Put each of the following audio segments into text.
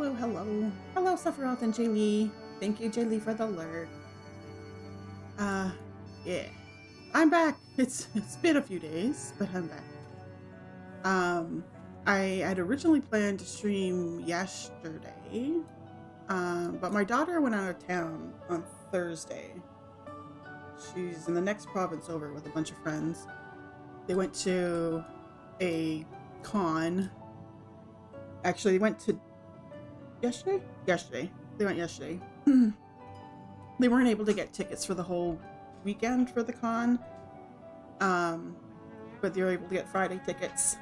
Hello, hello. Hello, Sephiroth and Jaylee. Thank you, Jaylee, for the lurk. Yeah. I'm back. It's been a few days, but I'm back. I had originally planned to stream yesterday, but my daughter went out of town on Thursday. She's in the next province over with a bunch of friends. They went to a con. Actually, they went to yesterday? Yesterday. They went yesterday. They weren't able to get tickets for the whole weekend for the con, but they were able to get Friday tickets.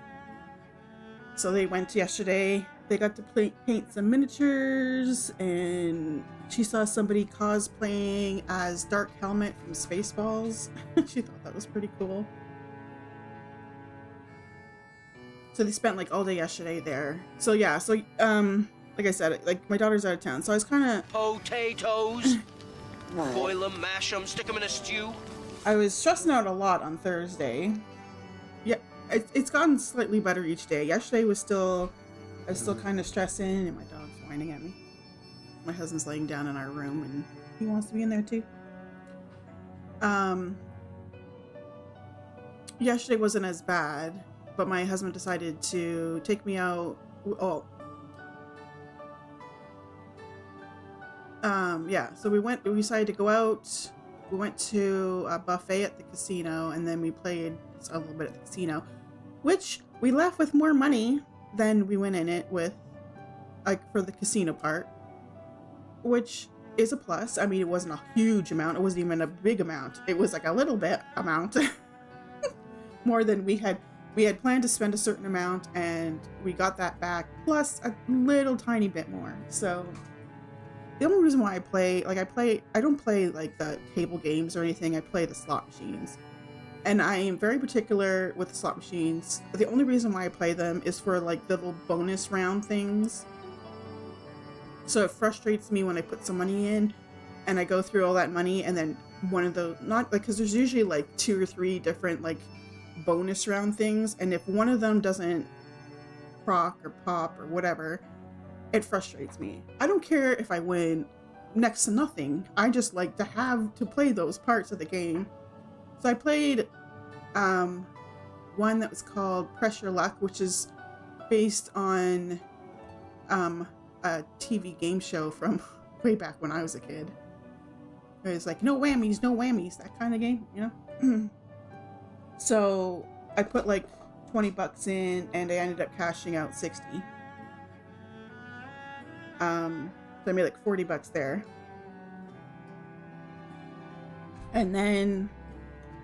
So they went yesterday. They got to paint some miniatures, and she saw somebody cosplaying as Dark Helmet from Spaceballs. She thought that was pretty cool. So they spent like all day yesterday there. So yeah, so like I said, like my daughter's out of town, so I was kind of potatoes. Boil them, mash them, stick them in a stew. I was stressing out a lot on Thursday. Yeah, it's gotten slightly better each day. Yesterday I was still kind of stressing, and my dog's whining at me. My husband's laying down in our room, and he wants to be in there too. Yesterday wasn't as bad, but my husband decided to take me out. Yeah, so we decided to go out. We went to a buffet at the casino, and then we played a little bit at the casino, which we left with more money than we went in it with, like, for the casino part, which is a plus. I mean, it wasn't a huge amount. It wasn't even a big amount. It was like a little bit amount. More than we had planned to spend a certain amount, and we got that back, plus a little tiny bit more. So the only reason why I don't play like the table games or anything. I play the slot machines, and I am very particular with the slot machines. The only reason why I play them is for like the little bonus round things. So it frustrates me when I put some money in and I go through all that money, and then one of those, not like, because there's usually like 2 or 3 different like bonus round things, and if one of them doesn't proc or pop or whatever, it frustrates me. I don't care if I win next to nothing. I just like to play those parts of the game. So I played one that was called Pressure Luck, which is based on a TV game show from way back when I was a kid. It was like no whammies, that kind of game, you know? So I put like 20 bucks in, and I ended up cashing out 60. So I made like 40 bucks there. And then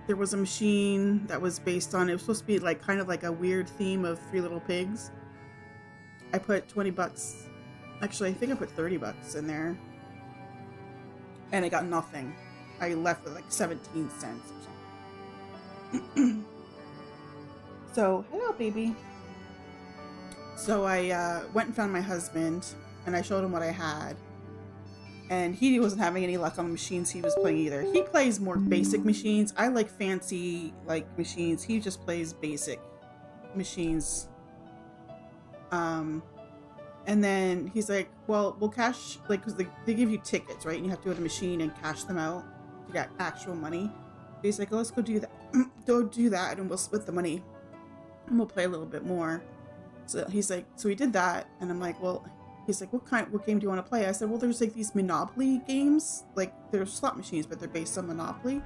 there was a machine that was based on, it was supposed to be like kind of like a weird theme of Three Little Pigs. I put 20 bucks. Actually, I think I put 30 bucks in there. And I got nothing. I left with like 17 cents or something. So, hello, baby. So I went and found my husband, and I showed him what I had, and he wasn't having any luck on the machines he was playing either. He plays more basic machines. I like fancy like machines. He just plays basic machines. And then he's like, well, we'll cash, like, because they give you tickets, right? And you have to go to the machine and cash them out to get actual money. He's like, oh, let's go do that. Go do that, and we'll split the money, and we'll play a little bit more. So he's like, so we did that, and I'm like, well, he's like, what game do you want to play? I said, well, there's like these Monopoly games, like they're slot machines, but they're based on Monopoly.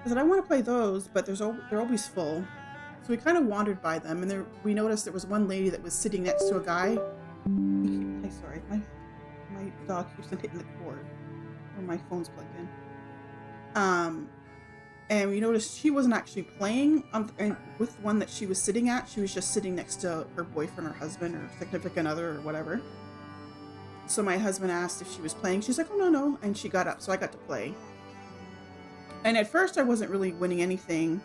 I said, I want to play those, but they're always full. So we kind of wandered by them, and we noticed there was one lady that was sitting next to a guy. Sorry, my dog keeps on hitting the cord, or my phone's plugged in. And we noticed she wasn't actually playing with the one that she was sitting at. She was just sitting next to her boyfriend or husband or significant other or whatever. So my husband asked if she was playing. She's like, oh, no. And she got up, so I got to play. And at first I wasn't really winning anything,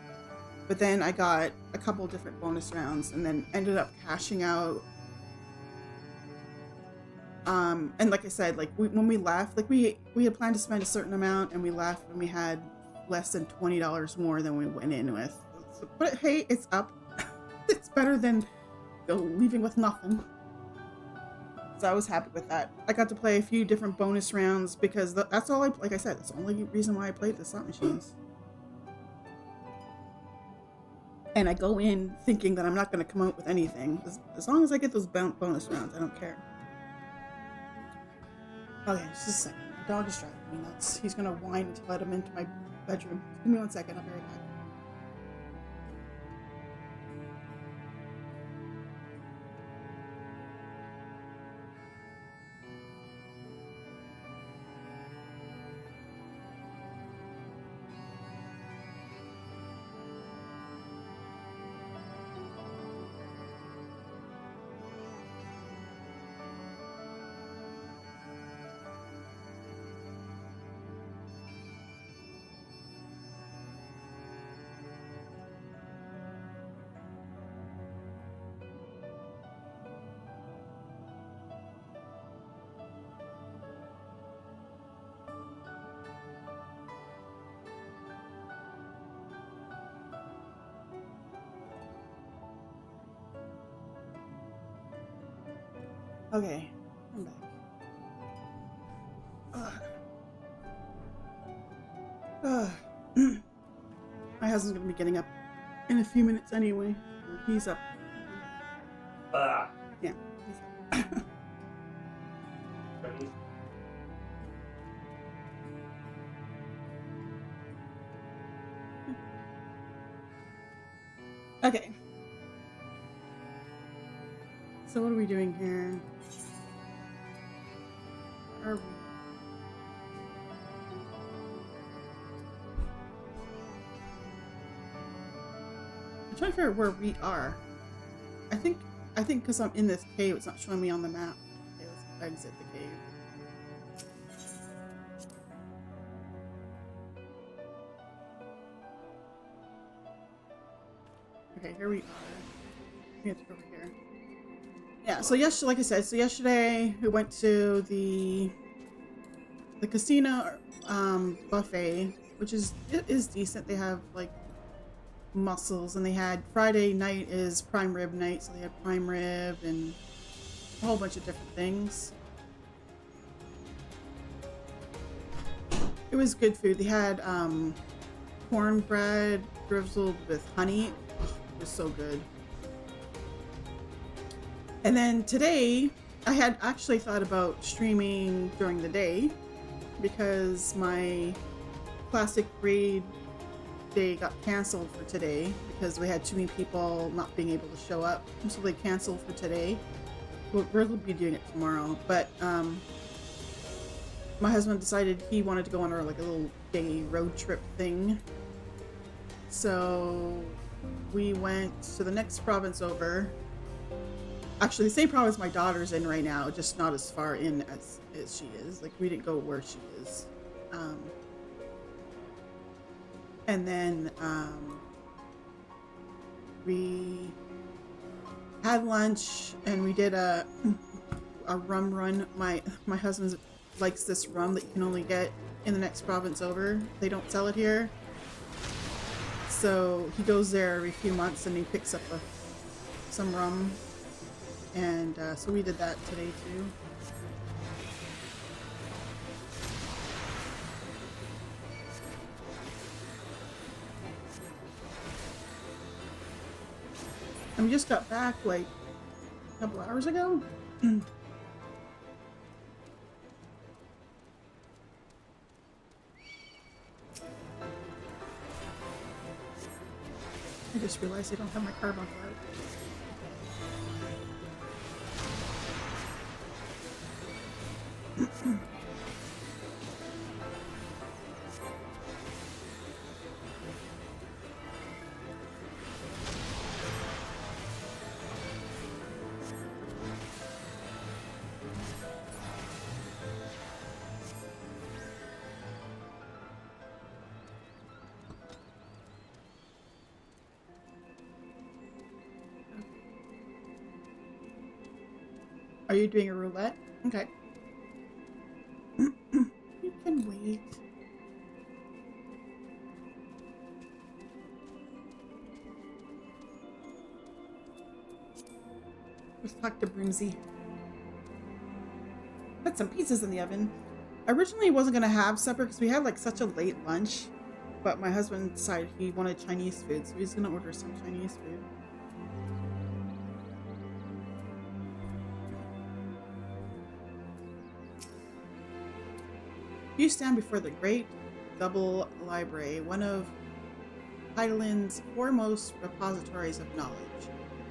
but then I got a couple different bonus rounds, and then ended up cashing out. And like I said, like when we left, like we had planned to spend a certain amount, and we left and we had less than $20 more than we went in with. But hey, it's up. It's better than leaving with nothing. So I was happy with that. I got to play a few different bonus rounds because that's all like I said, that's the only reason why I played the slot machines. And I go in thinking that I'm not going to come out with anything. As long as I get those bonus rounds, I don't care. Okay, just a second. My dog is driving me nuts. He's going to whine until I let him into my bedroom. Give me 1 second. I'll be right back. Okay, I'm back. My husband's gonna be getting up in a few minutes anyway. He's up. Yeah, he's up. Okay. So what are we doing here? Where are we? I'm trying to figure out where we are. I think because I'm in this cave, it's not showing me on the map. Okay, let's exit the cave. Okay, here we are. We have to go over here. Yeah, so yesterday, like I said, yesterday we went to the casino buffet, which is decent. They have like mussels, and they had Friday night is prime rib night, so they had prime rib and a whole bunch of different things. It was good food. They had cornbread drizzled with honey. It was so good. And then today, I had actually thought about streaming during the day because my classic raid day got canceled for today because we had too many people not being able to show up. So they canceled for today. We'll be doing it tomorrow. But my husband decided he wanted to go on a little day road trip thing. So we went to the next province over. Actually, the same province my daughter's in right now, just not as far in as she is. Like, we didn't go where she is. And then we had lunch and we did a rum run. My husband likes this rum that you can only get in the next province over. They don't sell it here. So he goes there every few months and he picks up some rum. And so we did that today too. And we just got back like a couple hours ago. I just realized I don't have my carbon out. Are you doing a roulette? Okay. You can wait. Let's talk to Brimsy. put some pizzas in the oven. Originally, I wasn't gonna have supper because we had like such a late lunch, but my husband decided he wanted Chinese food, so he's gonna order some Chinese food. You stand before the great double library, one of Heideland's foremost repositories of knowledge.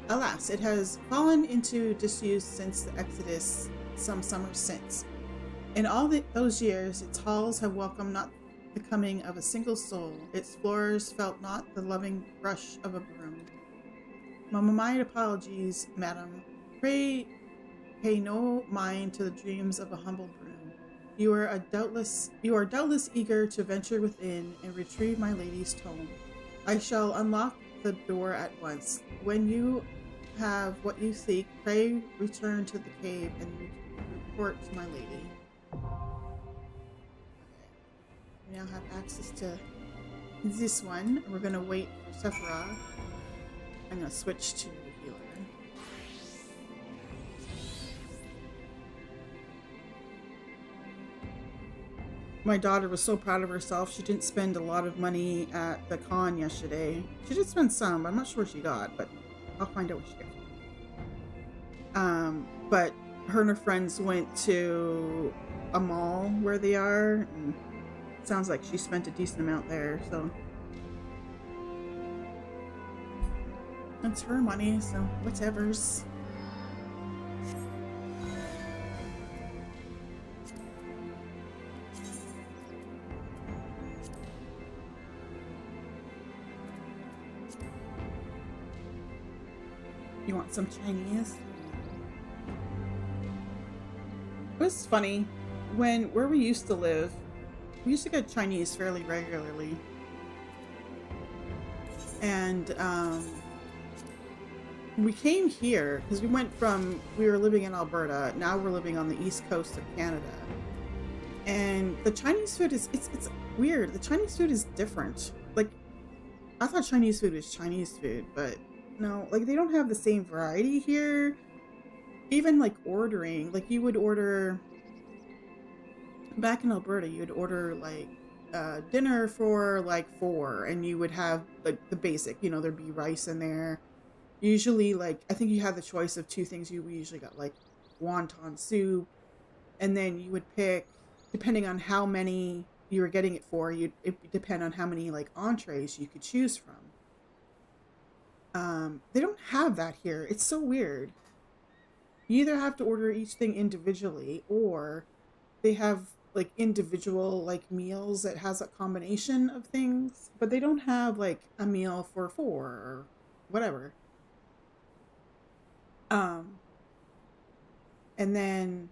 Alas, it has fallen into disuse since the Exodus some summers since. In all those years, its halls have welcomed not the coming of a single soul. Its floors felt not the loving brush of a broom. My apologies, madam. Pray pay no mind to the dreams of a humble broom. You are doubtless eager to venture within and retrieve my lady's tome. I shall unlock the door at once. When you have what you seek, pray return to the cave and report to my lady. Okay. We now have access to this one. We're gonna wait for Sephora. I'm gonna switch to healer. My daughter was so proud of herself. She didn't spend a lot of money at the con yesterday. She did spend some. I'm not sure what she got, but I'll find out what she got. But her and her friends went to a mall where they are, and it sounds like she spent a decent amount there, so it's her money, so whatever's. You want some Chinese? It was funny where we used to live, we used to get Chinese fairly regularly, and we came here because we were living in Alberta. Now we're living on the east coast of Canada, and the Chinese food is it's weird. The Chinese food is different. Like, I thought Chinese food was Chinese food, but no, like they don't have the same variety here. Even like ordering, like you would order back in Alberta, you'd order like dinner for like 4, and you would have like the basic, you know, there'd be rice in there. Usually, like, I think you had the choice of 2 things. We usually got like wonton soup, and then you would pick, depending on how many you were getting it for, it would depend on how many like entrees you could choose from. They don't have that here. It's so weird. You either have to order each thing individually, or they have like individual like meals that has a combination of things, but they don't have like a meal for 4 or whatever. And then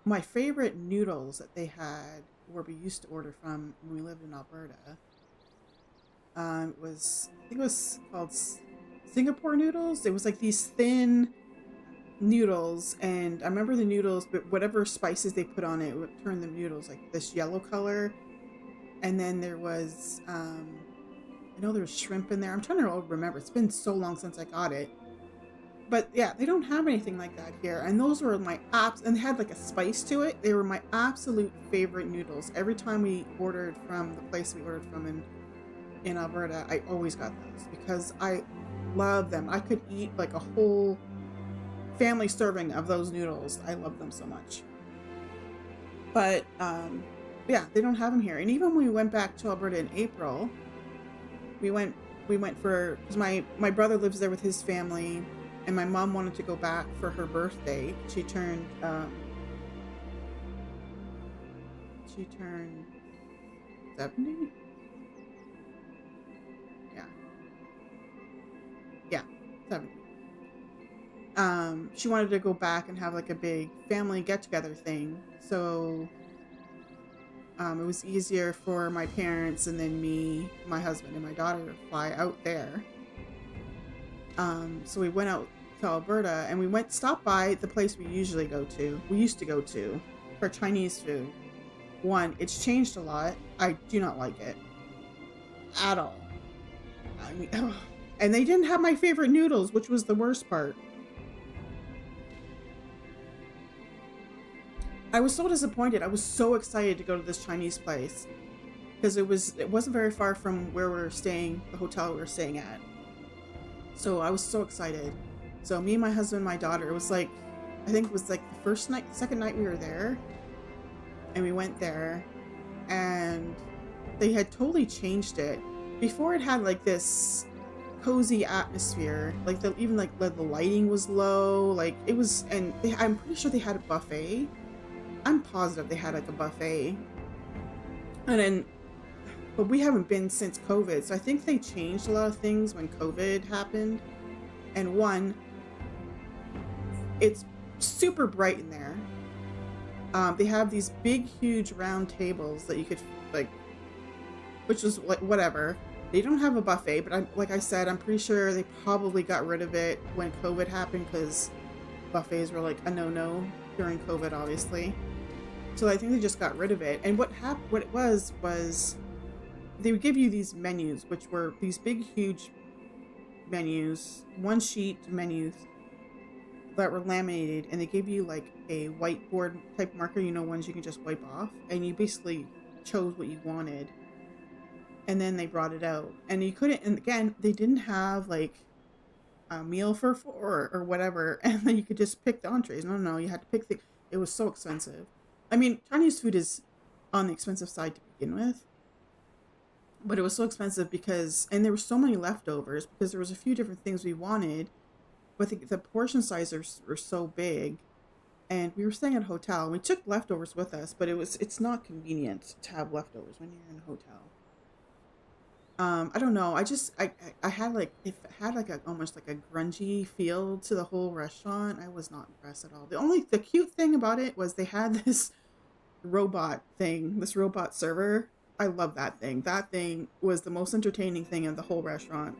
my favorite noodles that they had, where we used to order from when we lived in Alberta, I think it was called Singapore noodles. It was like these thin noodles, and I remember the noodles, but whatever spices they put on it would turn the noodles like this yellow color. And then there was I know there was shrimp in there. I'm trying to remember. It's been so long since I got it. But yeah, they don't have anything like that here. And those were my and they had like a spice to it. They were my absolute favorite noodles. Every time we ordered from the place we ordered from in Alberta, I always got those because I love them. I could eat like a whole family serving of those noodles. I love them so much. But yeah, they don't have them here. And even when we went back to Alberta in April, we went for, because my brother lives there with his family, and my mom wanted to go back for her birthday. She turned 70. Yeah, 70. She wanted to go back and have like a big family get-together thing. So it was easier for my parents and then me, my husband, and my daughter to fly out there. So we went out to Alberta, and we stopped by the place we used to go to for Chinese food. One, it's changed a lot. I do not like it at all. I mean, and they didn't have my favorite noodles, which was the worst part. I was so disappointed. I was so excited to go to this Chinese place because it wasn't very far from where we were staying, the hotel we were staying at. So I was so excited. So me, my husband, my daughter, it was like, I think it was like the first night, second night we were there, and we went there, and they had totally changed it. Before it had like this cozy atmosphere, like even like the lighting was low, like it was, and I'm pretty sure they had a buffet. I'm positive they had like a buffet. And then, but we haven't been since COVID, so I think they changed a lot of things when COVID happened. And one, it's super bright in there. They have these big, huge round tables that you could like, which was like whatever. They don't have a buffet, but like I said, I'm pretty sure they probably got rid of it when COVID happened because buffets were like a no-no during COVID, obviously. So I think they just got rid of it. And what it was they would give you these menus, which were these big, huge menus, one sheet menus that were laminated, and they gave you like a whiteboard type marker, you know, ones you can just wipe off, and you basically chose what you wanted. And then they brought it out, and you couldn't, and again, they didn't have like a meal for four or whatever, and then you could just pick the entrees. No, you had to pick it was so expensive. I mean, Chinese food is on the expensive side to begin with, but it was so expensive because, and there were so many leftovers because there was a few different things we wanted, but the portion sizes were so big, and we were staying at a hotel, and we took leftovers with us, but it's not convenient to have leftovers when you're in a hotel. I don't know. I had like, it had like almost like a grungy feel to the whole restaurant. I was not impressed at all. The cute thing about it was they had this robot thing, this robot server. I love that thing. That thing was the most entertaining thing in the whole restaurant.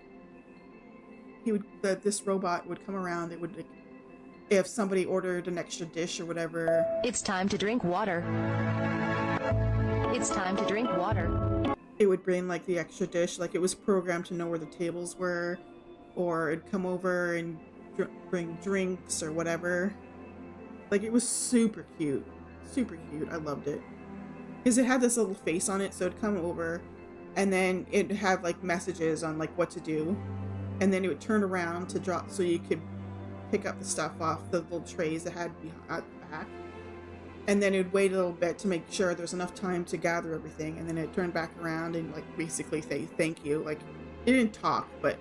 This robot would come around. It would, like, if somebody ordered an extra dish or whatever. It's time to drink water. It's time to drink water. It would bring like the extra dish, like it was programmed to know where the tables were, or it'd come over and bring drinks or whatever. Like, it was super cute. Super cute. I loved it. Because it had this little face on it, so it'd come over, and then it'd have like messages on like what to do, and then it would turn around to drop, so you could pick up the stuff off the little trays that had at the back. And then it would wait a little bit to make sure there's enough time to gather everything, and then it turned back around and like basically say thank you. Like, it didn't talk, but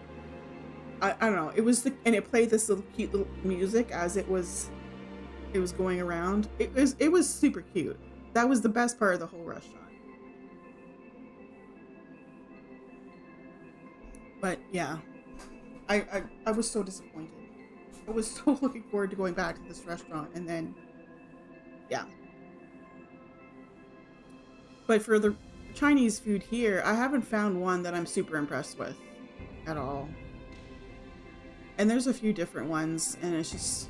I don't know. It was and it played this little cute little music as it was going around. It was super cute. That was the best part of the whole restaurant. But yeah, I was so disappointed. I was so looking forward to going back to this restaurant, and then yeah. But for the Chinese food here, I haven't found one that I'm super impressed with at all. And there's a few different ones, and it's just,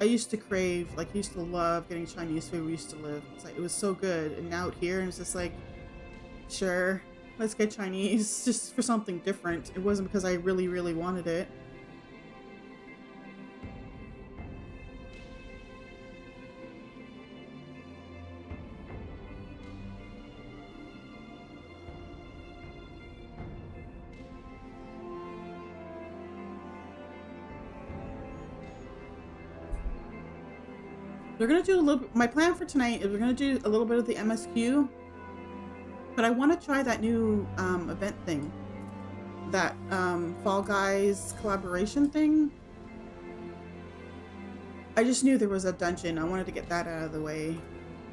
I used to crave, like, I used to love getting Chinese food where we used to live. It's like, it was so good. And now here, it's just like, sure, let's get Chinese just for something different. It wasn't because I really, really wanted it. We're gonna do a little. My plan for tonight is we're gonna do a little bit of the MSQ, but I want to try that new event thing, that Fall Guys collaboration thing. I just knew there was a dungeon. I wanted to get that out of the way,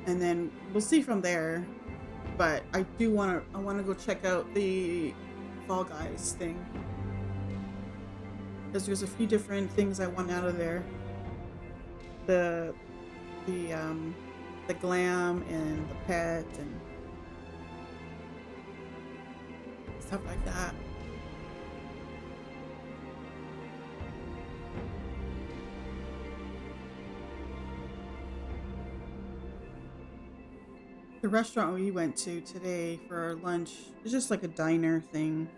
and then we'll see from there. But I do want to. I want to go check out the Fall Guys thing, because there's a few different things I want out of there. The glam and the pet and stuff like that. The restaurant we went to today for our lunch is just like a diner thing.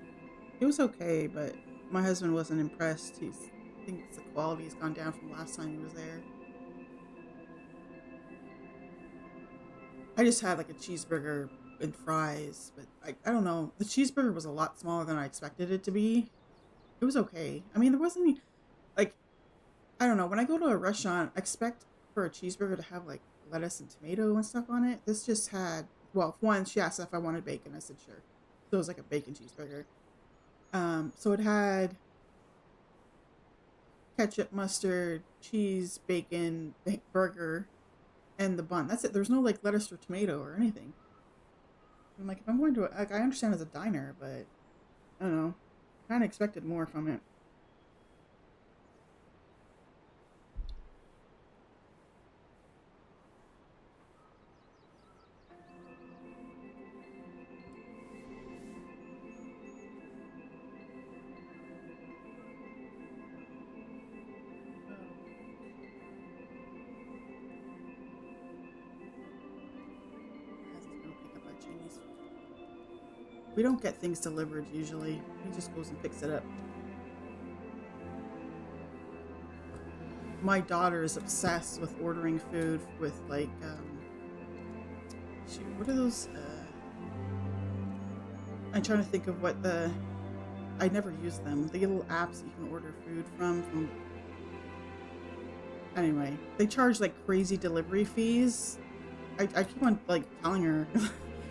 It was okay, but my husband wasn't impressed. think the quality's gone down from last time he was there. I just had like a cheeseburger and fries, but I don't know. The cheeseburger was a lot smaller than I expected it to be. It was okay. I mean, there wasn't any, like, I don't know. When I go to a restaurant, I expect for a cheeseburger to have like lettuce and tomato and stuff on it. This just had, well, one, she asked if I wanted bacon. I said sure. So it was like a bacon cheeseburger. So it had ketchup, mustard, cheese, bacon, burger, and the bun. That's it. There's no like lettuce or tomato or anything. I'm like, if I'm going to, like, I understand it's a diner, but I don't know. Kind of expected more from it. We don't get things delivered usually. He just goes and picks it up. My daughter is obsessed with ordering food with like, shoot, what are those? I'm trying to think of what the, I never use them. The little apps you can order food from. Anyway, they charge like crazy delivery fees. I keep on like telling her.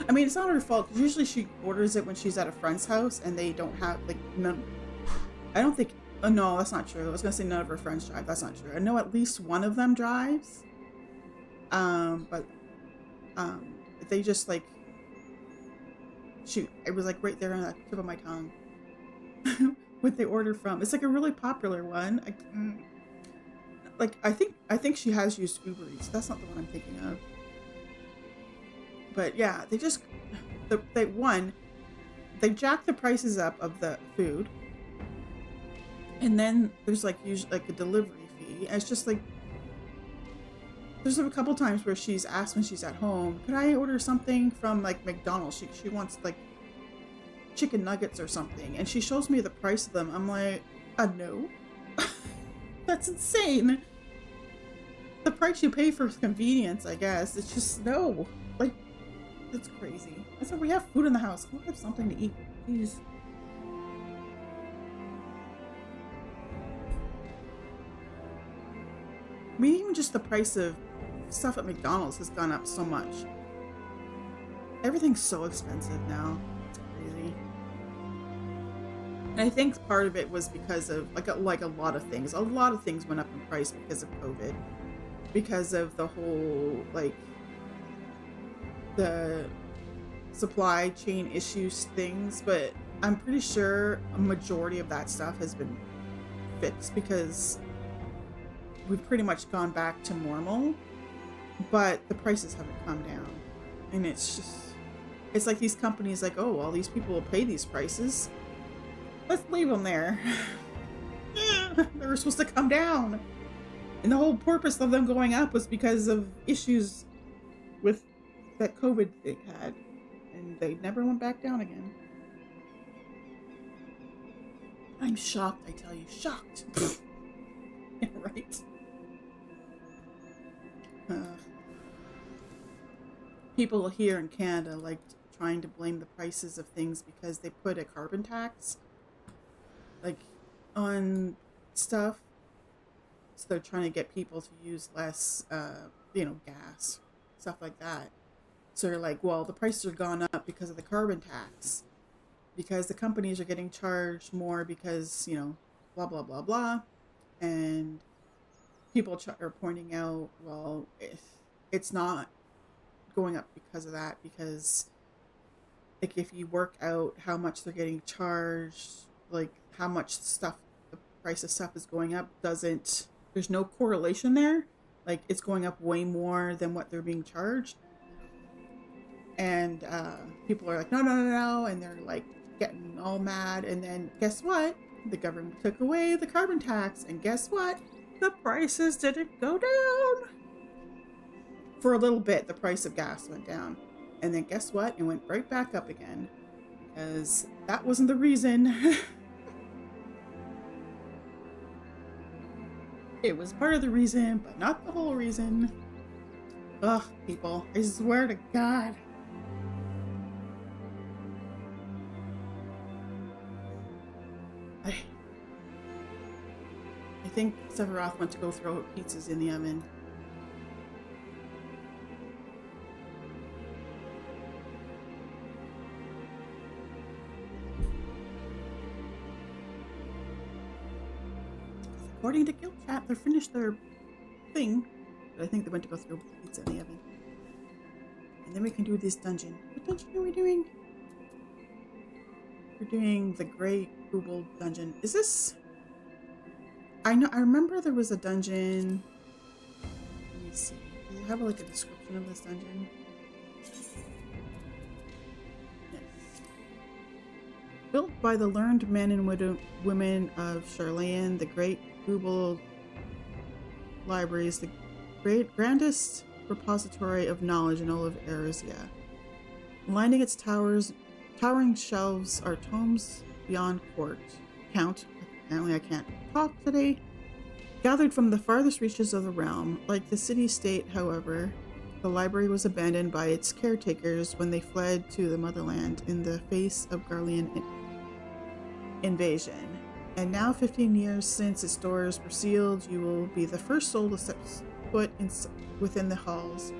I mean, it's not her fault, because usually she orders it when she's at a friend's house and they don't have, like, none. I don't think, oh no, that's not true. I was going to say none of her friends drive. That's not true. I know at least one of them drives. But they just, like, shoot, it was, like, right there on the tip of my tongue. What they order from. It's, like, a really popular one. I think she has used Uber Eats. That's not the one I'm thinking of. But yeah, they just, they jack the prices up of the food, and then there's like usually like a delivery fee. And it's just like, there's a couple times where she's asked when she's at home, could I order something from like McDonald's? She wants like chicken nuggets or something, and she shows me the price of them. I'm like, no, that's insane. The price you pay for convenience, I guess. It's just no, like. It's crazy. I said we have food in the house. We'll have something to eat. Please. I mean, even just the price of stuff at McDonald's has gone up so much. Everything's so expensive now. It's crazy. And I think part of it was because of like a lot of things. A lot of things went up in price because of COVID. Because of the whole like the supply chain issues things, but I'm pretty sure a majority of that stuff has been fixed because we've pretty much gone back to normal, but the prices haven't come down. And it's just, it's like these companies like, oh, all these people will pay these prices. Let's leave them there. They were supposed to come down. And the whole purpose of them going up was because of issues with that COVID thing had, and they never went back down again. I'm shocked, I tell you, shocked. Yeah, right. People here in Canada like trying to blame the prices of things because they put a carbon tax, like, on stuff. So they're trying to get people to use less, gas, stuff like that. So they're like, well, the prices are gone up because of the carbon tax, because the companies are getting charged more because, blah, blah, blah, blah. And people are pointing out, well, it's not going up because of that, because like if you work out how much they're getting charged, like how much stuff, the price of stuff is going up, there's no correlation there. Like it's going up way more than what they're being charged. And people are like, no, and they're like getting all mad. And then guess what? The government took away the carbon tax, and guess what? The prices didn't go down. For a little bit, the price of gas went down, and then guess what? It went right back up again, because that wasn't the reason. It was part of the reason, but not the whole reason. Ugh, people. I swear to God. I think Sephiroth went to go throw pizzas in the oven. According to Guild Chat, they're finished their thing, but I think they went to go throw pizza in the oven. And then we can do this dungeon. What dungeon are we doing? We're doing the Grey Google dungeon. Is this... I remember there was a dungeon... Let me see. Do you have like a description of this dungeon? Yes. Built by the learned men and women of Charlayan, the Great Google Library is the grandest repository of knowledge in all of Erzia. Lining its towering shelves are tomes beyond count. Apparently I can't talk today. Gathered from the farthest reaches of the realm. Like the city-state, however, the library was abandoned by its caretakers when they fled to the motherland in the face of Garlean invasion. And now, 15 years since its doors were sealed, you will be the first soul to step foot within the halls.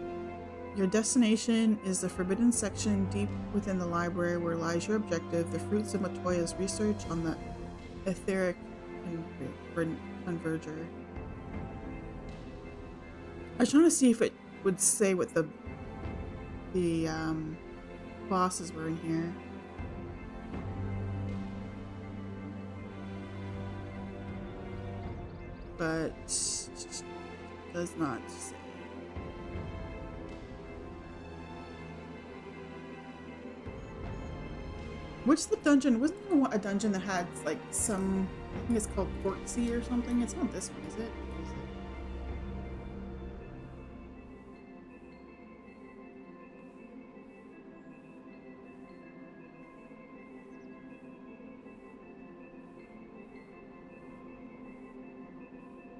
Your destination is the forbidden section deep within the library where lies your objective, the fruits of Matoya's research on the etheric converger. I was trying to see if it would say what the bosses were in here. But does not say. What's the dungeon? Wasn't there a dungeon that had like some? I think it's called Portsea or something. It's not this one, is it?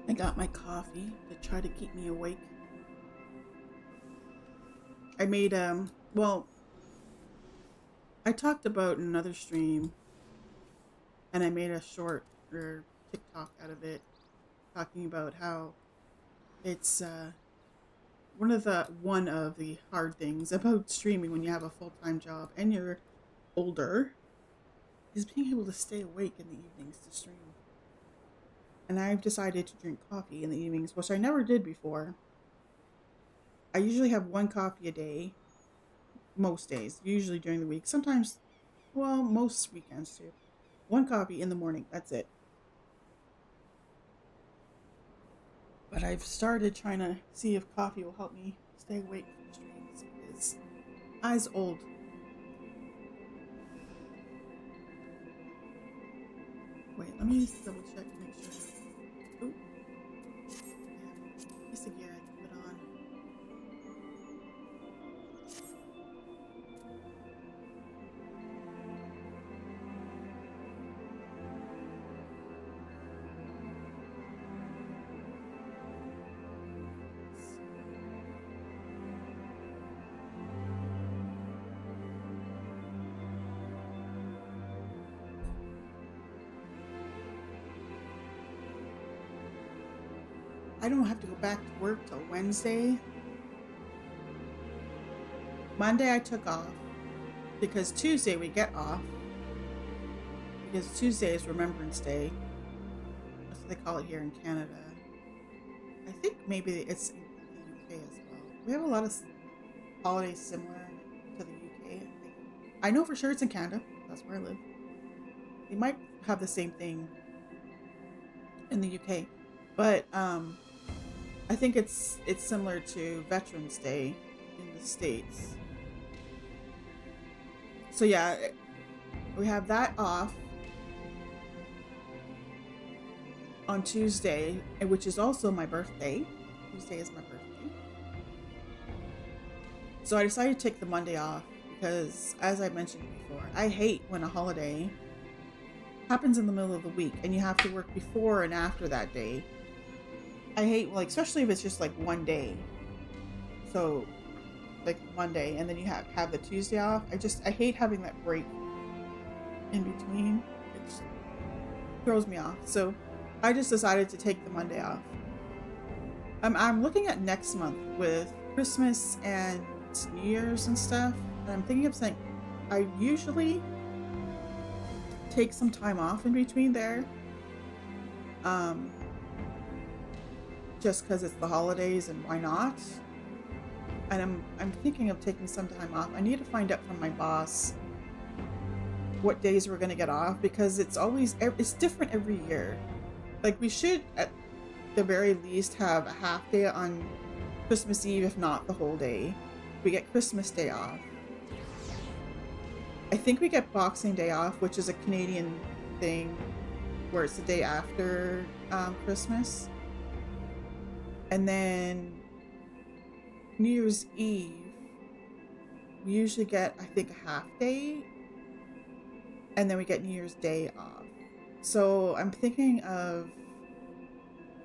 I got my coffee to try to keep me awake. I made well, I talked about in another stream, and I made a short or TikTok out of it, talking about how it's one of the hard things about streaming when you have a full-time job and you're older is being able to stay awake in the evenings to stream. And I've decided to drink coffee in the evenings, which I never did before. I usually have one coffee a day, most days, usually during the week. Sometimes, well, most weekends too. One coffee in the morning, that's it. But I've started trying to see if coffee will help me stay awake for the streams, because eyes old. Wait, let me just double check to make sure. Ooh. Piece of gear I can put on. I don't have to go back to work till Wednesday. Monday I took off because Tuesday we get off, because Tuesday is Remembrance Day. That's what they call it here in Canada. I think maybe it's in the UK as well. We have a lot of holidays similar to the UK. I know for sure it's in Canada. That's where I live. They might have the same thing in the UK, but I think it's similar to Veterans Day in the States. So yeah, we have that off on Tuesday, which is also my birthday. Tuesday is my birthday. So I decided to take the Monday off because, as I mentioned before, I hate when a holiday happens in the middle of the week and you have to work before and after that day. I hate, like, especially if it's just like one day. So, like Monday, and then you have the Tuesday off. I hate having that break in between. It just throws me off. So, I just decided to take the Monday off. I'm looking at next month with Christmas and New Year's and stuff. And I'm thinking of saying, I usually take some time off in between there. Just because it's the holidays and why not? And I'm thinking of taking some time off. I need to find out from my boss what days we're going to get off, because it's different every year. Like, we should at the very least have a half day on Christmas Eve, if not the whole day. We get Christmas Day off. I think we get Boxing Day off, which is a Canadian thing, where it's the day after Christmas. And then New Year's Eve, we usually get, I think, a half day. And then we get New Year's Day off. So I'm thinking of...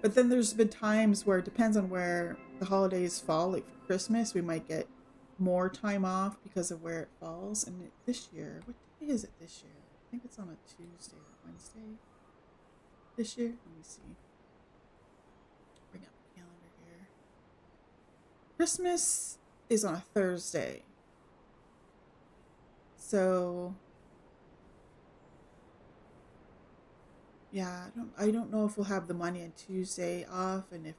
But then there's been times where it depends on where the holidays fall. Like for Christmas, we might get more time off because of where it falls. And this year, what day is it this year? I think it's on a Tuesday or Wednesday this year. Let me see. Bring up the calendar here. Christmas is on a Thursday. So yeah, I don't know if we'll have the Monday and Tuesday off, and if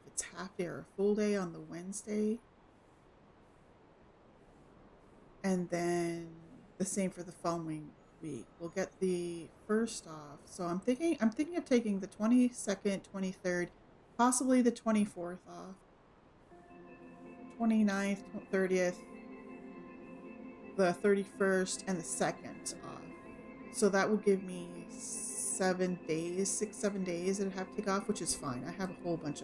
it's half day or a full day on the Wednesday. And then the same for the following week. We'll get the first off. So I'm thinking of taking the 22nd, 23rd, possibly the 24th off. 29th, 30th, the 31st, and the 2nd off. So that will give me 7 days, 6-7 days that I have to take off, which is fine. I have a whole bunch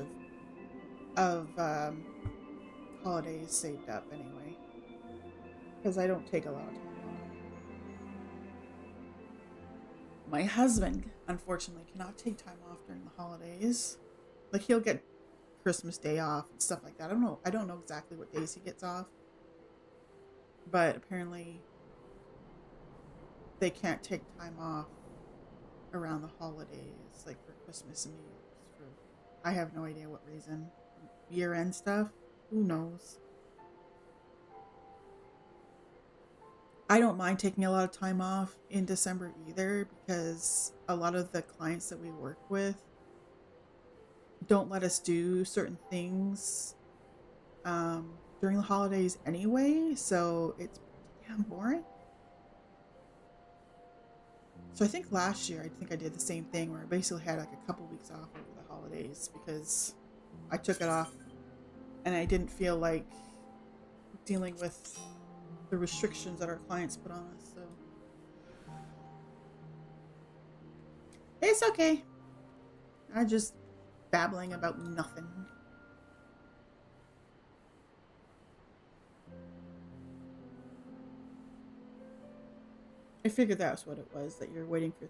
of holidays saved up anyway, because I don't take a lot of time off. My husband, unfortunately, cannot take time off during the holidays. Like, he'll get Christmas Day off and stuff like that. I don't know exactly what days he gets off, but apparently they can't take time off around the holidays, like for Christmas and New Year's. I have no idea what reason. Year-end stuff? Who knows? I don't mind taking a lot of time off in December either, because a lot of the clients that we work with don't let us do certain things during the holidays anyway, so it's damn boring. So I think last year, I did the same thing, where I basically had like a couple weeks off over the holidays because I took it off and I didn't feel like dealing with the restrictions that our clients put on us. So it's okay. I'm just babbling about nothing. I figured that's what it was that you're waiting for.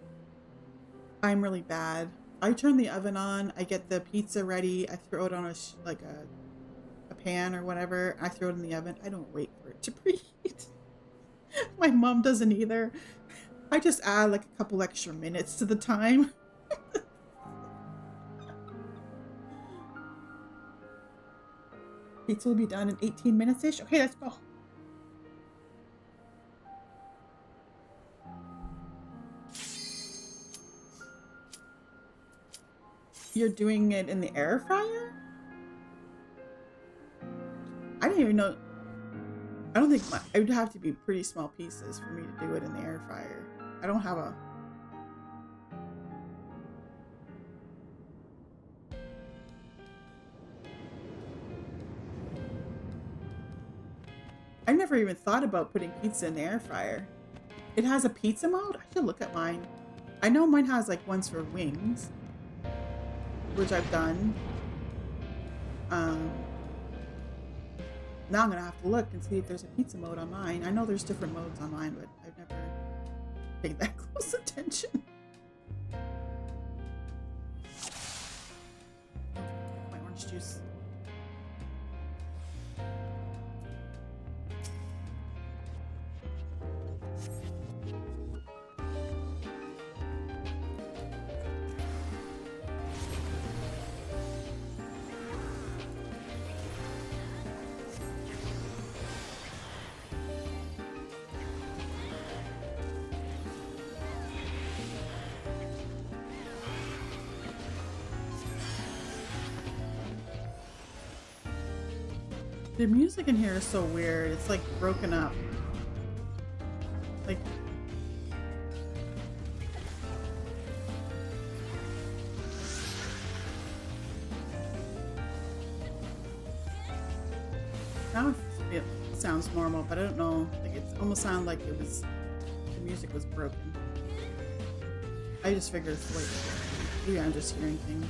I'm really bad. I turn the oven on, I get the pizza ready, I throw it on a pan or whatever, I throw it in the oven. I don't wait for it to preheat. My mom doesn't either. I just add like a couple extra minutes to the time. Pizza will be done in 18 minutes-ish. Okay, let's go. You're doing it in the air fryer? I didn't even know. I don't think it would have to be pretty small pieces for me to do it in the air fryer. I don't have a... I never even thought about putting pizza in the air fryer. It has a pizza mode? I should look at mine. I know mine has like ones for wings, which I've done. Now I'm gonna have to look and see if there's a pizza mode on mine. I know there's different modes on mine, but I've never paid that close attention. juice. The music in here is so weird. It's like broken up. Like now it sounds normal, but I don't know. Like it almost sounded like it was the music was broken. I just figured it's the way it is. Maybe I'm just hearing things.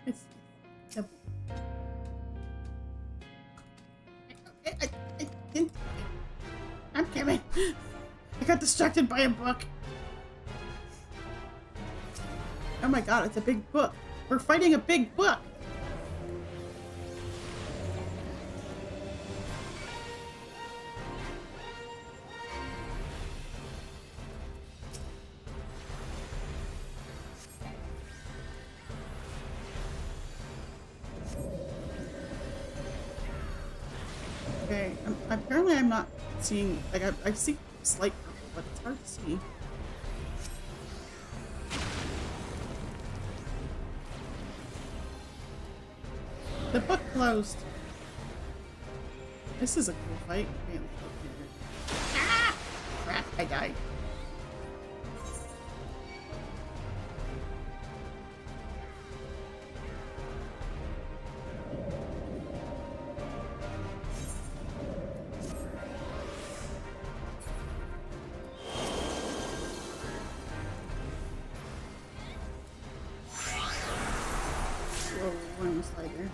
It's I'm coming. I got distracted by a book. Oh my god, it's a big book. We're fighting a big book. Okay, apparently I'm not seeing, like, I see slight purple, but it's hard to see. The book closed. This is a cool fight. Okay, let's go here. Ah! Crap, I died. Whoa, we're on the slide there.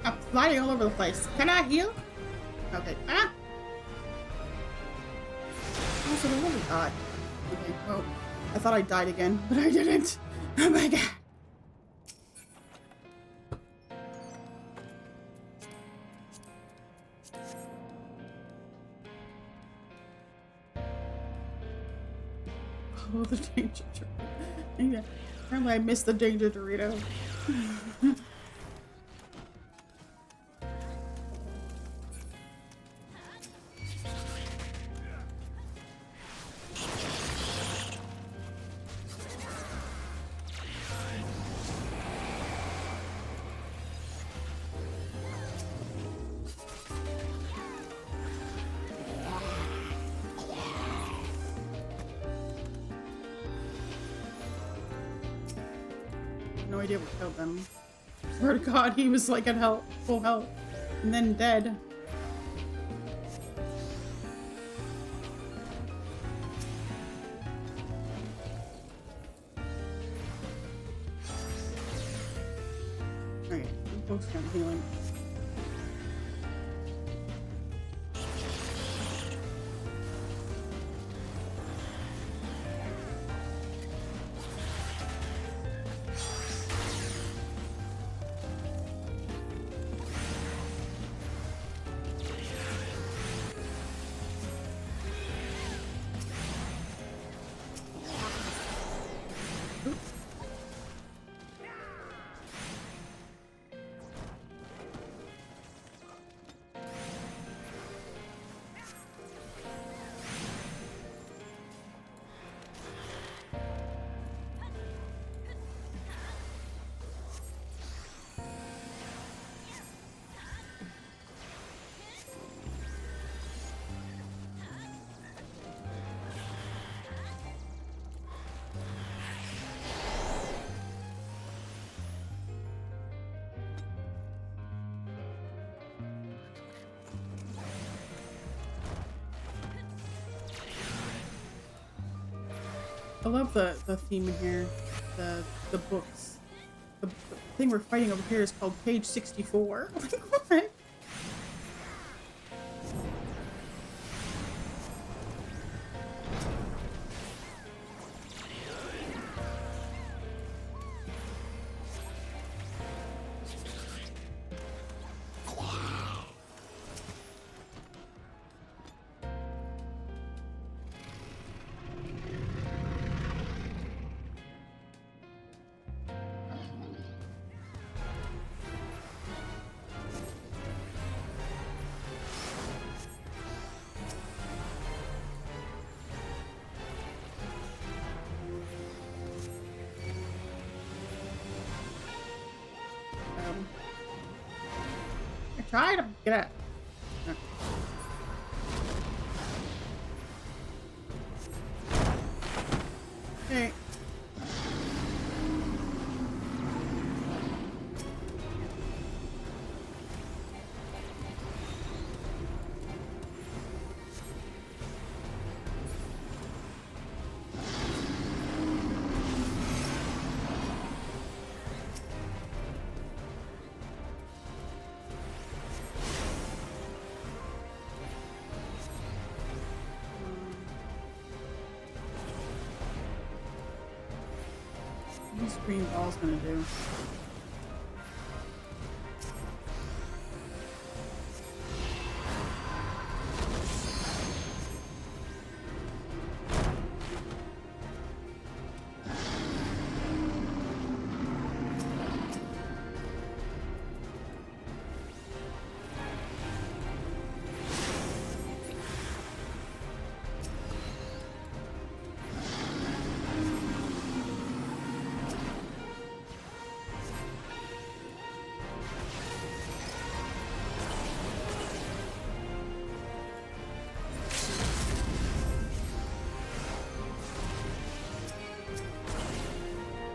I'm flying all over the place. Can I heal? Okay. Ah! Oh, so they're really odd. Okay, well, I thought I died again, but I didn't. Oh my god. Oh, the danger Dorito. Yeah. Apparently I missed the danger Dorito. No idea what killed them. Swear to God, he was like at full health, and then dead. focusing on healing. I love the theme in here, the books. The thing we're fighting over here is called page 64. Like, what? I tried to get it. Okay. What this green ball's gonna do?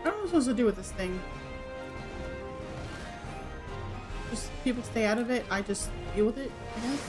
What am I supposed to do with this thing? Just people stay out of it, I just deal with it, I guess?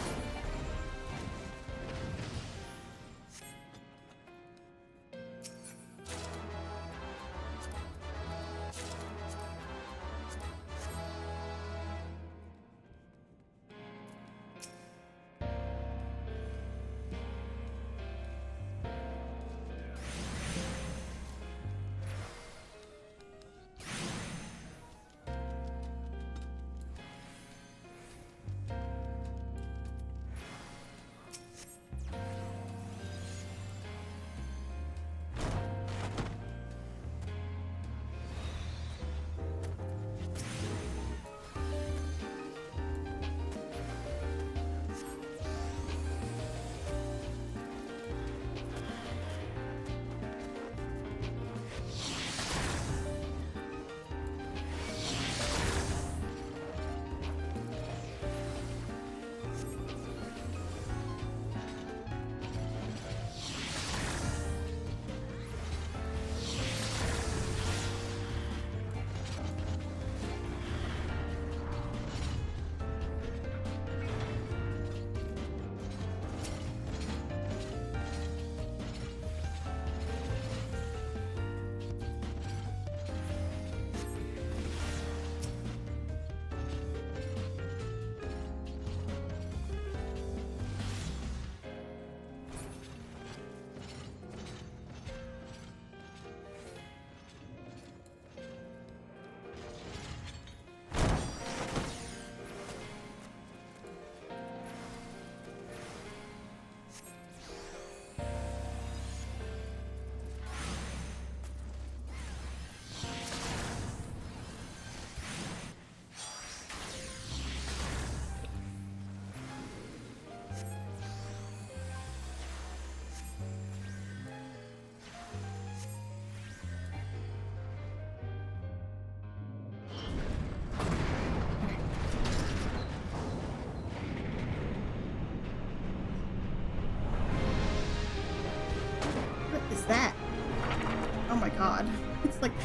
It's like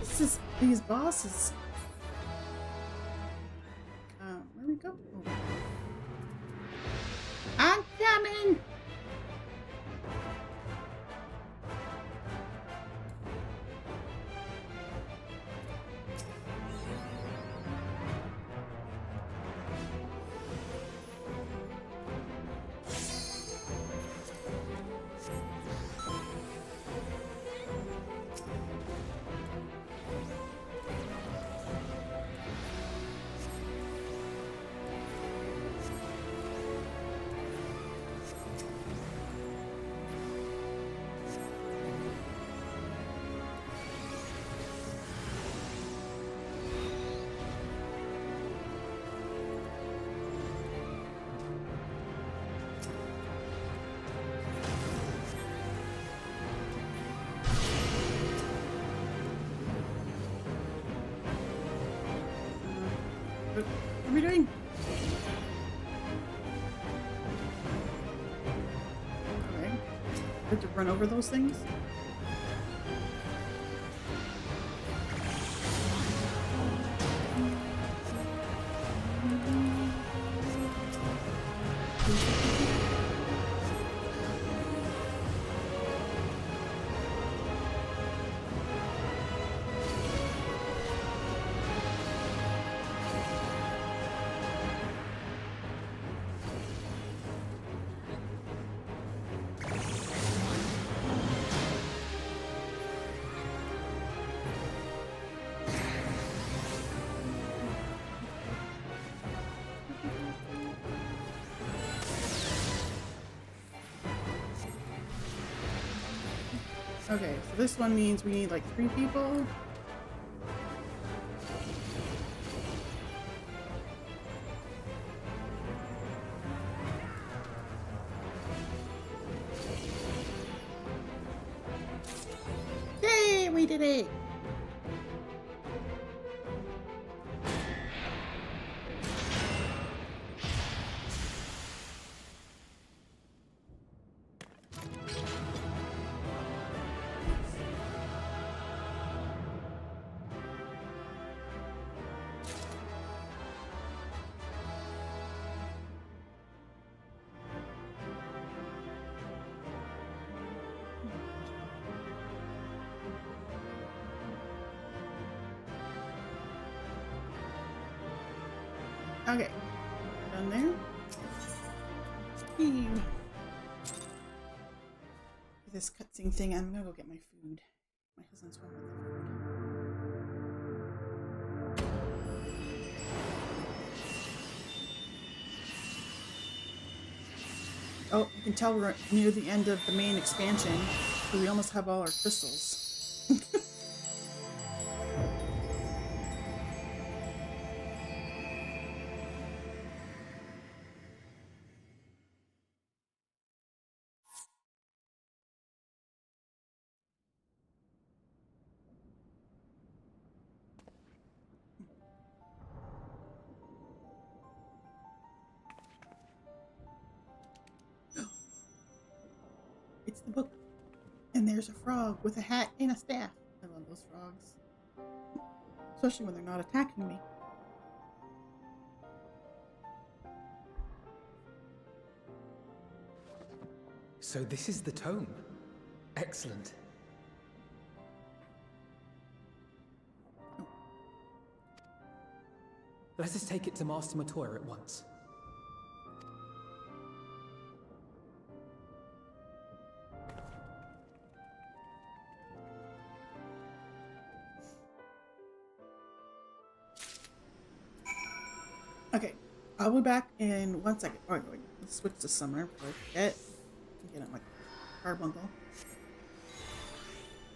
this is these bosses. Where we go? Oh. I'm coming. What are we doing? Okay. We have to run over those things? Okay, so this one means we need like 3 people. Yay, we did it! Okay, done there. Whee. This cutscene thing, I'm gonna go get my food. My husband's home with the food. Oh, you can tell we're near the end of the main expansion, so we almost have all our crystals. It's the book. And there's a frog with a hat and a staff. I love those frogs. Especially when they're not attacking me. So this is the tome. Excellent. Let us take it to Master Matoya at once. Okay, I'll be back in 1 second. Oh, wait, let's switch to summer before I forget. Get on my carbuncle.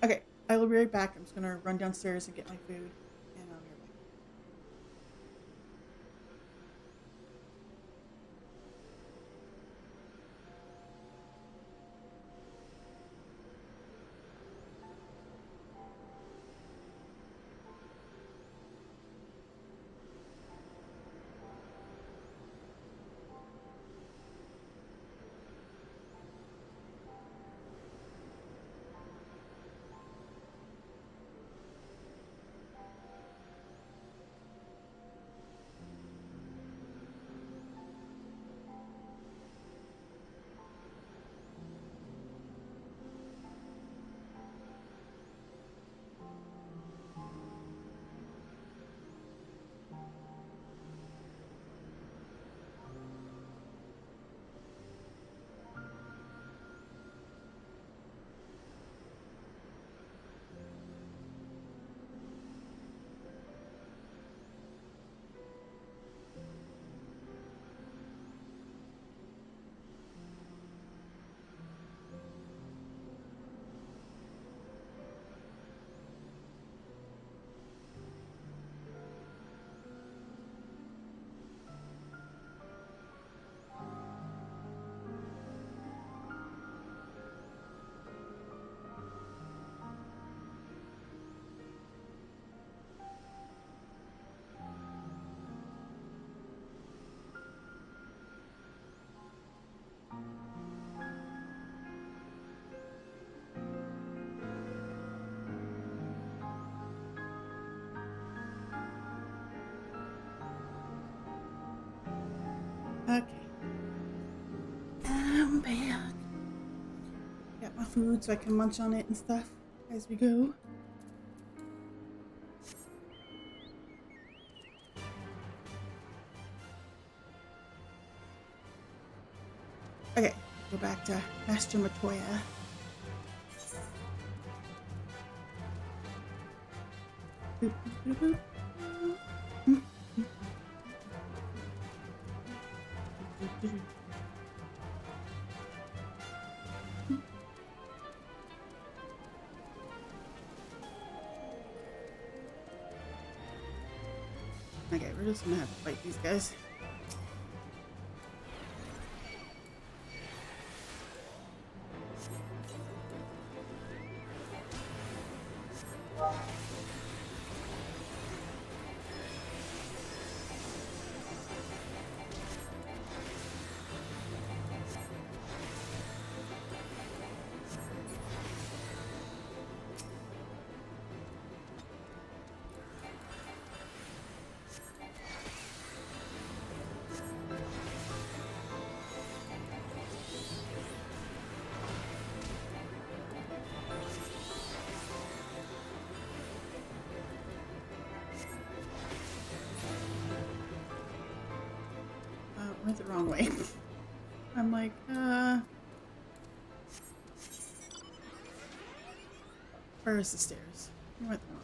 Okay, I will be right back. I'm just gonna run downstairs and get my food, and I'll be right back. Okay. I'm back. Got my food so I can munch on it and stuff as we go. Okay, go back to Master Matoya. Boop, boop, boop, boop. Okay, we're just gonna have to fight these guys. Went the wrong way. I'm like, where is the stairs? I went the wrong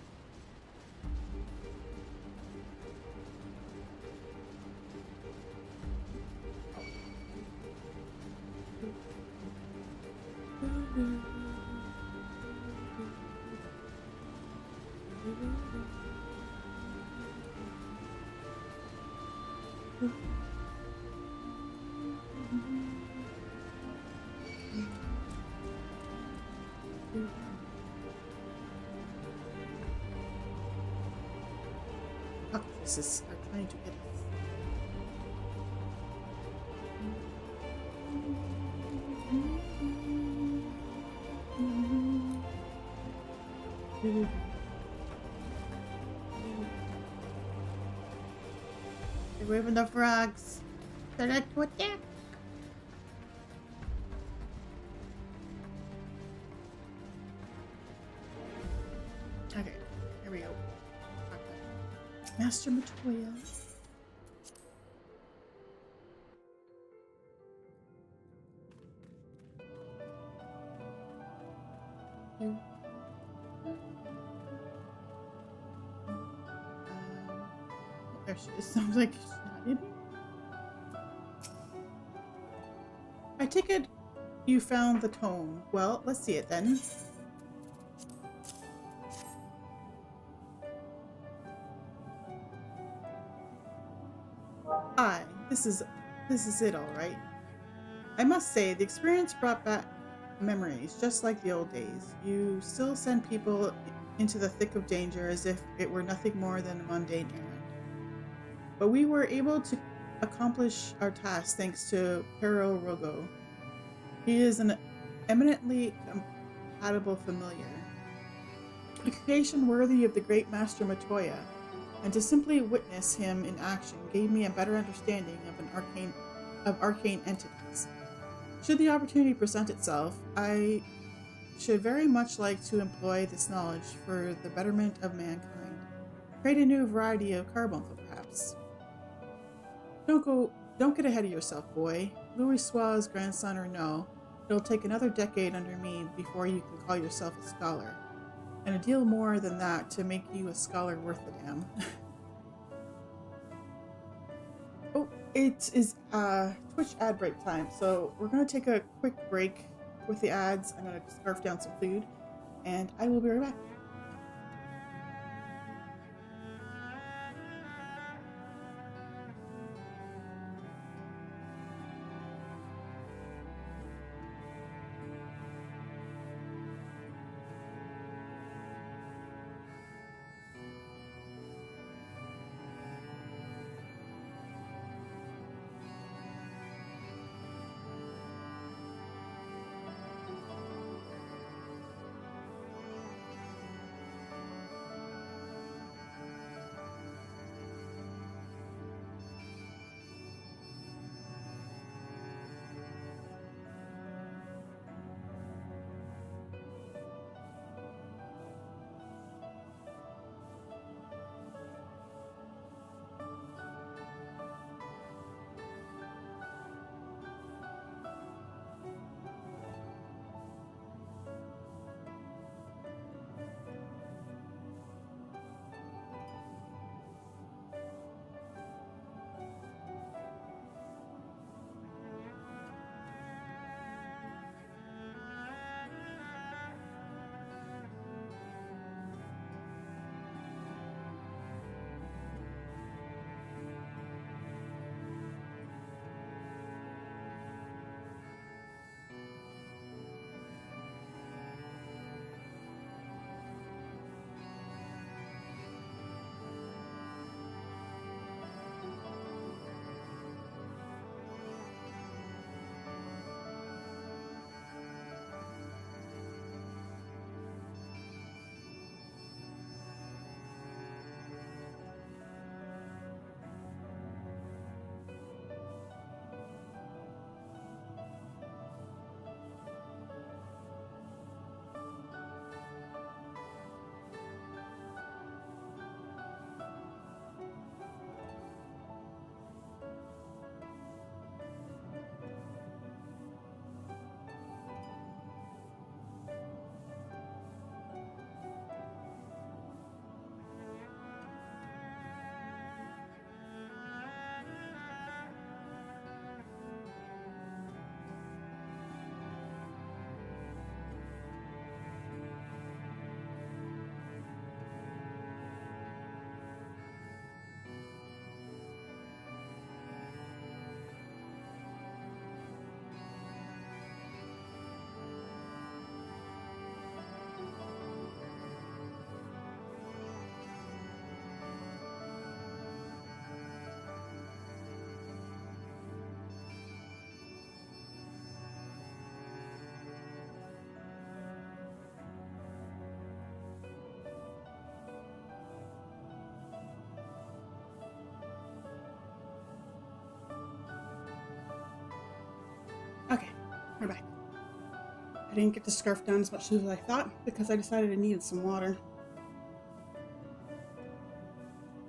Cactuses are trying to get us. We have enough rocks. So that's what there. Okay, here we go. Okay. Master Matoya. Oh, there she is. Sounds like she's not in. I take it you found the tome. Well, let's see it then. Aye, this is it, all right. I must say, the experience brought back memories, just like the old days. You still send people into the thick of danger as if it were nothing more than a mundane errand. But we were able to accomplish our task thanks to Pero Rogo. He is an eminently compatible familiar, a creation worthy of the great Master Matoya, and to simply witness him in action gave me a better understanding of arcane entities. Should the opportunity present itself, I should very much like to employ this knowledge for the betterment of mankind. Create a new variety of carbuncle, perhaps. Don't get ahead of yourself, boy. Louis Sua's grandson or no, it'll take another decade under me before you can call yourself a scholar. And a deal more than that to make you a scholar worth a damn. Oh, it is Twitch ad break time, so we're going to take a quick break with the ads. I'm going to scarf down some food, and I will be right back. We're back. I didn't get to scarf down as much as I thought because I decided I needed some water.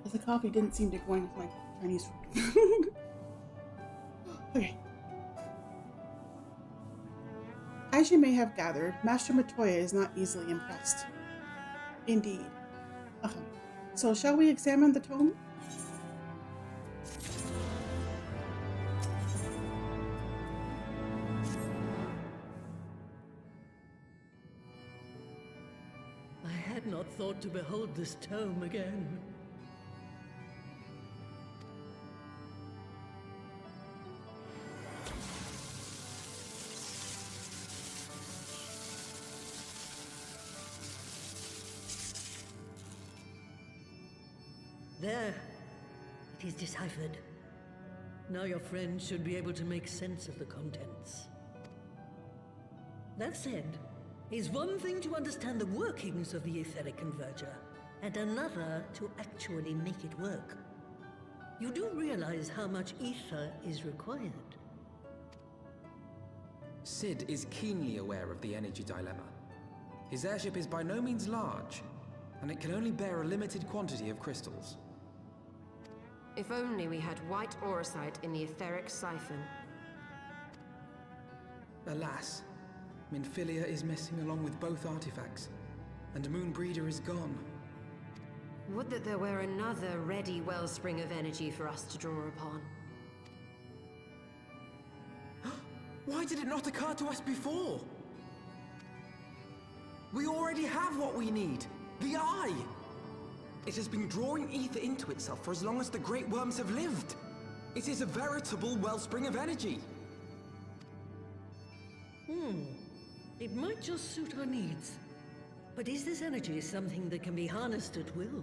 But the coffee didn't seem to go in with my Chinese food. Okay. As you may have gathered, Master Matoya is not easily impressed. Indeed. So shall we examine the tome? I had not thought to behold this tome again. There. It is deciphered. Now your friend should be able to make sense of the contents. That said, it's one thing to understand the workings of the etheric converger, and another to actually make it work. You do realize how much ether is required? Sid is keenly aware of the energy dilemma. His airship is by no means large, and it can only bear a limited quantity of crystals. If only we had white auracite in the etheric siphon. Alas, Minfilia is missing along with both artifacts, and Moonbreeder is gone. Would that there were another ready wellspring of energy for us to draw upon. Why did it not occur to us before? We already have what we need! The Eye! It has been drawing ether into itself for as long as the Great Worms have lived. It is a veritable wellspring of energy. It might just suit our needs. But is this energy something that can be harnessed at will?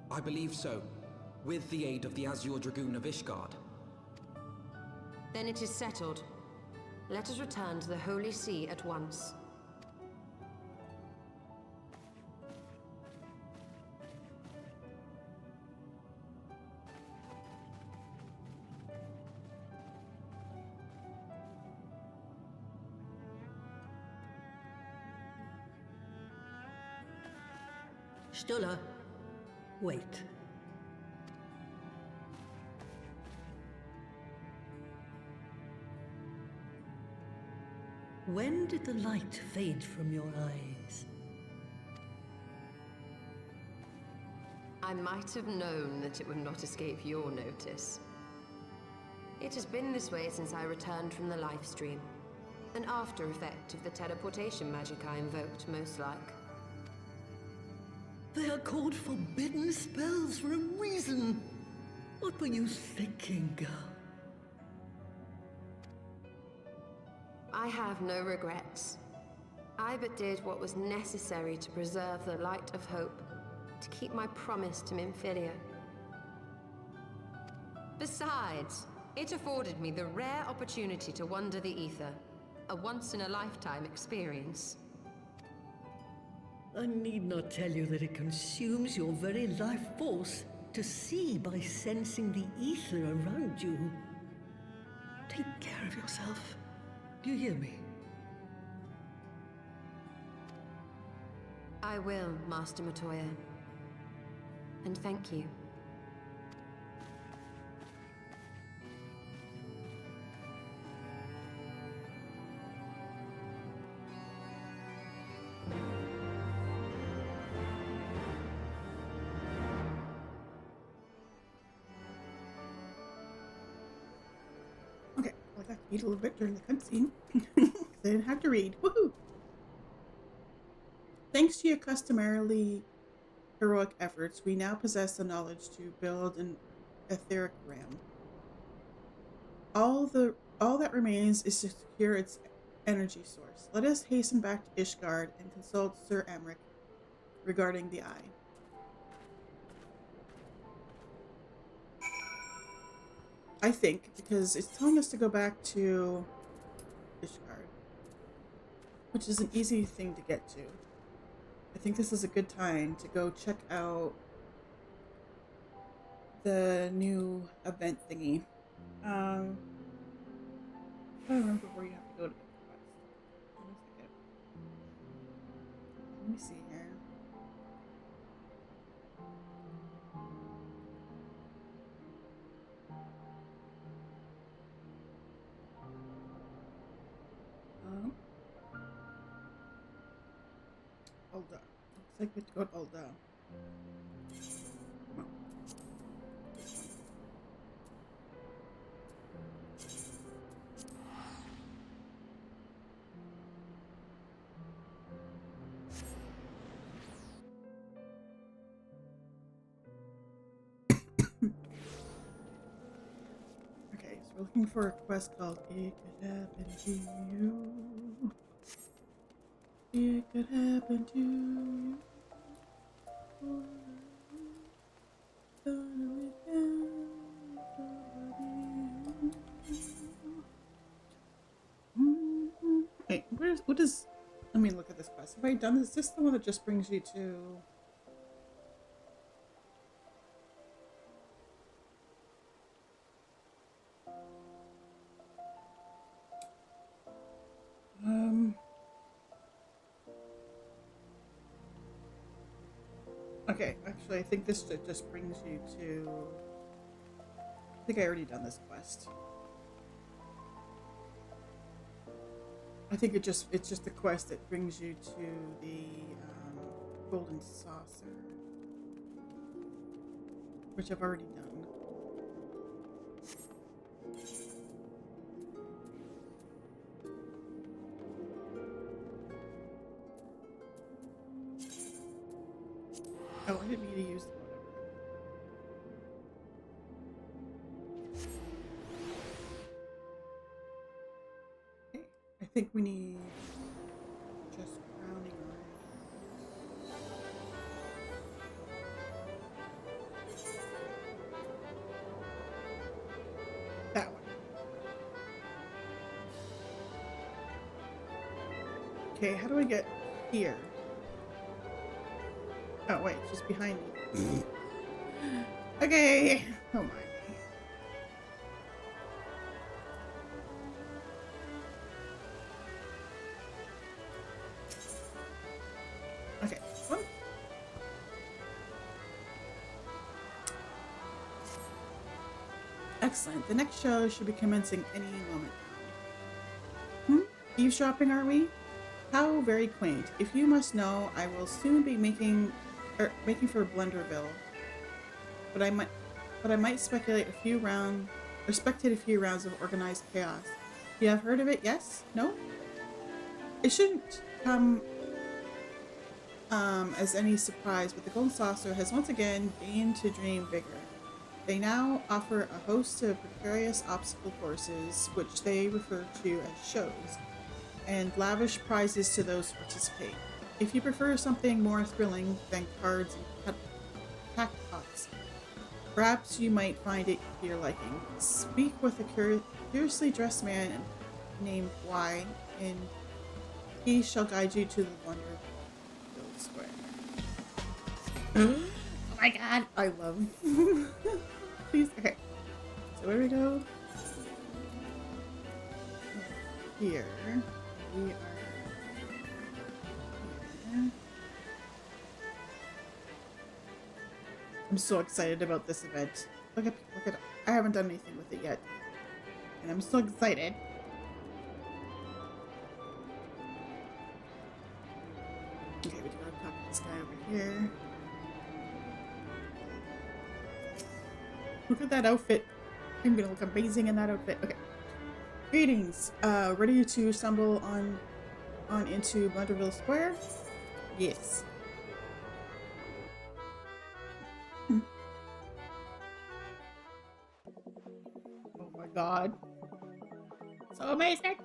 I believe so, with the aid of the Azure Dragoon of Ishgard. Then it is settled. Let us return to the Holy See at once. Stola, wait. When did the light fade from your eyes? I might have known that it would not escape your notice. It has been this way since I returned from the life stream. An after effect of the teleportation magic I invoked, most like. They are called forbidden spells for a reason. What were you thinking, girl? I have no regrets. I but did what was necessary to preserve the light of hope, to keep my promise to Minfilia. Besides, it afforded me the rare opportunity to wander the ether, a once-in-a-lifetime experience. I need not tell you that it consumes your very life force to see by sensing the ether around you. Take care of yourself. Do you hear me? I will, Master Matoya. And thank you. Okay, I got to read a little bit during the cutscene. I didn't have to read. Woohoo! Thanks to your customarily heroic efforts, we now possess the knowledge to build an etheric ram. All that remains is to secure its energy source. Let us hasten back to Ishgard and consult Sir Amric regarding the eye. I think, because it's telling us to go back to Ishgard, which is an easy thing to get to. I think this is a good time to go check out the new event thingy. I remember where you have to go to get the quest. Let me see here. Alda. Looks like we have to go to Alda. Come on. Okay, so we're looking for a quest called It Could Happen to You. It could happen to you. Wait, what is... Let me look at this quest. Have I done this? Is this the one that just brings you to... Okay, actually, I think this just brings you to... I think I already done this quest. I think it's just the quest that brings you to the golden saucer, which I've already done. Oh, I didn't mean to use the okay, I think we need just crowning around. That one. Okay, how do I get here? Oh wait, she's behind me. Okay. Oh my. Okay. What? Excellent. The next show should be commencing any moment now. Eavesdropping, are we? How very quaint. If you must know, I will soon be making for Blunderville. But I might speculate a few rounds or spectate a few rounds of organized chaos. You have heard of it? Yes? No? It shouldn't come as any surprise, but the Golden Saucer has once again gained to dream vigor. They now offer a host of precarious obstacle courses, which they refer to as shows, and lavish prizes to those who participate. If you prefer something more thrilling than cards and packpots, perhaps you might find it to your liking. Speak with a curiously dressed man named Y, and he shall guide you to the Wonderville Square. Oh my god, I love please. Okay, so where do we go? Here. We are here. I'm so excited about this event. Look at I haven't done anything with it yet. And I'm so excited. Okay, we gotta talk to this guy over here. Look at that outfit. I'm gonna look amazing in that outfit. Okay. Greetings. Ready to stumble on into Blunderville Square? Yes. Oh my god. So amazing.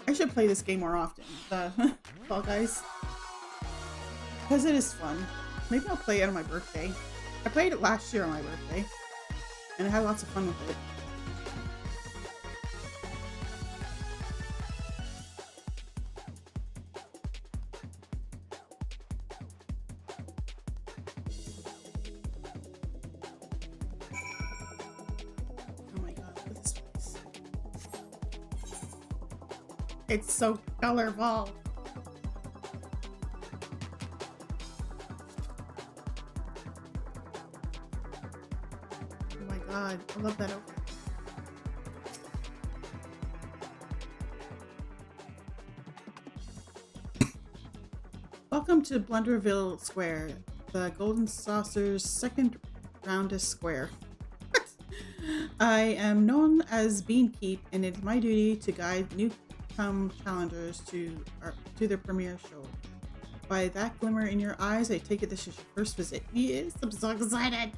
I should play this game more often. The Fall Guys. Because it is fun. Maybe I'll play it on my birthday. I played it last year on my birthday. And I had lots of fun with it. It's so colorful. Oh my god, I love that outfit. Welcome to Blunderville Square, the Golden Saucer's second roundest square. I am known as Beankeep, and it's my duty to guide newcome challengers to their premiere show. By that glimmer in your eyes, I take it this is your first visit. Yes, I'm so excited!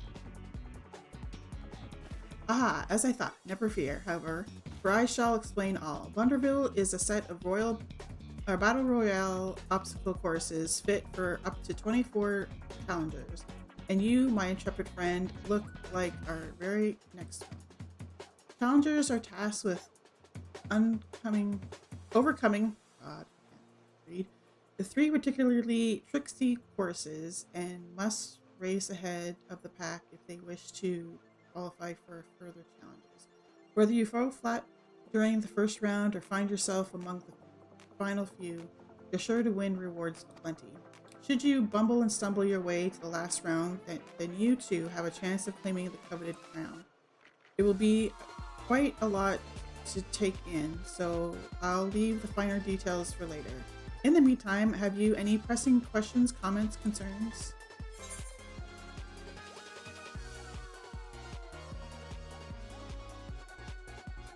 Ah, as I thought, never fear, however, for I shall explain all. Blunderville is a set of battle royale obstacle courses fit for up to 24 challengers, and you, my intrepid friend, look like our very next one. Challengers are tasked with overcoming the 3 particularly tricksy courses and must race ahead of the pack if they wish to qualify for further challenges. Whether you fall flat during the first round or find yourself among the final few, you're sure to win rewards plenty. Should you bumble and stumble your way to the last round, then you too have a chance of claiming the coveted crown. It will be quite a lot to take in, so I'll leave the finer details for later. In the meantime, have you any pressing questions, comments, concerns?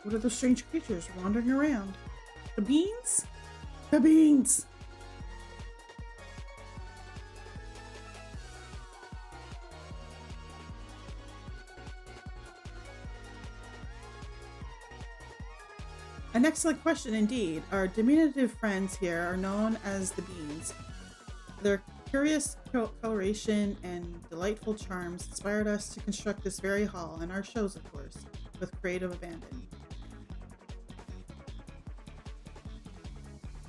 What are those strange creatures wandering around? The beans? The beans! An excellent question indeed. Our diminutive friends here are known as the beans. Their curious coloration and delightful charms inspired us to construct this very hall and our shows, of course, with creative abandon.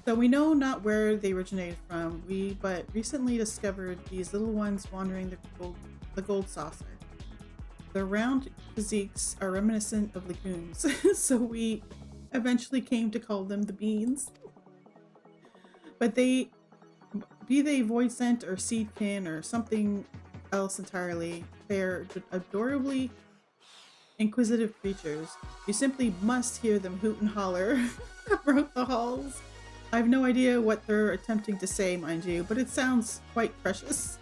Though we know not where they originated from, we but recently discovered these little ones wandering the gold saucer. Their round physiques are reminiscent of legumes, so we eventually came to call them the beans. But be they void scent or seedkin or something else entirely, they're adorably inquisitive creatures. You simply must hear them hoot and holler about the halls. I have no idea what they're attempting to say, mind you, but it sounds quite precious.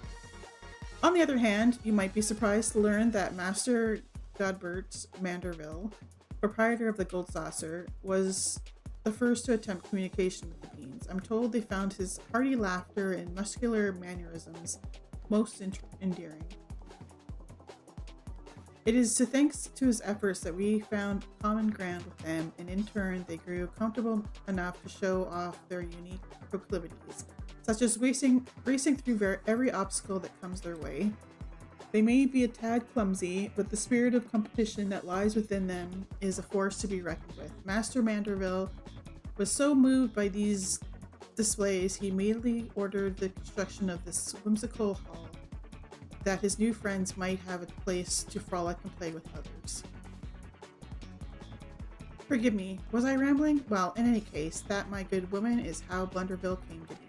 On the other hand, you might be surprised to learn that Master Godbert Manderville, proprietor of the Gold Saucer, was the first to attempt communication with the beans. I'm told they found his hearty laughter and muscular mannerisms most endearing. It is thanks to his efforts that we found common ground with them, and in turn they grew comfortable enough to show off their unique proclivities, such as racing through every obstacle that comes their way. They may be a tad clumsy, but the spirit of competition that lies within them is a force to be reckoned with. Master Manderville was so moved by these displays, he immediately ordered the construction of this whimsical hall, that his new friends might have a place to frolic and play with others. Forgive me, was I rambling? Well, in any case, that, my good woman, is how Blunderville came to be.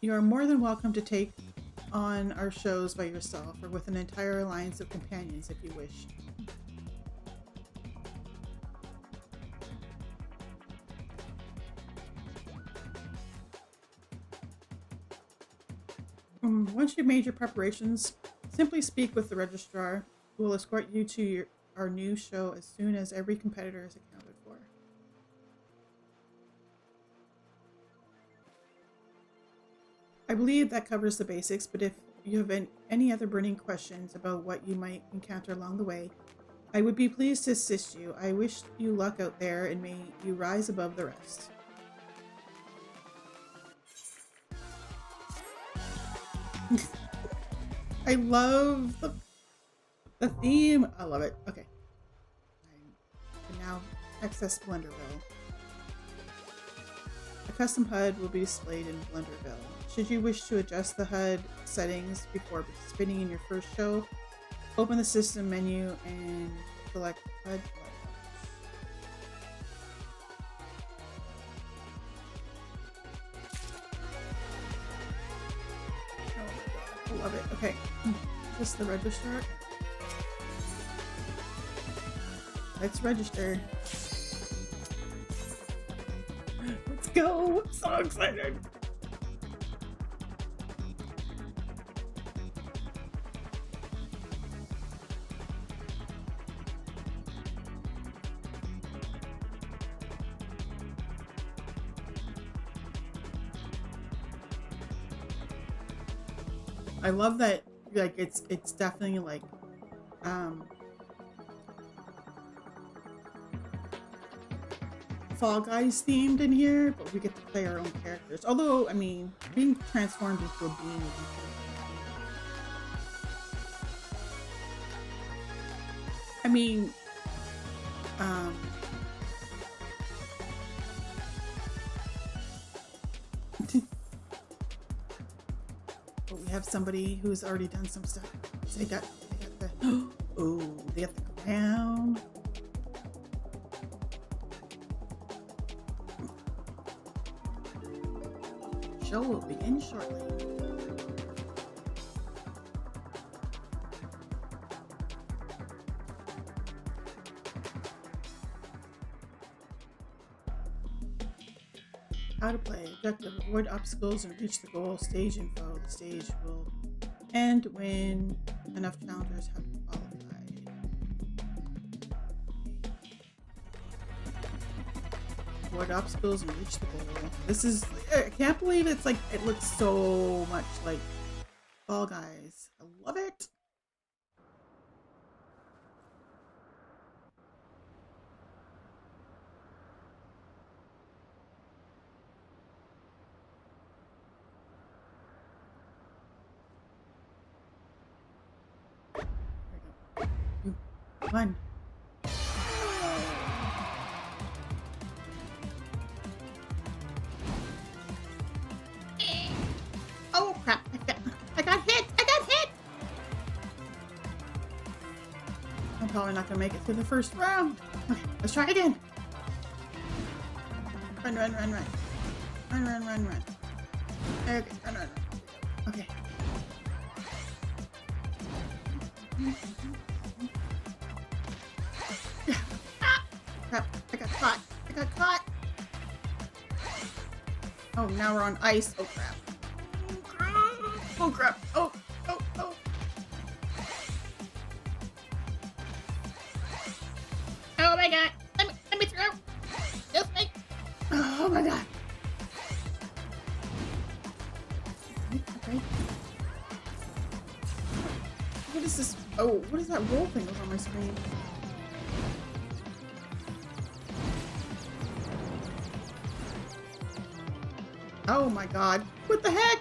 You are more than welcome to take on our shows by yourself or with an entire alliance of companions if you wish. Once you've made your preparations, simply speak with the registrar, who will escort you to our new show as soon as every competitor is accounted for. I believe that covers the basics, but if you have any other burning questions about what you might encounter along the way, I would be pleased to assist you. I wish you luck out there, and may you rise above the rest. I love the theme. I love it. Okay. And now access Blunderville. A custom HUD will be displayed in Blunderville. Should you wish to adjust the HUD settings before participating in your first show, open the system menu and select HUD. love it. Okay. Is this the register? Let's register. Let's go! I'm so excited! I love that, like, it's definitely like Fall Guys themed in here, but we get to play our own characters. Although, I mean, being transformed into a being would be cool. I mean, but we have somebody who's already done some stuff. So they got the oh, they got the crown. Show will begin shortly. How to play. Objective: avoid obstacles and reach the goal. Stage info. The stage will end when enough challengers have qualified. Avoid obstacles and reach the goal. This is, I can't believe it's like, it looks so much like Fall Guys. I love it. There we go. 2, 1. Oh crap, I got hit! I got hit! I'm probably not gonna make it through the first round. Okay, let's try again. Run, run, run, run. Run, run, run, run. Okay, run, run, run. Okay. Ah! Crap, I got caught. I got caught. Oh, now we're on ice. Oh crap. Oh crap. Oh, oh, oh. Oh my god. Let me through. Just me. Oh my god. Okay. What is this? Oh, what is that roll thing that's on my screen? Oh my god. What the heck?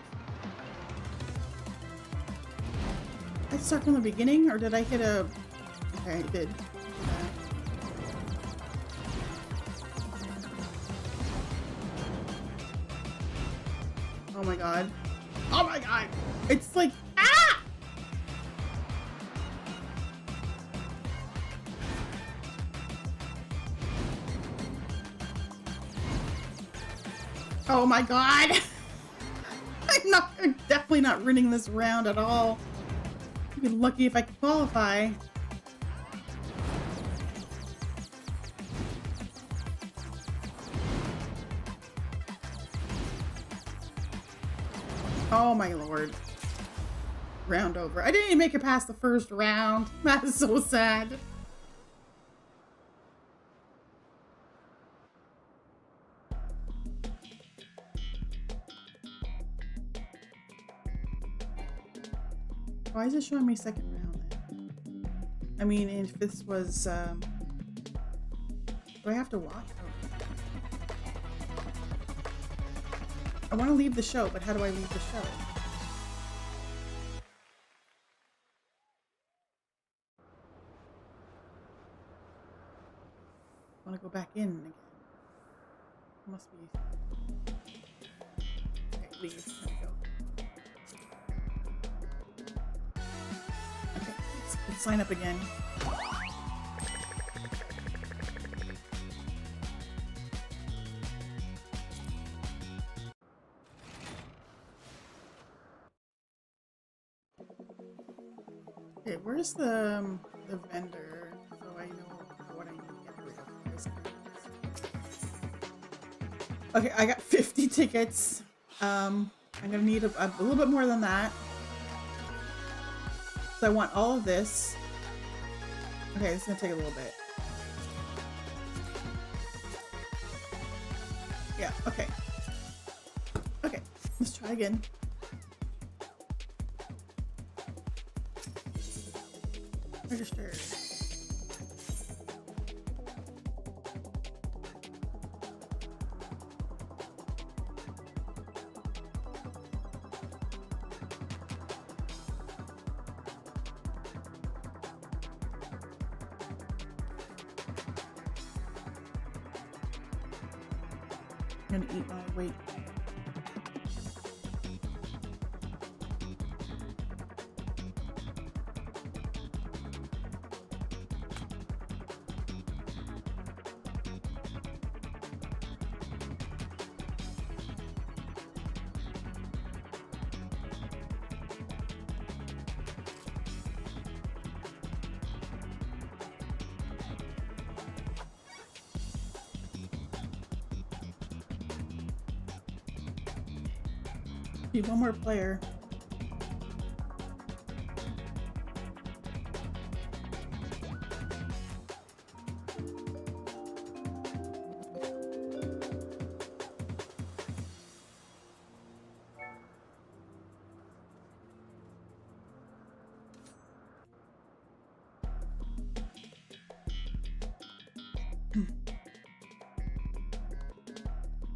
Did I start from the beginning, or did I hit a... Okay, I did. Oh my god. Oh my god! It's like... Ah! Oh my god! I'm definitely not winning this round at all. I'd be lucky if I could qualify. Oh my lord. Round over. I didn't even make it past the first round. That is so sad. Why is it showing me second round then? I mean, if this was, do I have to watch? Oh. I want to leave the show, but how do I leave the show? I want to go back in again. Must be. Okay, leave. There we go. Okay, let's sign up again. Okay, where's the vendor? So I know what I need to get rid of these cards. Okay, I got 50 tickets. I'm gonna need a little bit more than that. So I want all of this. Okay, it's gonna take a little bit. Yeah, okay. Okay, let's try again. Register. I'm gonna eat my weight. Need one more player.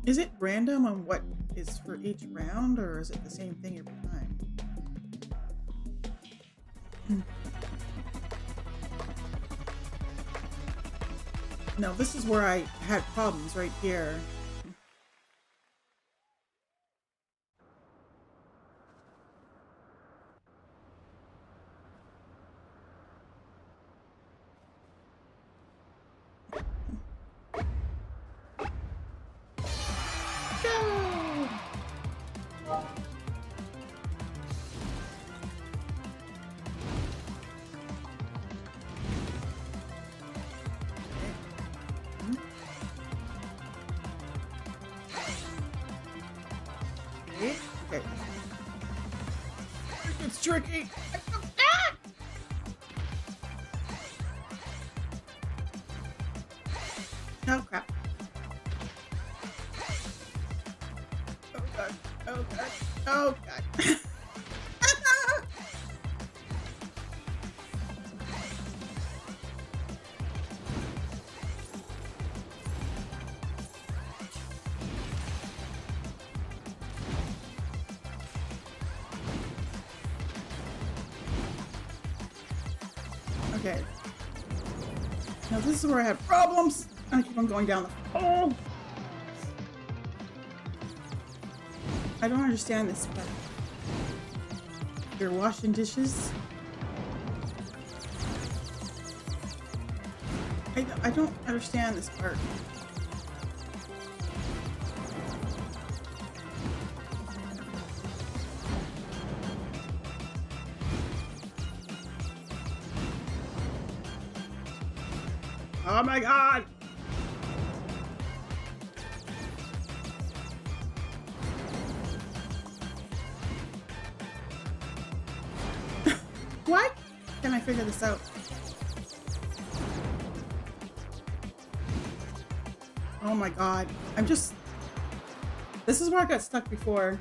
Is it random on what is for each round, or is it the same thing every time? No, this is where I had problems right here. Okay. It's tricky. Ah! Oh crap. Oh god. Oh god. Oh god. Okay. Now this is where I have problems. I keep on going down the hole. I don't understand this part. You're washing dishes. I don't understand this part. Oh my god! What? Can I figure this out? Oh my god. This is where I got stuck before.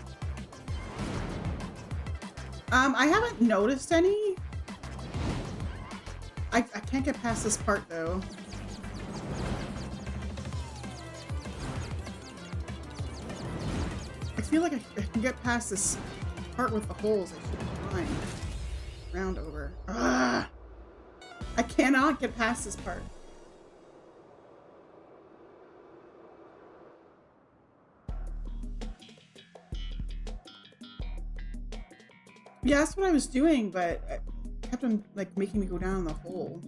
I haven't noticed any. I can't get past this part though. I feel like I can get past this part with the holes. I should be fine. Round over. Ah! I cannot get past this part. Yeah, that's what I was doing, but it kept on like making me go down the hole.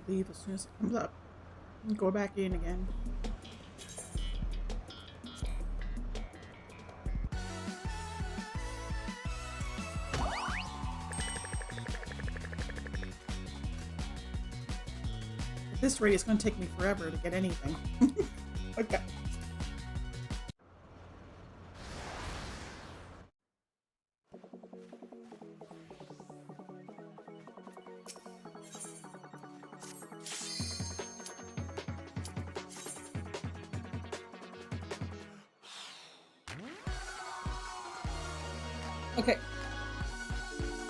leave as soon as it comes up and go back in again. At this rate, it's going to take me forever to get anything. Okay. Okay.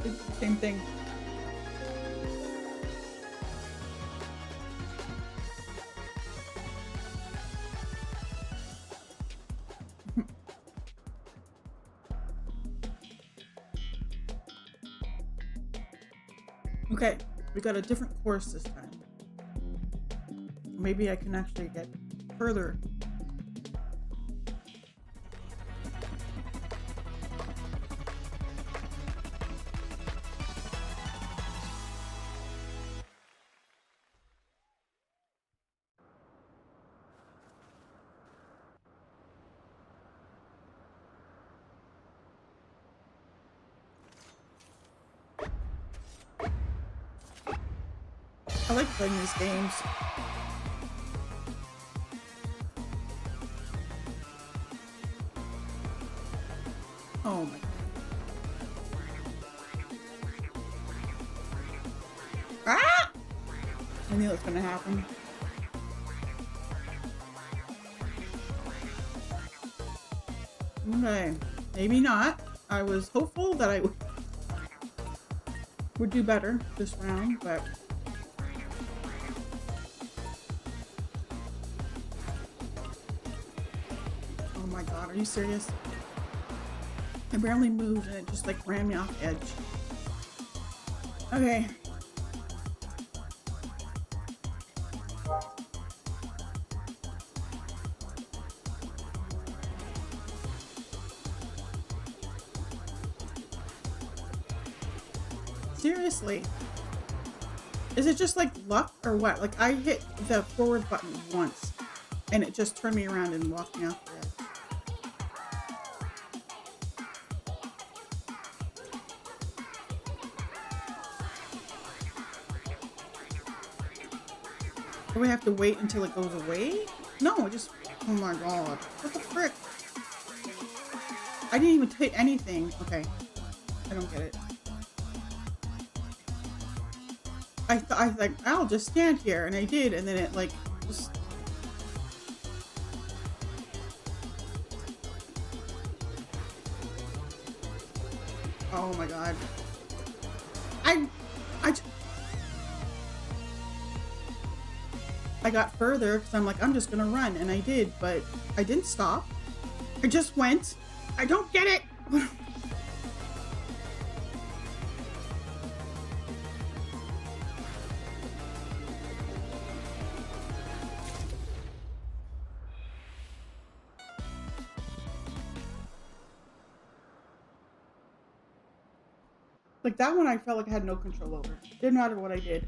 It's the same thing. Okay, we got a different course this time. Maybe I can actually get further. I like playing these games. Oh my god. Ah! I knew that was gonna happen. Okay, maybe not. I was hopeful that I would do better this round, but oh my god, are you serious? I barely moved and it just like ran me off the edge. Okay. Seriously? Is it just like luck or what? Like I hit the forward button once and it just turned me around and walked me off the edge. Do we have to wait until it goes away? No, it just... Oh my god. What the frick? I didn't even hit anything. Okay. I don't get it. I thought, like, I'll just stand here. And I did. And then it, like, just... Oh my god. I got further because I'm like, I'm just gonna run, and I did, but I didn't stop. I just went. I don't get it. Like that one, I felt like I had no control over. Didn't matter what I did.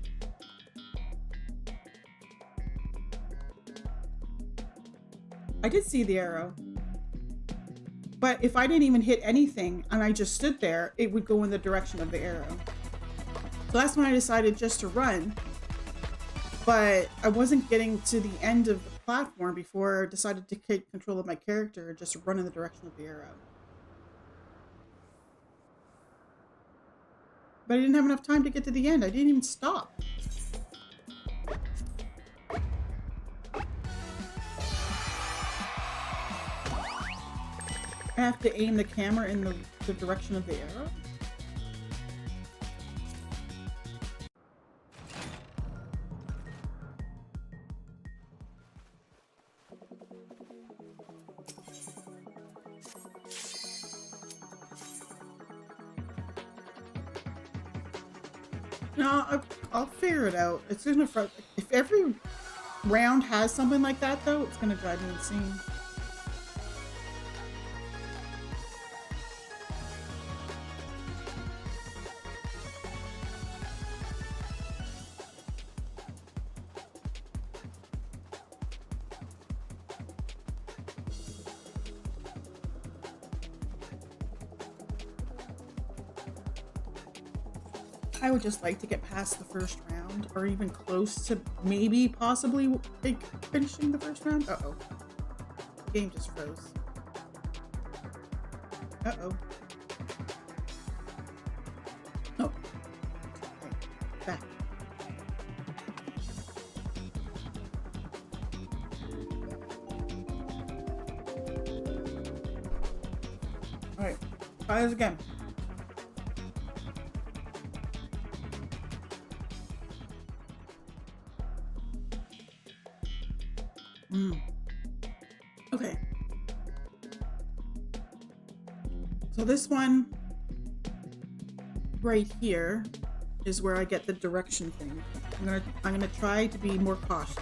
I did see the arrow, but if I didn't even hit anything and I just stood there, it would go in the direction of the arrow. So that's when I decided just to run, but I wasn't getting to the end of the platform before I decided to take control of my character and just run in the direction of the arrow. But I didn't have enough time to get to the end. I didn't even stop. I have to aim the camera in the direction of the arrow? No, I'll figure it out. It's gonna... If every round has something like that, though, it's gonna drive me insane. I would just like to get past the first round, or even close to maybe possibly like finishing the first round. Uh-oh. The game just froze. Uh-oh. Oh. Okay. Back. Alright. Try this again. Okay. So this one right here is where I get the direction thing. I'm gonna try to be more cautious.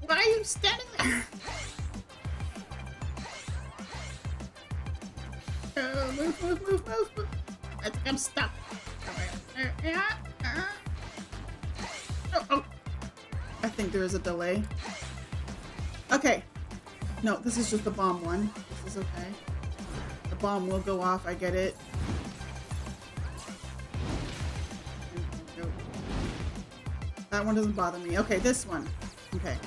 Why are you standing there? Move. I think I'm stuck. Oh. I think there is a delay. Okay. No, this is just the bomb one. This is okay. The bomb will go off, I get it. That one doesn't bother me. Okay, this one. Okay.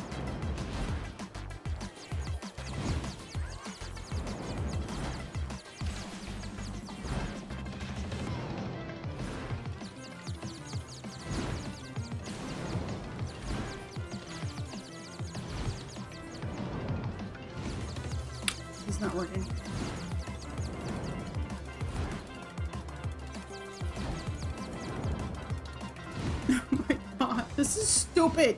It's not working. Oh my god, this is stupid.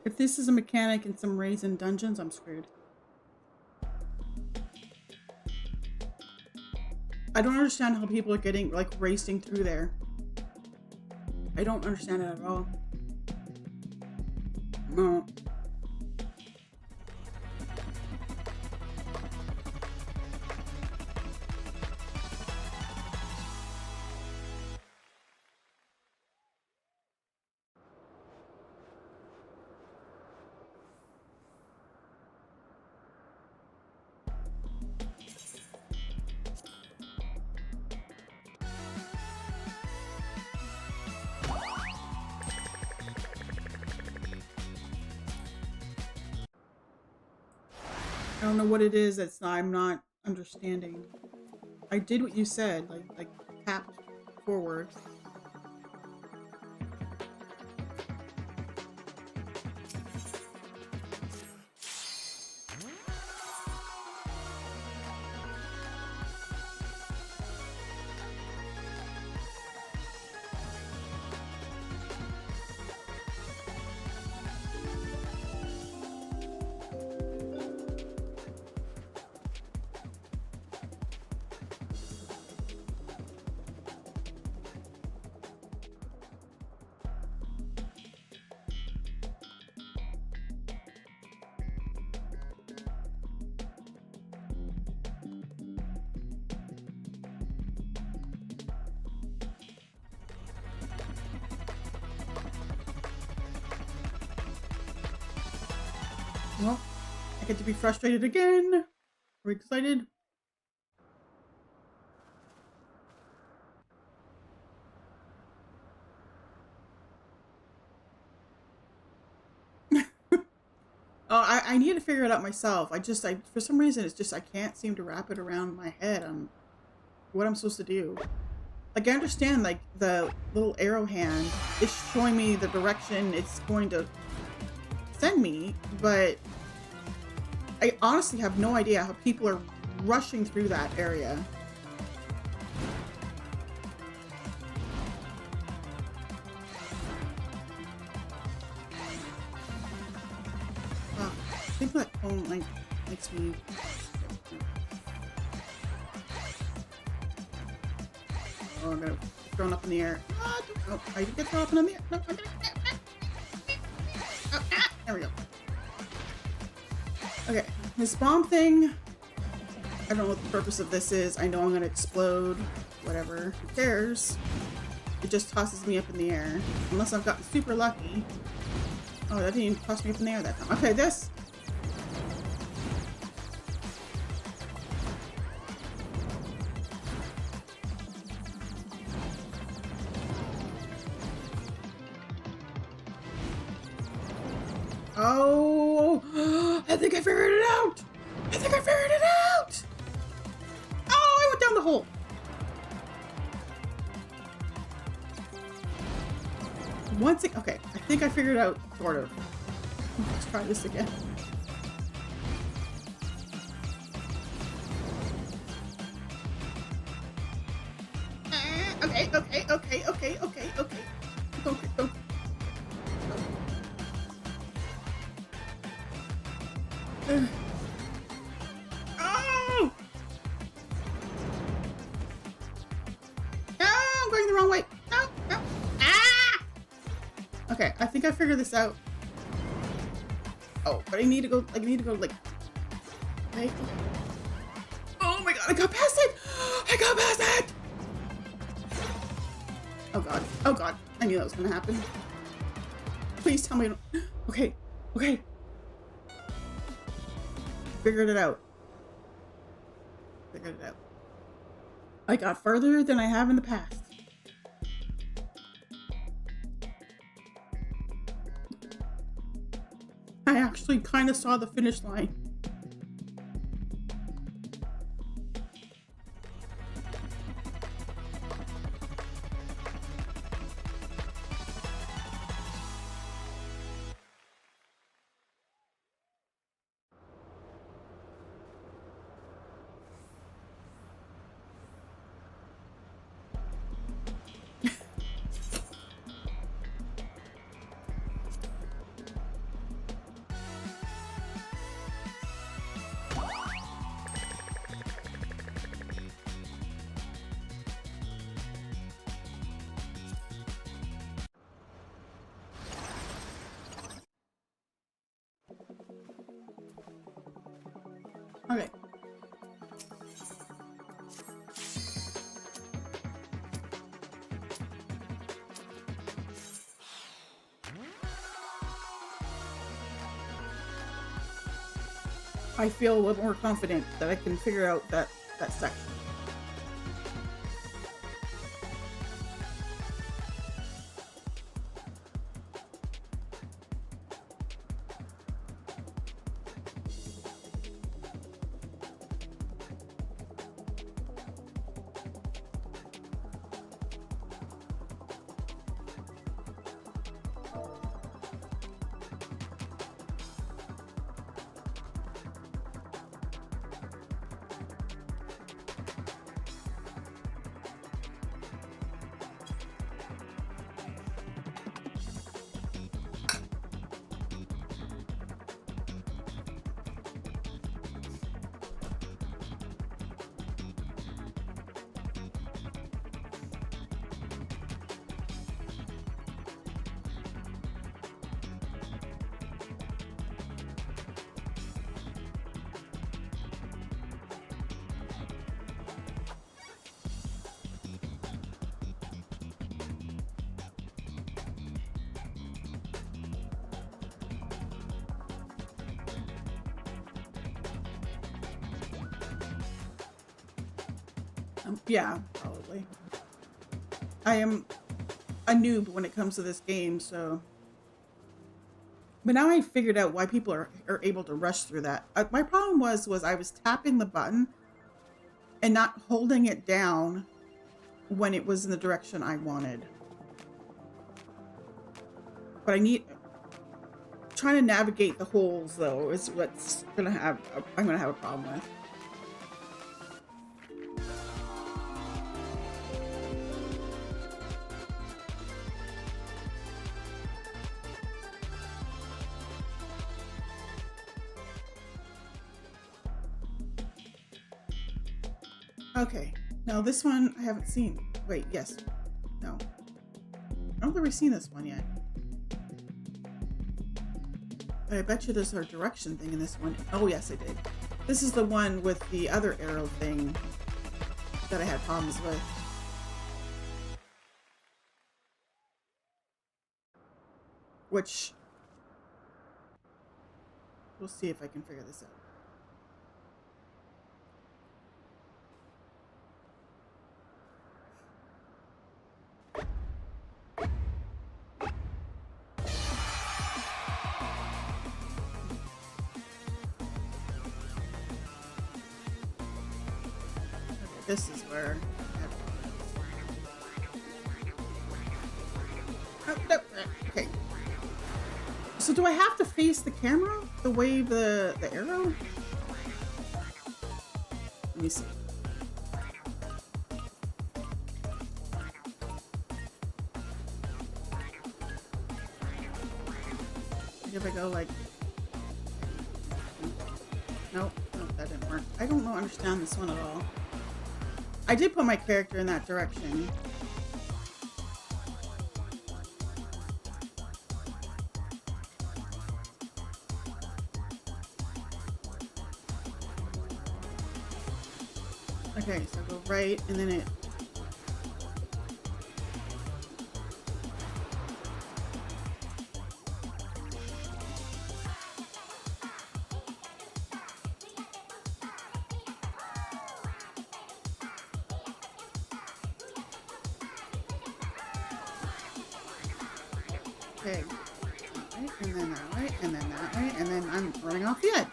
If this is a mechanic in some raisin dungeons, I'm screwed. I don't understand how people are getting, like, racing through there. I don't understand it at all. No. I don't know what it is that's not, I'm not understanding. I did what you said, like tapped forward. Well, I get to be frustrated again. We're excited. Oh, I need to figure it out myself. I for some reason, it's just, I can't seem to wrap it around my head on what I'm supposed to do. Like, I understand, like, the little arrow hand is showing me the direction it's going to send me, but I honestly have no idea how people are rushing through that area. I think that phone, like, makes me... Oh, I'm gonna get thrown up in the air. Oh, I didn't get thrown up in the air. No, I'm gonna... There we go. Okay, this bomb thing, I don't know what the purpose of this is. I know I'm gonna explode. Whatever. Who cares? It just tosses me up in the air. Unless I've gotten super lucky. Oh, that didn't even toss me up in the air that time. Okay, this... Oh, I think I figured it out. I think I figured it out. Oh, I went down the hole. Once it, okay, I think I figured it out, sort of. Let's try this again. Okay. Oh! No, I'm going the wrong way. No. Ah! Okay, I think I figured this out. Oh, but I need to go, like, okay. Oh my god, I got past it! I got past it! Oh god, I knew that was gonna happen. Please tell me I don't... Okay. Figured it out. I got further than I have in the past. I actually kind of saw the finish line. Okay. I feel a little more confident that I can figure out that section. Yeah, probably. I am a noob when it comes to this game, so... But now I figured out why people are able to rush through that. My problem was I was tapping the button and not holding it down when it was in the direction I wanted. But I need... Trying to navigate the holes, though, is what's I'm gonna have a problem with. Okay, now this one I haven't seen. Wait, yes. No. I don't think we've seen this one yet. But I bet you there's a direction thing in this one. Oh, yes, I did. This is the one with the other arrow thing that I had problems with. Which... We'll see if I can figure this out. This is where... Oh, no. Okay. So do I have to face the camera to wave the arrow? Let me see. If I go like... Nope, that didn't work. I don't understand this one at all. I did put my character in that direction. Okay, so go right, and then it... Okay, that way, and then that way, and then that way, and then I'm running off the edge.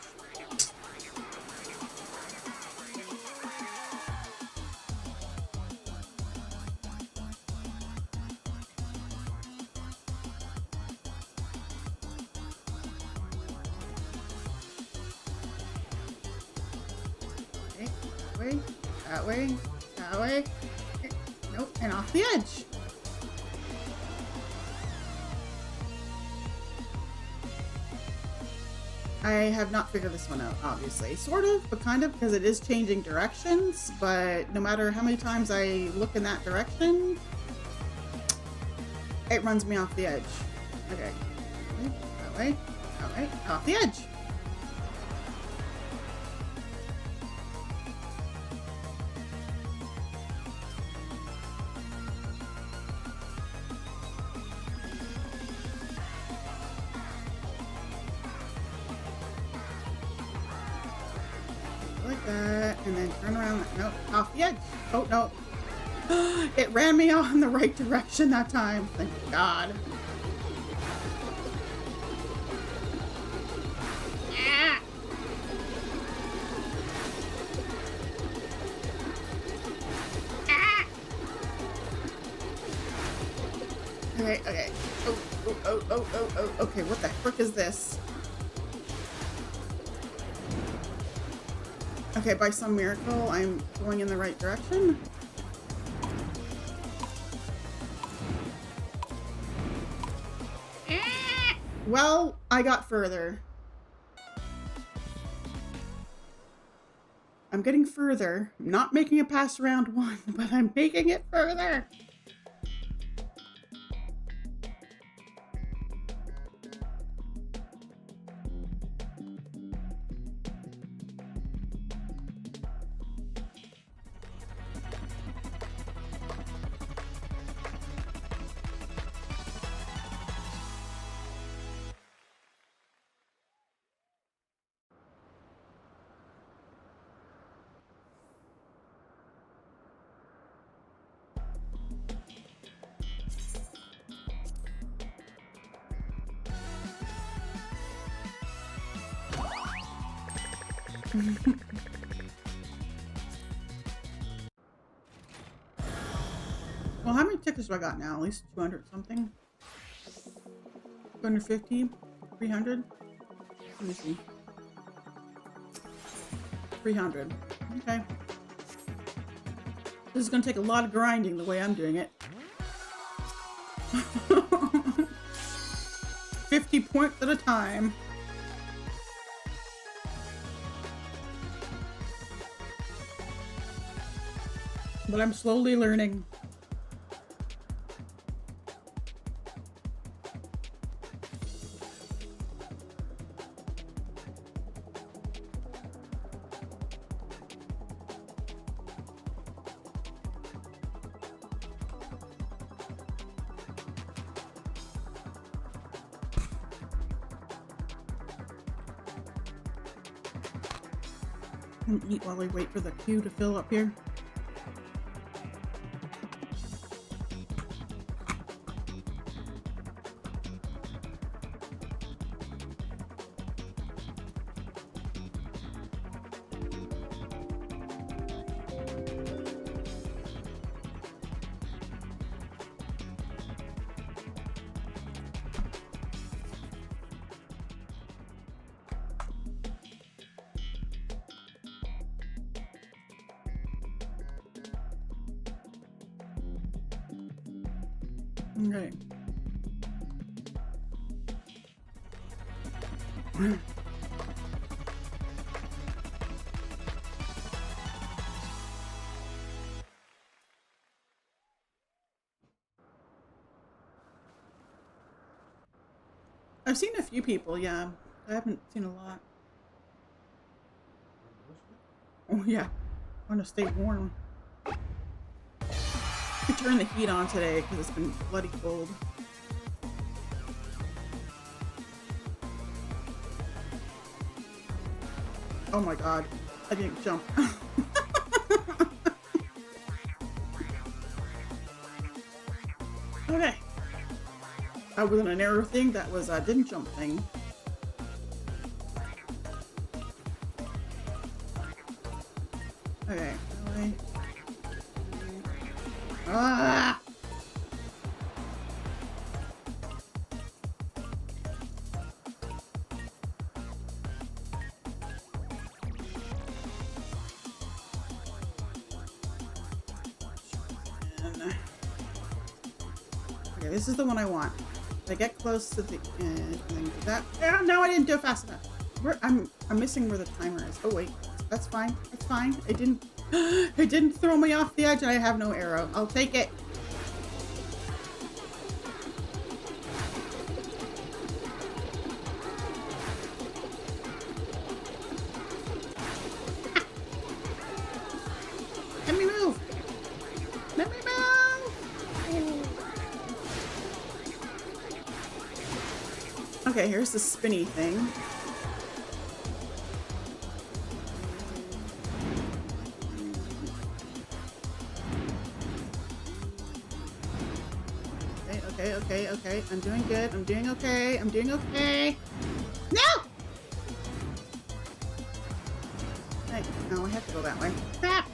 Okay, that way, that way, that way. Okay, nope, and off the edge. I have not figured this one out, obviously. Sort of, but kind of, because it is changing directions, but no matter how many times I look in that direction, it runs me off the edge. Okay. That way, off the edge. Like that, and then turn around. Nope, off the edge. Oh no. It ran me off in the right direction that time. Thank God. Ah. Ah. Okay, okay. Oh. Okay, what the frick is this? Okay, by some miracle, I'm going in the right direction. Well, I got further. I'm getting further. I'm not making it past round 1, but I'm making it further. Well, how many tickets do I got now? At least 200 something? 250? 300? Let me see. 300. Okay. This is going to take a lot of grinding the way I'm doing it. 50 points at a time. But I'm slowly learning. I'm gonna eat while we wait for the queue to fill up here. Okay. I've seen a few people, yeah. I haven't seen a lot. Oh yeah, I want to stay warm. I turned the heat on today because it's been bloody cold. Oh my god, I didn't jump. Okay. That wasn't an arrow thing, that was a didn't jump thing. Okay. Ah! Okay, this is the one I want. If I get close to the end and then do that. Oh, no, I didn't do it fast enough. I'm missing where the timer is. Oh wait, that's fine. It's fine. It didn't throw me off the edge. I have no arrow. I'll take it. Let me move. Let me move. Okay, here's the spinny thing. Okay. I'm doing good. I'm doing okay. I'm doing okay. No! Hey, no, I have to go that way. Crap!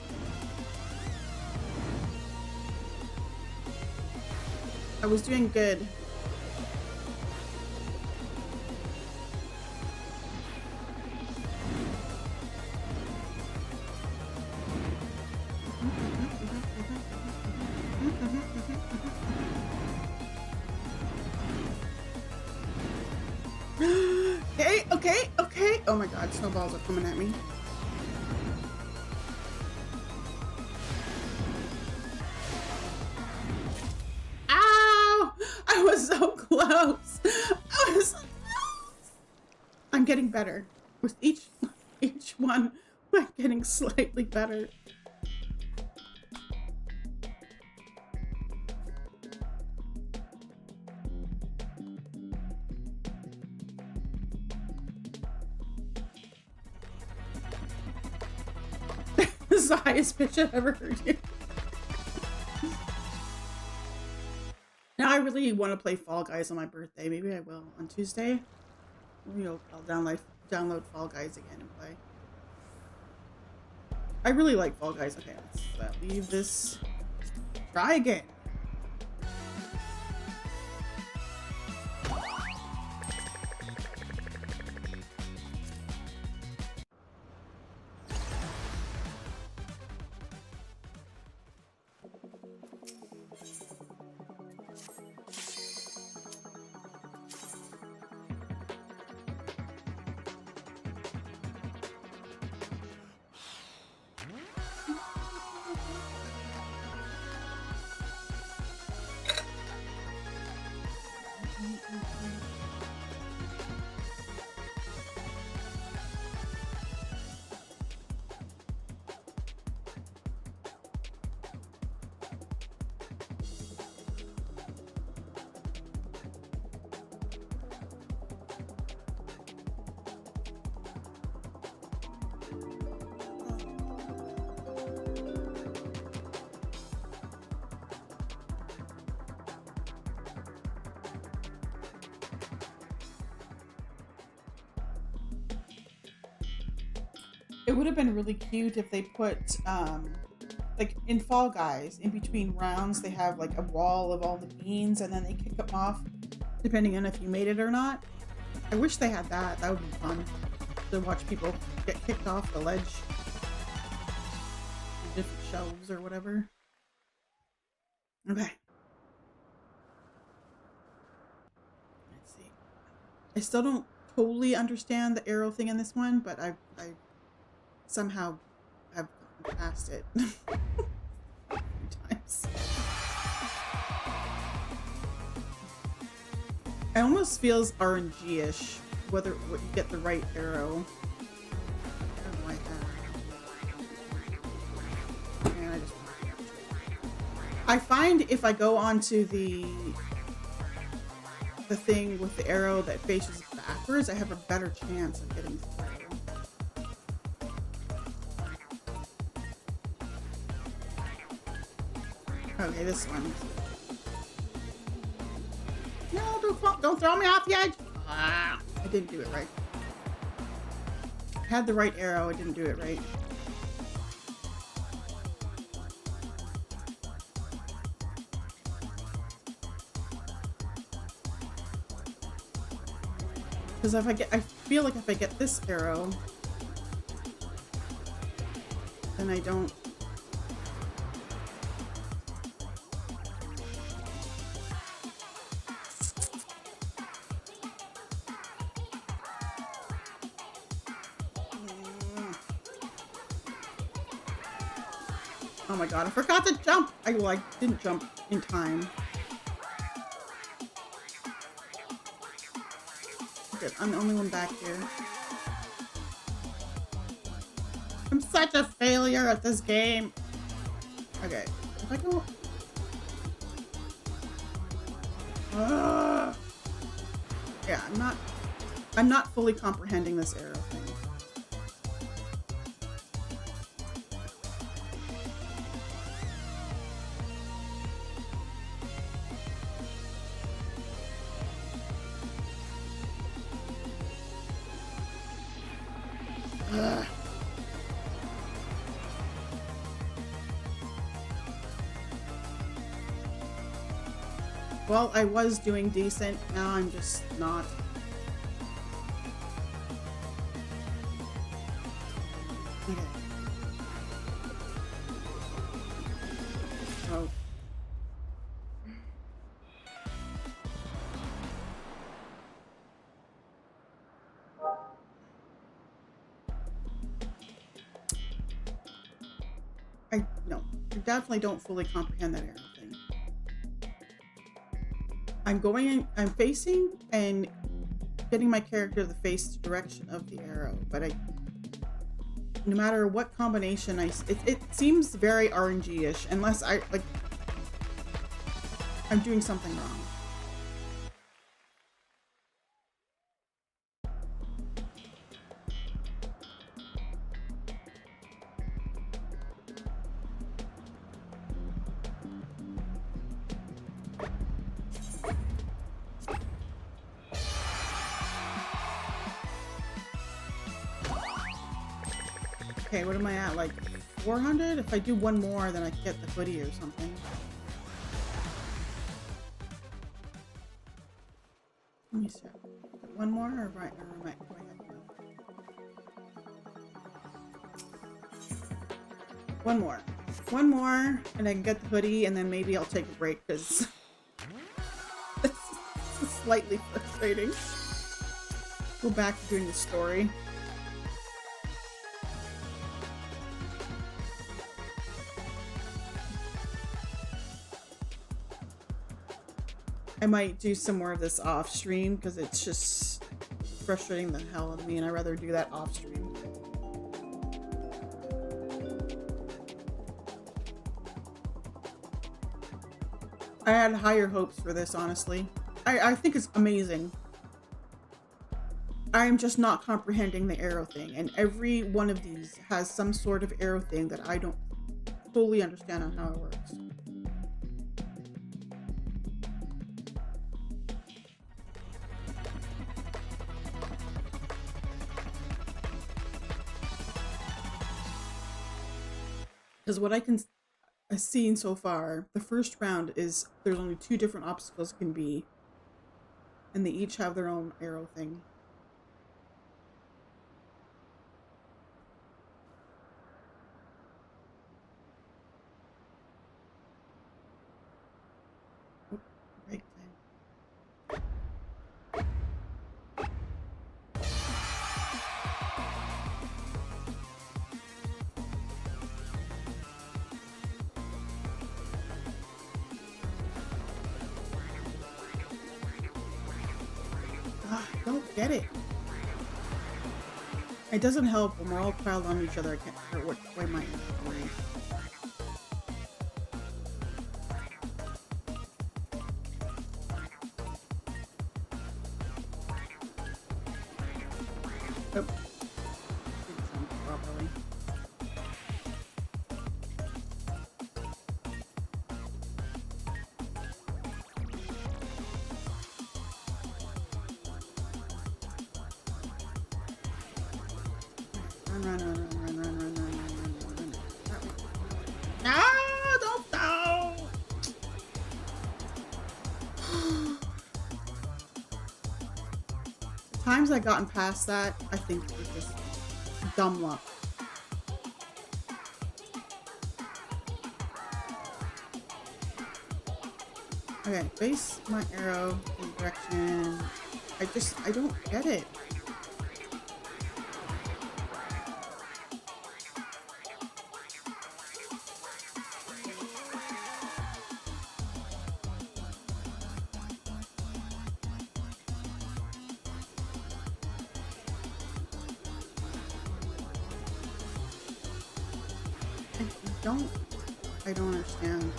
I was doing good. Okay. Oh my god, snowballs are coming at me. Ow! I was so close. I was so close. I'm getting better. With each one, I'm getting slightly better. This is the highest pitch I've ever heard you. Now I really want to play Fall Guys on my birthday. Maybe I will on Tuesday. Maybe I'll download Fall Guys again and play. I really like Fall Guys. Okay, let's leave this. Try again. It would have been really cute if they put, like in Fall Guys, in between rounds, they have like a wall of all the beans and then they kick them off depending on if you made it or not. I wish they had that. That would be fun to watch people get kicked off the ledge. Different shelves or whatever. Okay. Let's see. I still don't totally understand the arrow thing in this one, but I somehow have gotten past it a few times. It almost feels RNG-ish, whether you get the right arrow. I don't like that. And I find if I go onto the thing with the arrow that faces backwards, I have a better chance of getting through. Okay, this one. No, don't throw me off the edge. Ah, I didn't do it right. I had the right arrow, I didn't do it right. Because if I feel like if I get this arrow, then I don't. Oh my god, I forgot to jump! I didn't jump in time. Good, I'm the only one back here. I'm such a failure at this game! Okay, if I go... Yeah, I'm not fully comprehending this arrow thing. Well, I was doing decent, now I'm just not. Okay. Oh. I definitely don't fully comprehend that arrow thing. I'm facing and getting my character to face the direction of the arrow, but no matter what combination it seems very RNG-ish, unless I'm doing something wrong. Okay, what am I at? Like 400? If I do one more, then I can get the hoodie or something. Let me see. One more or right? Or am I going ahead? One more. One more, and I can get the hoodie, and then maybe I'll take a break because it's slightly frustrating. Go back to doing the story. I might do some more of this off stream because it's just frustrating the hell out of me, and I'd rather do that off stream. I had higher hopes for this, honestly. I think it's amazing. I am just not comprehending the arrow thing, and every one of these has some sort of arrow thing that I don't fully understand on how it works. Because what I've seen so far, the first round is there's only 2 different obstacles can be, and they each have their own arrow thing. Oh, break time. Ah, I don't get it. It doesn't help when we're all piled on each other. I can't figure out what way my arrow is going. Oh. Didn't sound properly. Run, run, run, run, run, run, run, run, run, run, run. That way. No, don't go. The times I've gotten past that, I think it was just dumb luck. Okay, face my arrow in direction. I don't get it. I don't understand.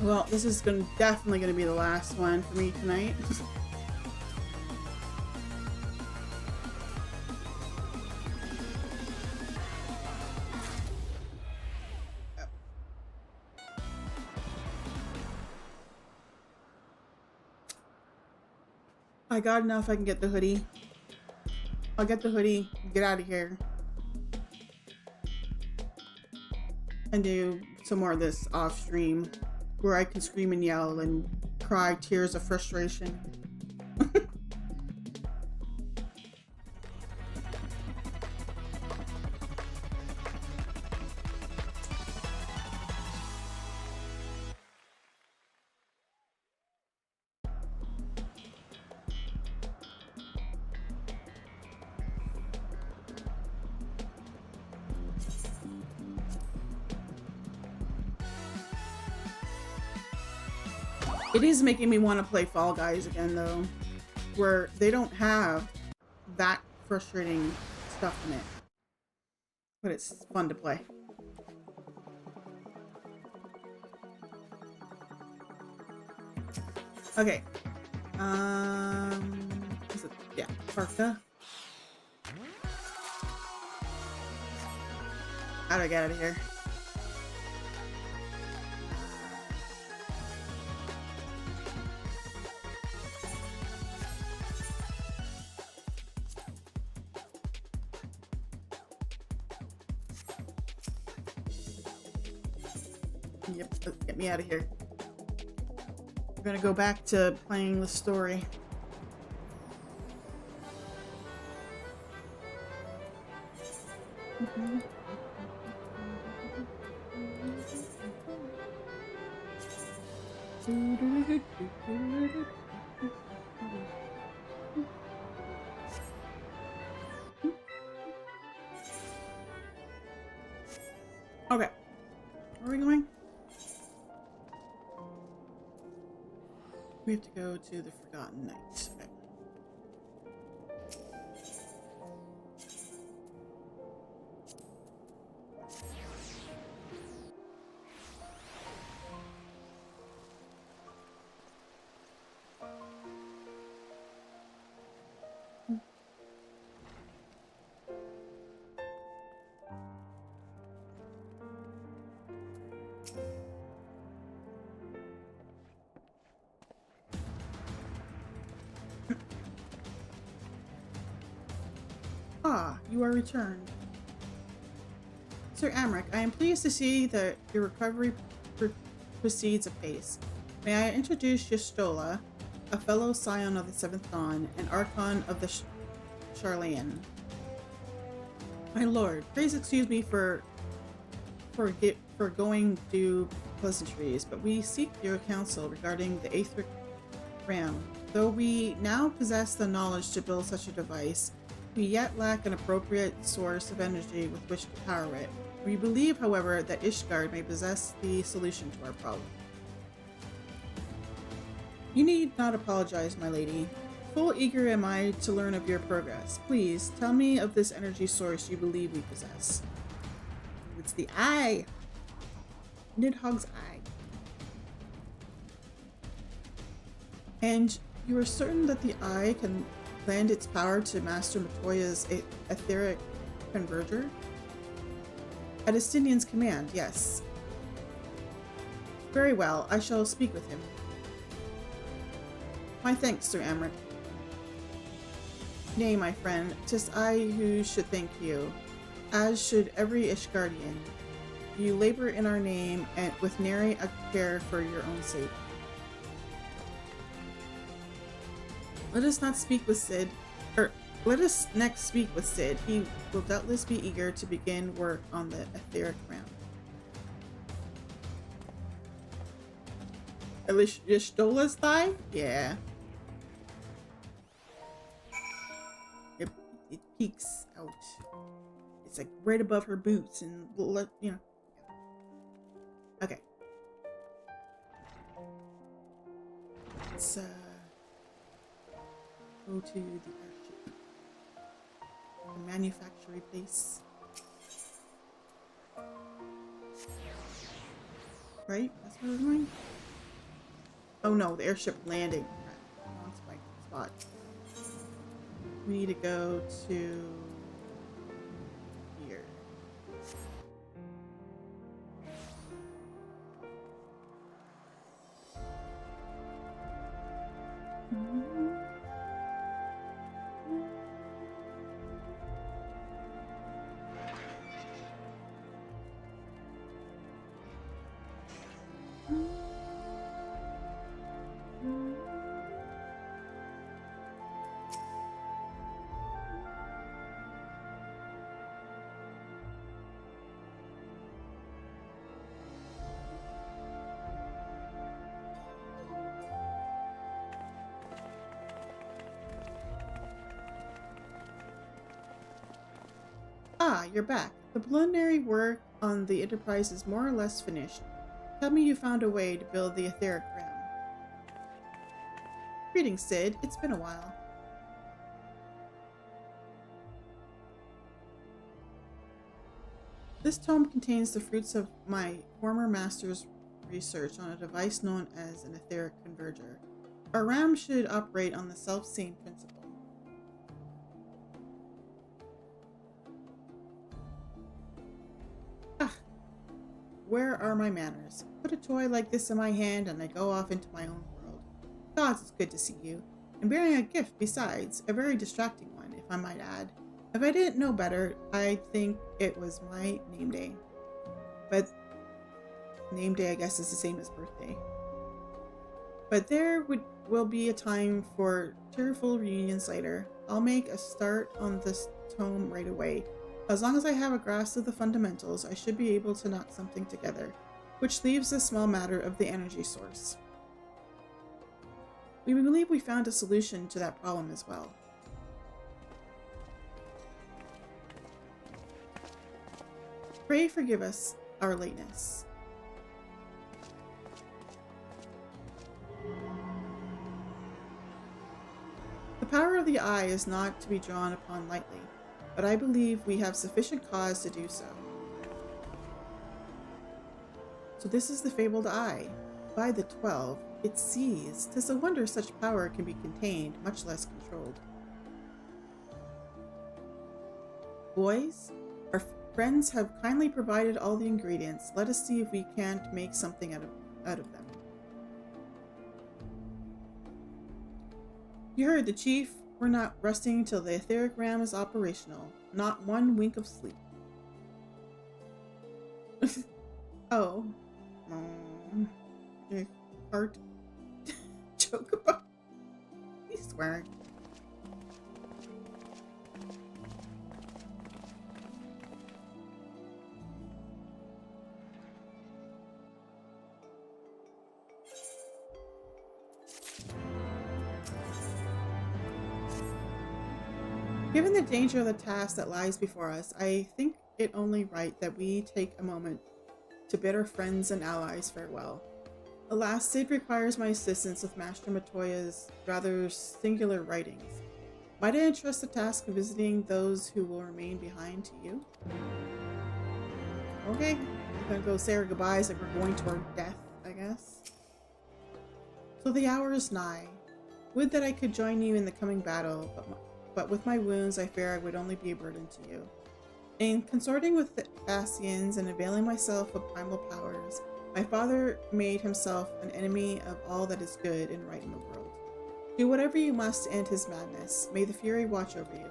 Well, this is definitely gonna be the last one for me tonight. I got enough. I can get the hoodie. I'll get the hoodie. Get out of here. And do some more of this off stream, where I can scream and yell and cry tears of frustration. It is making me want to play Fall Guys again, though, where they don't have that frustrating stuff in it, but it's fun to play. Okay, is it, yeah, Parka. How do I get out of here? Yep, get me out of here. We're gonna go back to playing the story. Okay, where are we going? We have to go to the Forgotten Knights. Okay. Ah, you are returned. Sir Amric, I am pleased to see that your recovery proceeds apace. May I introduce Y'shtola, a fellow scion of the Seventh Dawn, and Archon of the Charlayan. My lord, please excuse me for going due pleasantries, but we seek your counsel regarding the Aetheric Ram. Though we now possess the knowledge to build such a device, we yet lack an appropriate source of energy with which to power it. We believe, however, that Ishgard may possess the solution to our problem. You need not apologize, my lady. Full eager am I to learn of your progress. Please, tell me of this energy source you believe we possess. It's the eye! Nidhogg's eye. And you are certain that the eye can lend its power to Master Matoya's etheric converger? At Estinian's command, yes. Very well, I shall speak with him. My thanks, Sir Amric. Nay, my friend, 'tis I who should thank you, as should every Ishgardian. You labor in our name and with nary a care for your own sake. Let us next speak with Sid. He will doubtless be eager to begin work on the etheric ram. Y'shtola's thigh? Yeah. It peeks out. It's like right above her boots and you know. Okay. Let's go to the airship. The manufacturing place. Right? That's where we're going? Oh no, the airship landing. Wrong spot. We need to go to here. Ah, you're back. The preliminary work on the Enterprise is more or less finished. Tell me you found a way to build the etheric ram. Greetings, Sid. It's been a while. This tome contains the fruits of my former master's research on a device known as an etheric converger. Our ram should operate on the self-same principle. Where are my manners? Put a toy like this in my hand and I go off into my own world. Gods, it's good to see you. And bearing a gift besides, a very distracting one, if I might add. If I didn't know better, I'd think it was my name day. But name day, I guess, is the same as birthday. But there will be a time for tearful reunions later. I'll make a start on this tome right away. As long as I have a grasp of the fundamentals, I should be able to knock something together, which leaves the small matter of the energy source. We believe we found a solution to that problem as well. Pray forgive us our lateness. The power of the eye is not to be drawn upon lightly, but I believe we have sufficient cause to do so. So this is the fabled eye. By the 12, it sees. 'Tis a wonder such power can be contained, much less controlled. Boys, our friends have kindly provided all the ingredients. Let us see if we can't make something out of them. You heard the chief. We're not resting until the etheric ram is operational. Not one wink of sleep. Oh. Your heart joke about he's swearing. Given the danger of the task that lies before us, I think it only right that we take a moment to bid our friends and allies farewell. Alas, Sid requires my assistance with Master Matoya's rather singular writings. Might I entrust the task of visiting those who will remain behind to you? Okay, we're gonna go say our goodbyes like we're going to our death, I guess. So the hour is nigh. Would that I could join you in the coming battle, but with my wounds I fear I would only be a burden to you. In consorting with the Ascians and availing myself of primal powers, my father made himself an enemy of all that is good and right in the world. Do whatever you must to end his madness. May the Fury watch over you.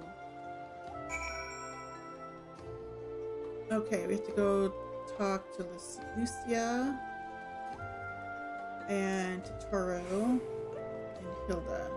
Okay, we have to go talk to Lucia and Toro and Hilda.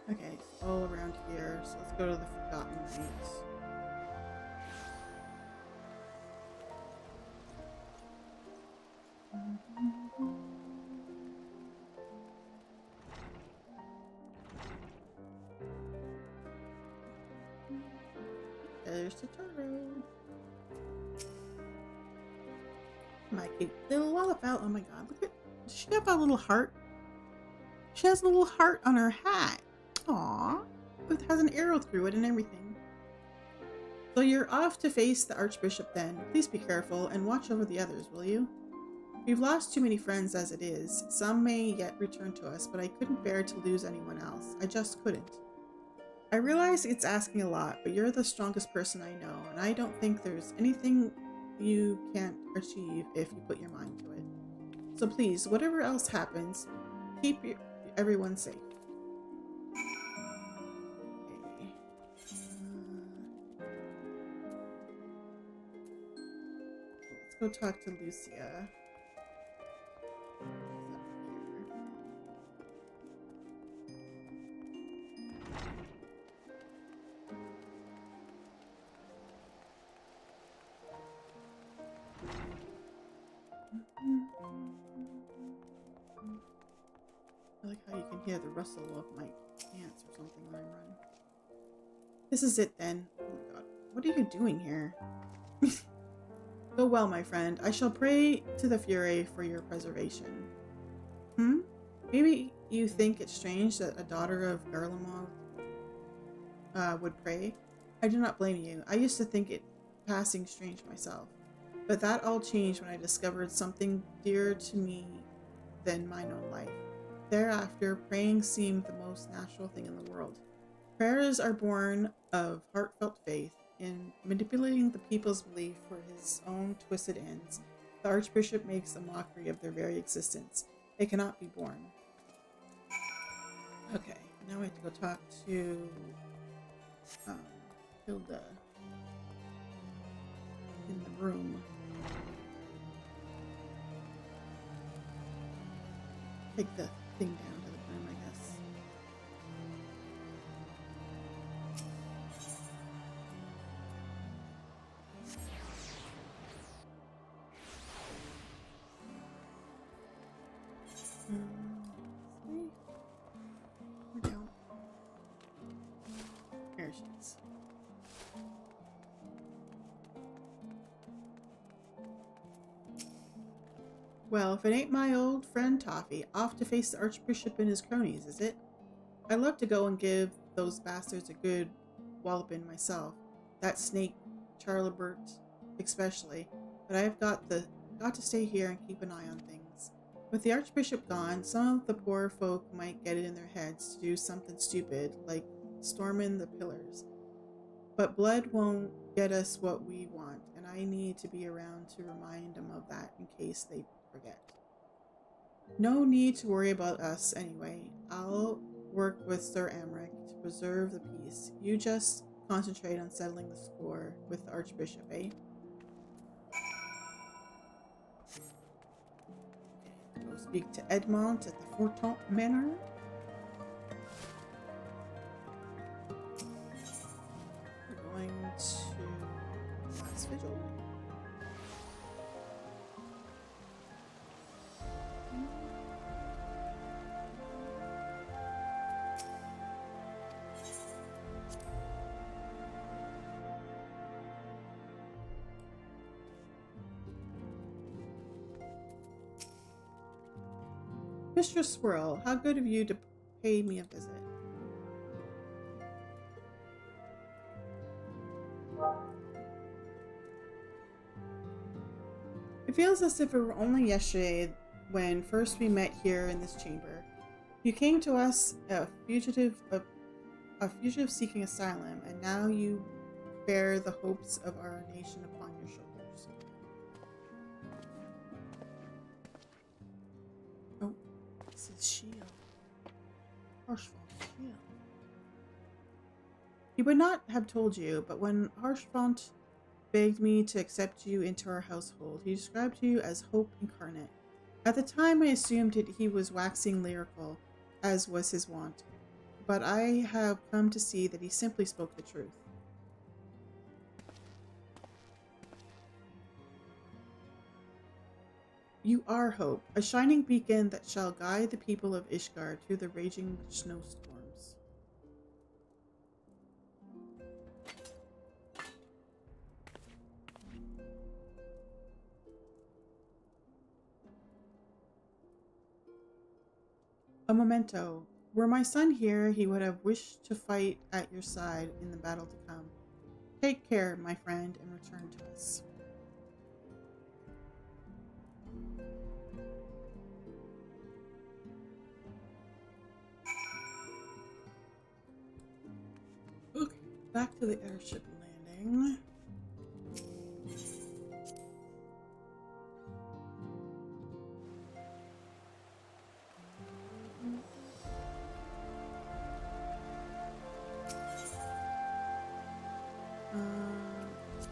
Okay, it's all around here, so let's go to the Forgotten Knights. There's the turtle. My cute little wallafowl. Oh my god, look at, does she have a little heart? She has a little heart on her hat. Aww, it has an arrow through it and everything. So you're off to face the Archbishop then. Please be careful and watch over the others, will you? We've lost too many friends as it is. Some may yet return to us, but I couldn't bear to lose anyone else. I just couldn't. I realize it's asking a lot, but you're the strongest person I know, and I don't think there's anything you can't achieve if you put your mind to it. So please, whatever else happens, keep everyone safe. Let's go talk to Lucia. I like how you can hear the rustle of my pants or something when I run. This is it then. Oh my god. What are you doing here? Go well, my friend. I shall pray to the Fury for your preservation. Maybe you think it's strange that a daughter of Garlemald would pray. I do not blame you. I used to think it passing strange myself. But that all changed when I discovered something dearer to me than mine own life. Thereafter, praying seemed the most natural thing in the world. Prayers are born of heartfelt faith. In manipulating the people's belief for his own twisted ends, the Archbishop makes a mockery of their very existence. They cannot be born. Okay, now we have to go talk to Hilda in the room. Take the thing down to the room, I guess. We're down. There she is. Well, if it ain't my old friend Toffee, off to face the Archbishop and his cronies, is it? I'd love to go and give those bastards a good walloping myself. that snake, Charlebert, especially, but I've got to stay here and keep an eye on things. With the Archbishop gone, some of the poor folk might get it in their heads to do something stupid, like storming the pillars. But blood won't get us what we want, and I need to be around to remind them of that in case they forget. No need to worry about us anyway. I'll work with Sir Amric to preserve the peace. You just concentrate on settling the score with the Archbishop, eh? Go speak to Edmond at the Fortemps Manor. We're going to Last Vigil. Mr. Swirl, how good of you to pay me a visit. It feels as if it were only yesterday when first we met here in this chamber. You came to us a fugitive seeking asylum, and now you bear the hopes of our nation upon your shoulders. Oh, this is shield. Harshfront's shield. He would not have told you, but when Harshfront begged me to accept you into our household, he described you as hope incarnate. At the time, I assumed he was waxing lyrical, as was his wont, but I have come to see that he simply spoke the truth. You are hope, a shining beacon that shall guide the people of Ishgard through the raging snowstorms. A memento. Were my son here, he would have wished to fight at your side in the battle to come. Take care, my friend, and return to us. Okay, back to the airship landing.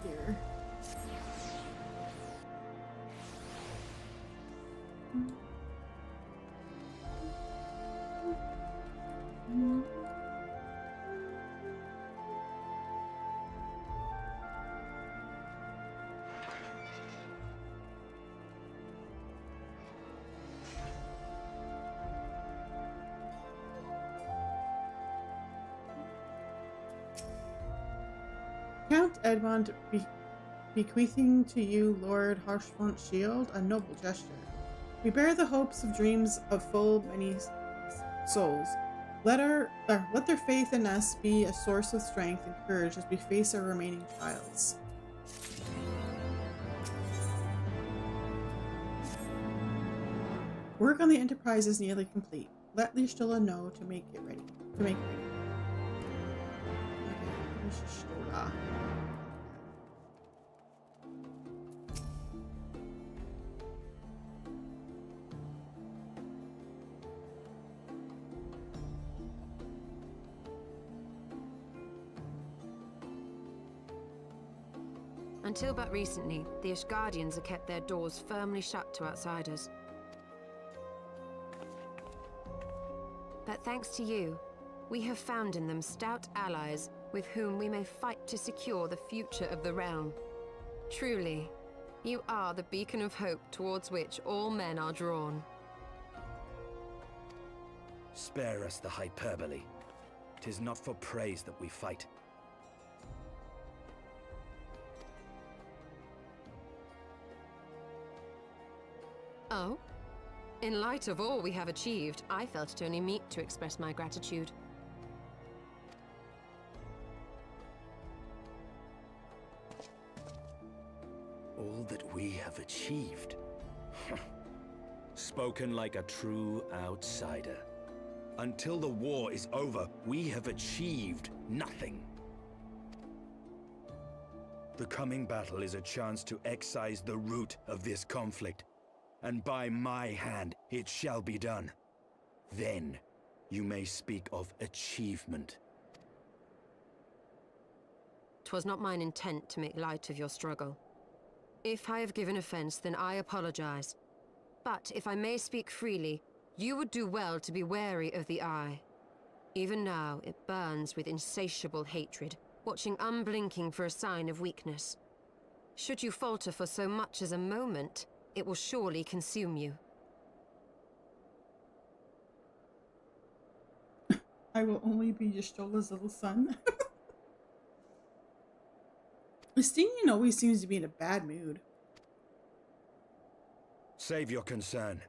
Here. Count Edmond bequeathing to you Lord Harshfront's shield, a noble gesture. We bear the hopes of dreams of full many souls. Let their faith in us be a source of strength and courage as we face our remaining trials. Work on the Enterprise is nearly complete. Let Lishtula know to make it ready. Okay, Lishtula. Until but recently, the Ishgardians have kept their doors firmly shut to outsiders. But thanks to you, we have found in them stout allies with whom we may fight to secure the future of the realm. Truly, you are the beacon of hope towards which all men are drawn. Spare us the hyperbole. 'Tis not for praise that we fight. Oh? In light of all we have achieved, I felt it only meet to express my gratitude. all that we have achieved. Spoken like a true outsider. Until the war is over, we have achieved nothing. The coming battle is a chance to excise the root of this conflict, and by my hand it shall be done. Then you may speak of achievement. 'Twas not mine intent to make light of your struggle. If I have given offense, then I apologize. But if I may speak freely, you would do well to be wary of the Eye. Even now, it burns with insatiable hatred, watching unblinking for a sign of weakness. Should you falter for so much as a moment, it will surely consume you. I will only be Y'shtola's little son. Estinian always seems to be in a bad mood. Save your concern.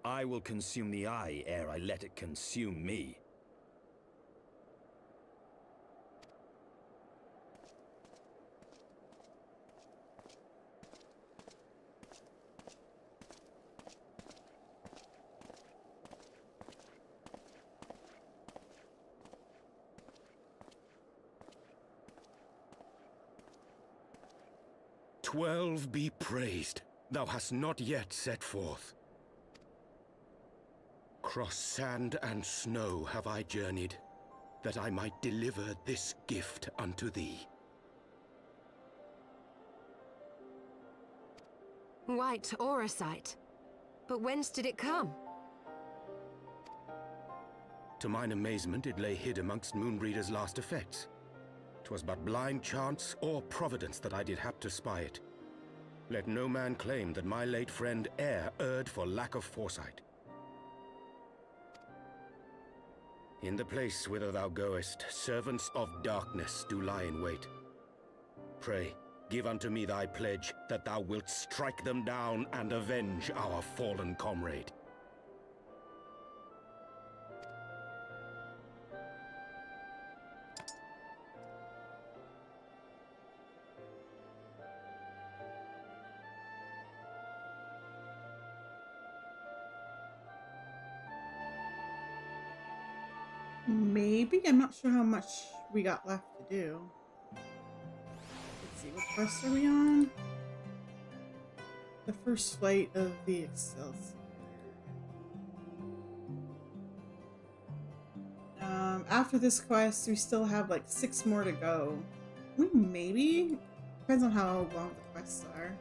I will consume the Eye ere I let it consume me. "12 be praised, thou hast not yet set forth. Cross sand and snow have I journeyed, that I might deliver this gift unto thee." White Auracite. But whence did it come? To mine amazement, it lay hid amongst Moonbreeder's last effects. 'Twas but blind chance or providence that I did hap to spy it. Let no man claim that my late friend e'er erred for lack of foresight. In the place whither thou goest, servants of darkness do lie in wait. Pray, give unto me thy pledge that thou wilt strike them down and avenge our fallen comrade. Maybe? I'm not sure how much we got left to do. Let's see, what quest are we on? The first flight of the XIV. After this quest, we still have like 6 more to go. Maybe? Depends on how long the quests are.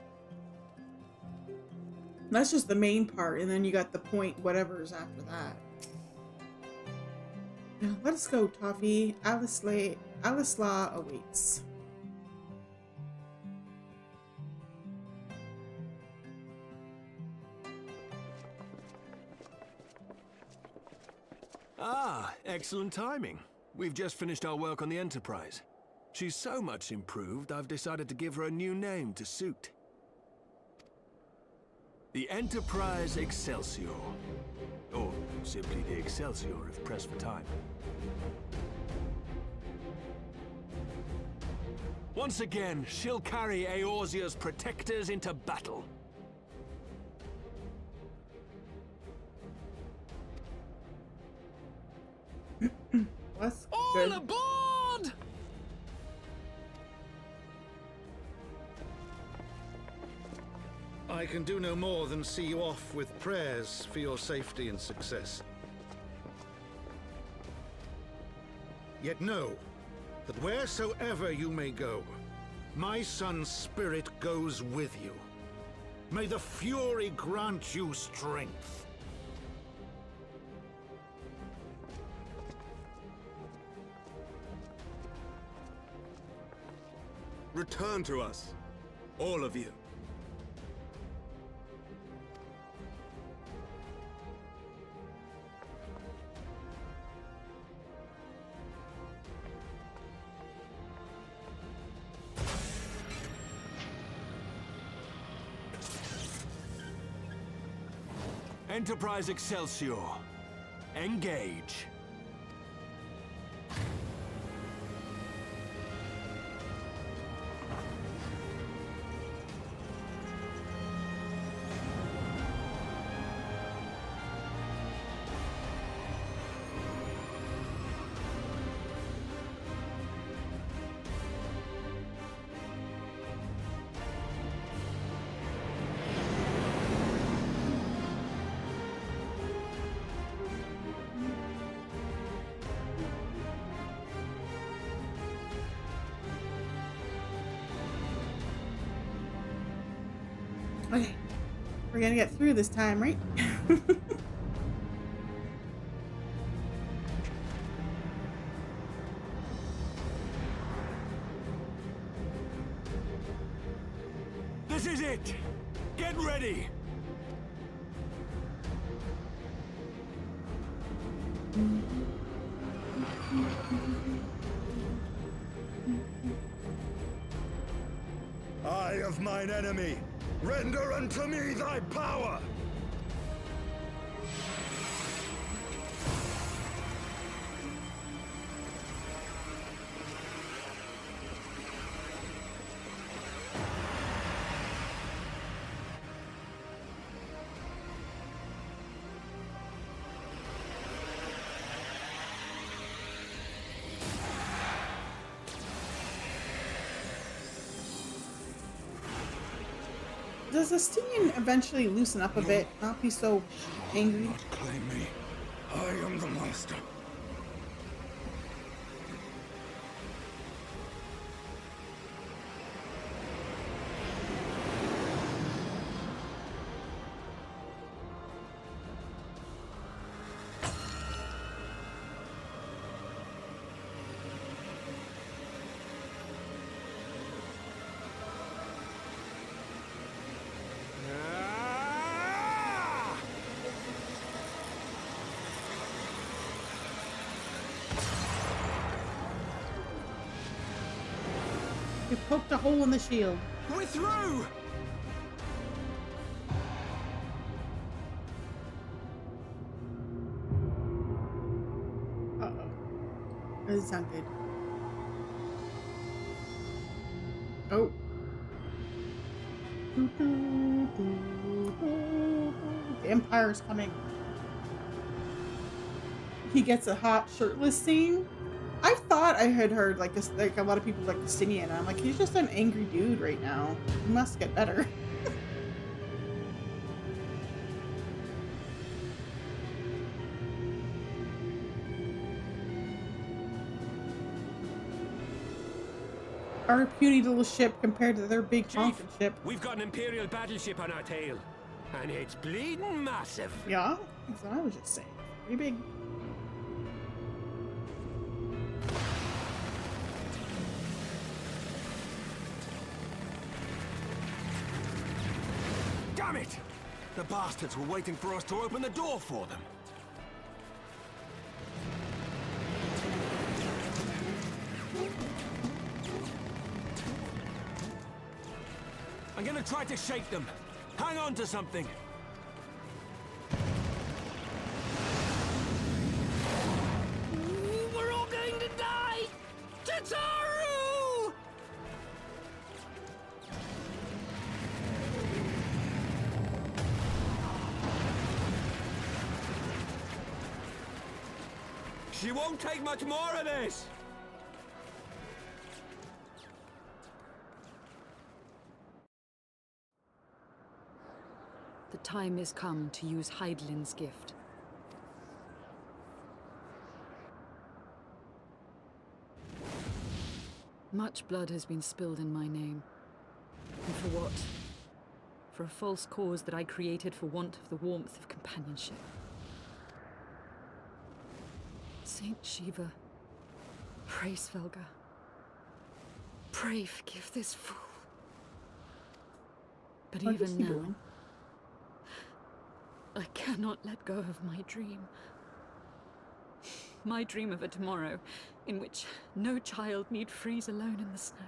That's just the main part, and then you got the point whatever's after that. Let us go, Toffee. Alisla awaits. Ah, excellent timing. We've just finished our work on the Enterprise. She's so much improved, I've decided to give her a new name to suit. The Enterprise Excelsior. Or simply the Excelsior if pressed for time. Once again, she'll carry Eorzea's protectors into battle. What's All good? aboard! I can do no more than see you off with prayers for your safety and success. Yet know that wheresoever you may go, my son's spirit goes with you. May the Fury grant you strength. Return to us, all of you. Enterprise Excelsior, engage. Okay. We're gonna get through this time, right? This is it! Get ready! Eye of mine enemy, render unto me thy power! Does Estinian eventually loosen up a bit? Not be so angry? Not claim me. I am the master. We poked a hole in the shield. We're through! Uh-oh. Doesn't sound good. Oh. The Empire's coming. He gets a hot shirtless scene. I thought I had heard like this, like a lot of people like Justinian. I'm like, he's just an angry dude right now. He must get better. Our puny little ship compared to their big conference ship. We've got an Imperial battleship on our tail, and it's bleeding massive. Yeah, that's what I was just saying. Pretty big. Damn it! The bastards were waiting for us to open the door for them. I'm gonna try to shake them. Hang on to something. We're all going to die! Tataru! She won't take much more of this! The time is come to use Hydaelyn's gift. Much blood has been spilled in my name. And for what? For a false cause that I created for want of the warmth of companionship. Saint Shiva, pray Svelga. Pray forgive this fool. But What is even he now, doing? I cannot let go of my dream. My dream of a tomorrow in which no child need freeze alone in the snow.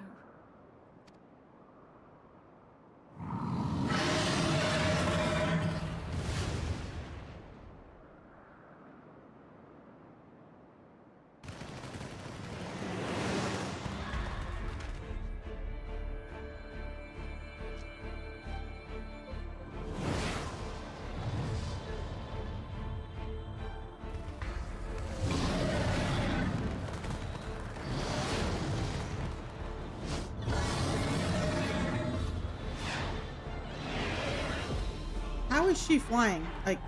How is she flying? Like,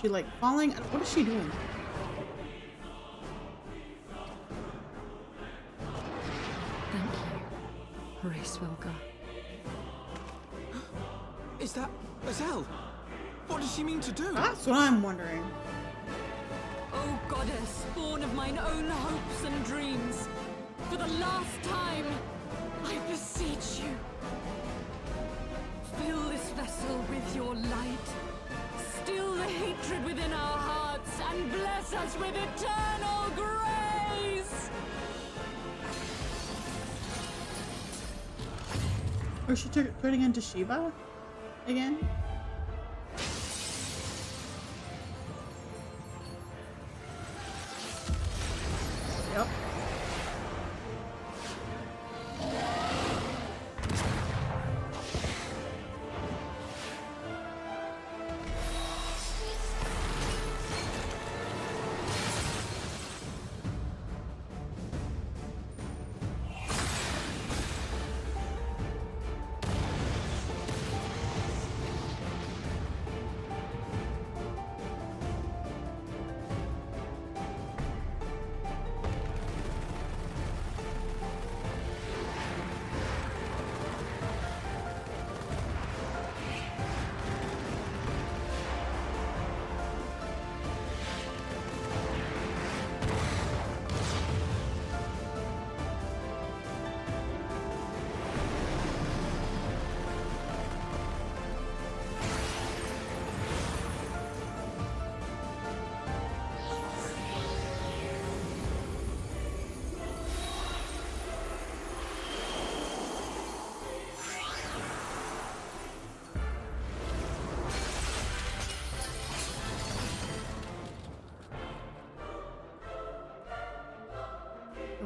she like falling? What is she doing? Thank you, Svelga. Is that Azelle? What does she mean to do? That's what I'm wondering. O goddess, born of mine own hopes and dreams, for the last time, I beseech you. Fill this vessel with your light. Still the hatred within our hearts and bless us with eternal grace! Or is she turning into Shiva again? Yep.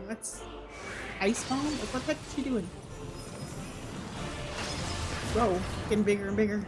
What's ice bomb? What the heck is she doing? Whoa, getting bigger and bigger.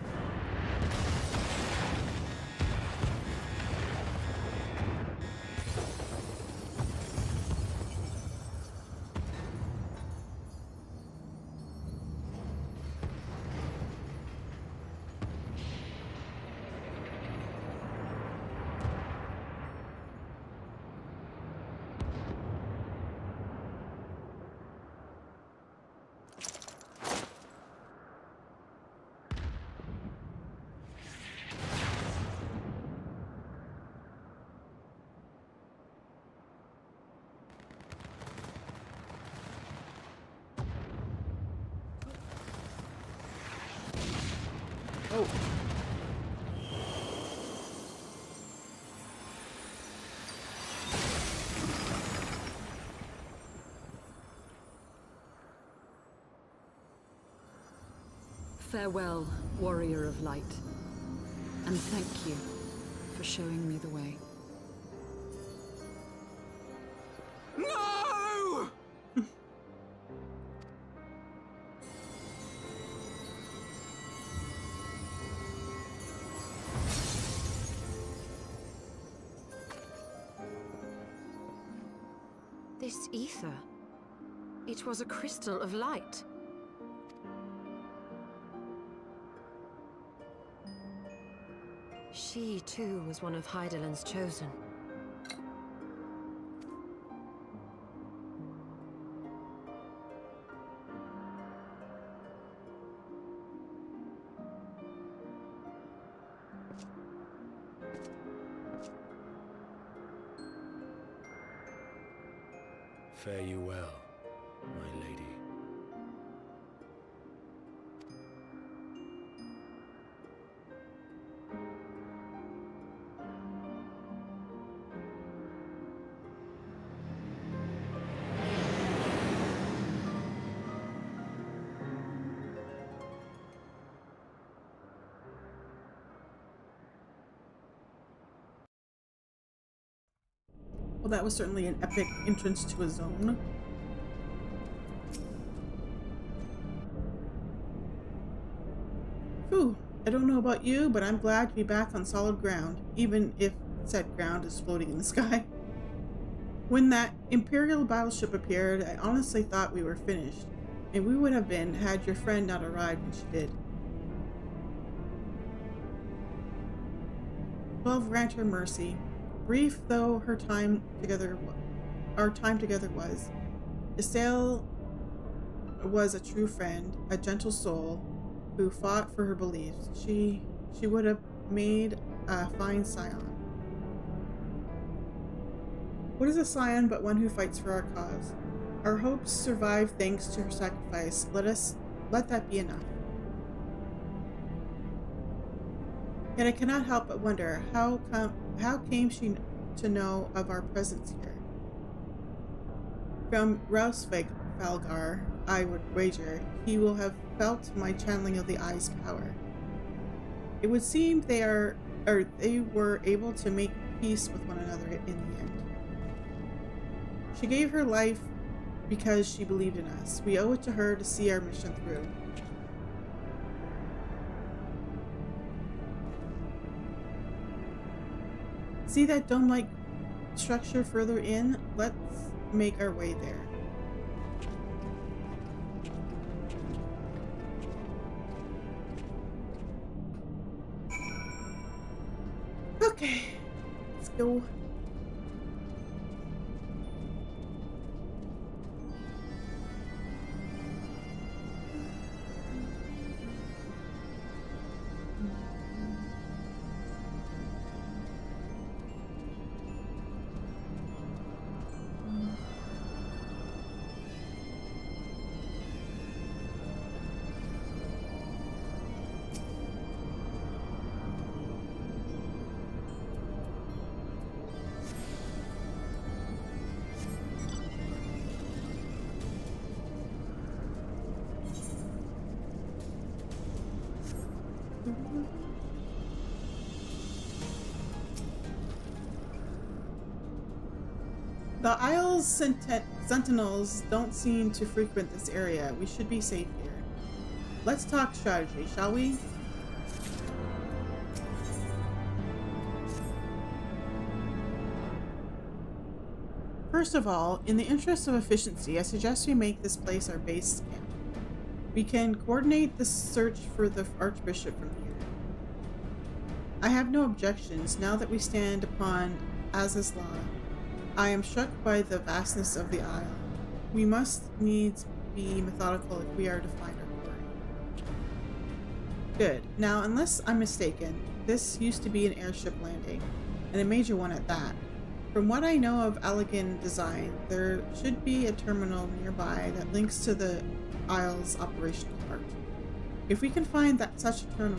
Oh. Farewell, warrior of light, and thank you for showing me the way. No! This ether. It was a crystal of light. She, too, was one of Hydaelyn's chosen. Fare you well, my lady. Well, that was certainly an epic entrance to a zone. Whew, I don't know about you, but I'm glad to be back on solid ground, even if said ground is floating in the sky. When that Imperial battleship appeared, I honestly thought we were finished, and we would have been had your friend not arrived when she did. 12 grant her mercy. Brief though our time together was, Isael was a true friend, a gentle soul, who fought for her beliefs. She would have made a fine scion. What is a scion but one who fights for our cause? Our hopes survive thanks to her sacrifice. Let that be enough. Yet I cannot help but wonder, how came she to know of our presence here? From Rausvalgar, I would wager, he will have felt my channeling of the eye's power. It would seem they were able to make peace with one another in the end. She gave her life because she believed in us. We owe it to her to see our mission through. See that dome-like structure further in? Let's make our way there. Okay, let's go. The Isle's sentinels don't seem to frequent this area. We should be safe here. Let's talk strategy, shall we? First of all, in the interest of efficiency, I suggest we make this place our base camp. We can coordinate the search for the Archbishop from here. I have no objections now that we stand upon Azaz's law. I am struck by the vastness of the Isle. We must needs be methodical if we are to find our quarry. Good. Now, unless I'm mistaken, this used to be an airship landing, and a major one at that. From what I know of Allegan design, there should be a terminal nearby that links to the Isle's operational part. If we can find such a terminal,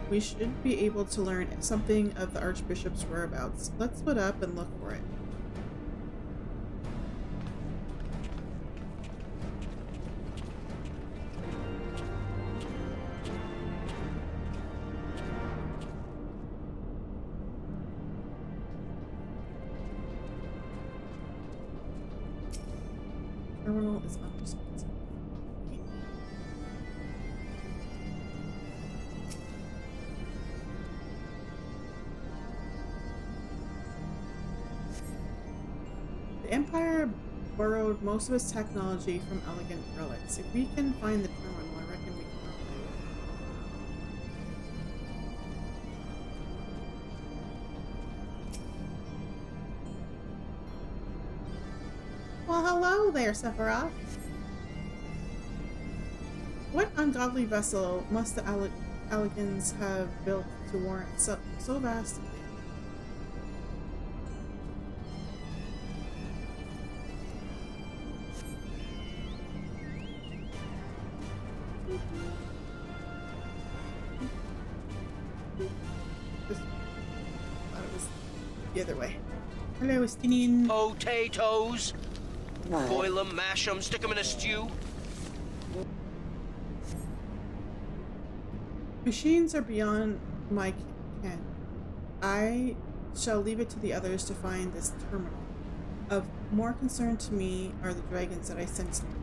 we should be able to learn something of the Archbishop's whereabouts. Let's split up and look for it. Terminal is unresponsive. The Empire borrowed most of its technology from elegant relics. If we can find the terminal, I reckon we can operate. Well, hello there, Sephiroth. What ungodly vessel must the Allegans have built to warrant so vast a thought it was the other way. Hello, Estinian. Potatoes. Boil them, mash them, stick them in a stew. Machines are beyond my ken. I shall leave it to the others to find this terminal. Of more concern to me are the dragons that I sense nearby.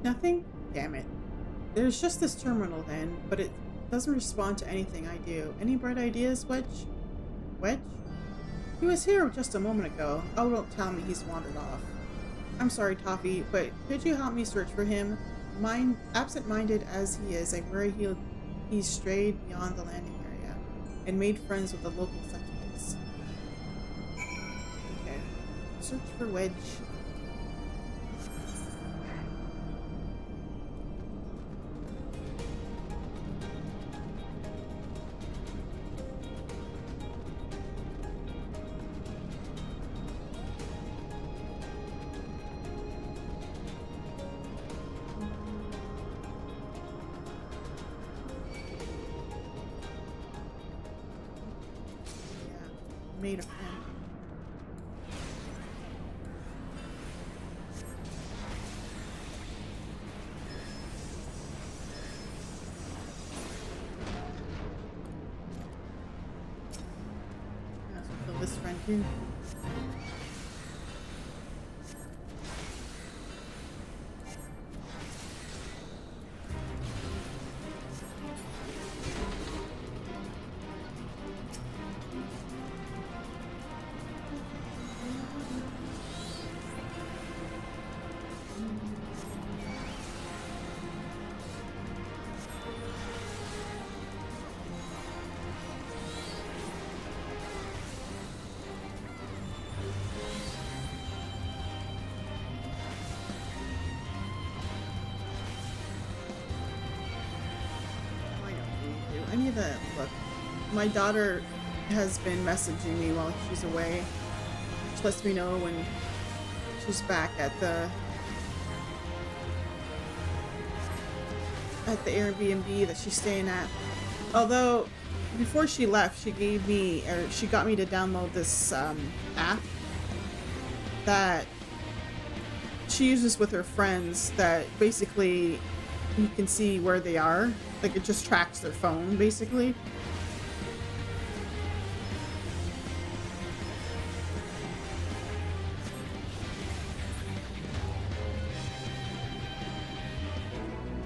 Nothing? Damn it. There's just this terminal then, but it doesn't respond to anything I do. Any bright ideas, Wedge? Wedge? He was here just a moment ago. Oh, don't tell me he's wandered off. I'm sorry, Toffee, but could you help me search for him? Absent-minded as he is, I worry he's strayed beyond the landing area and made friends with the local sentinels. Okay. Search for Wedge. Made a friend. Fill this friend too. I need to look. My daughter has been messaging me while she's away. She lets me know when she's back at the Airbnb that she's staying at. Although before she left, she got me to download this app that she uses with her friends that basically you can see where they are. Like, it just tracks their phone, basically.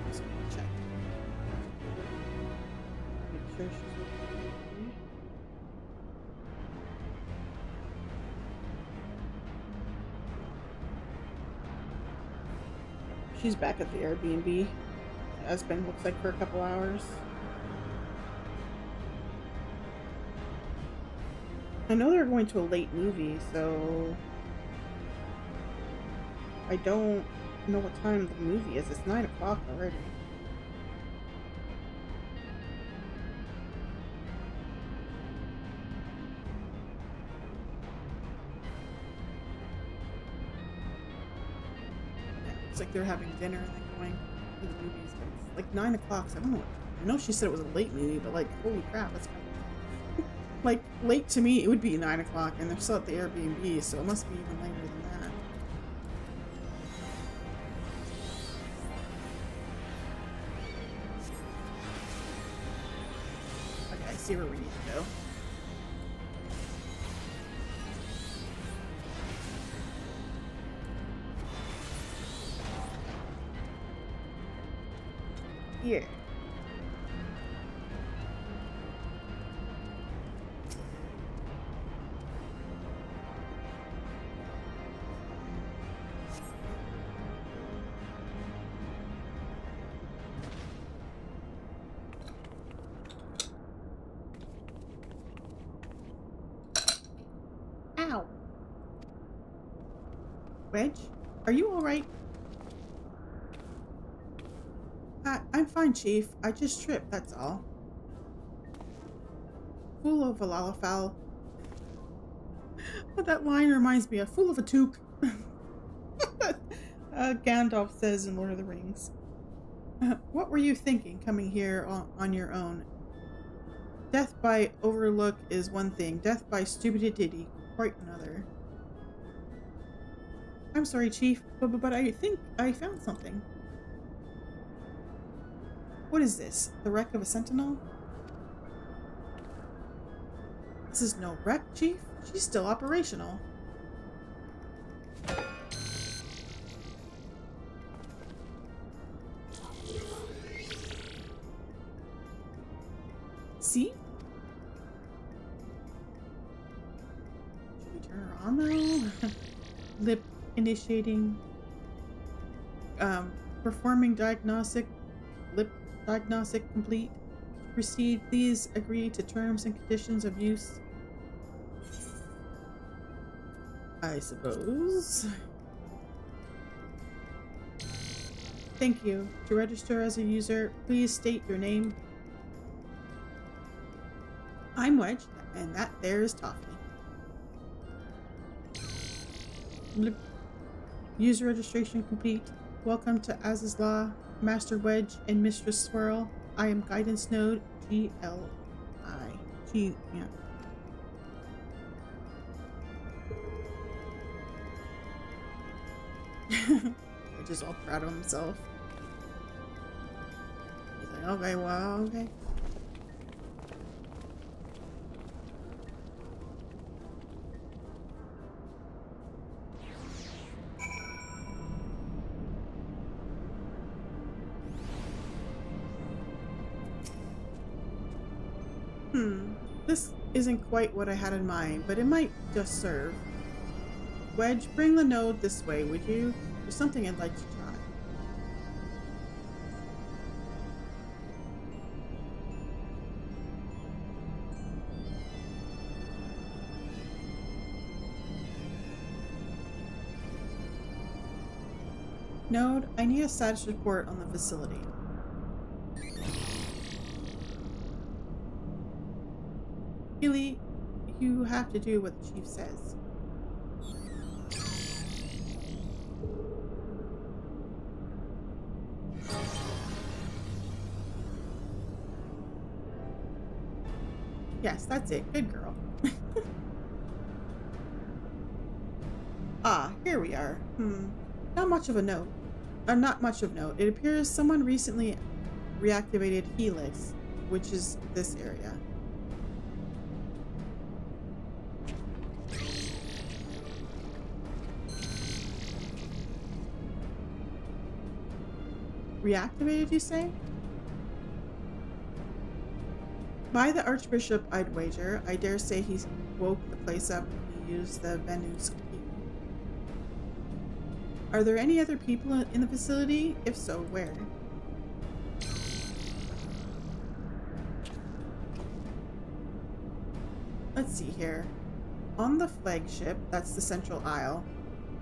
Just check. Make sure she's okay. She's back at the Airbnb. Has been, looks like, for a couple hours. I know they're going to a late movie, so I don't know what time the movie is. It's 9 o'clock already. Yeah, looks like they're having dinner and then going to the movies. But it's like 9 o'clock, so I don't know. I know she said it was a late movie, but like, holy crap, that's kind of like late to me. It would be 9 o'clock, and they're still at the Airbnb, so it must be even later than that. Okay, I see where we need to go. Here. Ow. Wedge, are you all right? I'm fine, Chief. I just tripped, that's all. Fool of a lalafell. That line reminds me of fool of a toque. Gandalf says in Lord of the Rings. What were you thinking coming here on your own? Death by overlook is one thing. Death by stupidity quite another. I'm sorry, Chief, but I think I found something. What is this? The wreck of a sentinel? This is no wreck, Chief. She's still operational. See? Should we turn her on though? initiating, performing diagnostic, lip diagnostic complete. To proceed, please agree to terms and conditions of use. I suppose. Thank you. To register as a user, please state your name. I'm Wedge, and that there is Toffee. Blip. User registration complete. Welcome to Az's Law, Master Wedge and Mistress Swirl. I am Guidance Node GLI. Yeah. Wedge is all proud of himself. He's like, okay, well, okay. This isn't quite what I had in mind, but it might just serve. Wedge, bring the node this way, would you? There's something I'd like to try. Node, I need a status report on the facility. Really, you have to do what the chief says. Yes, that's it. Good girl. Ah, here we are. Not much of a note. Not much of note. It appears someone recently reactivated Helix, which is this area. Reactivated, you say? By the Archbishop, I'd wager. I dare say he woke the place up when he used the Venu's key. Are there any other people in the facility? If so, where? Let's see here. On the flagship, that's the central aisle,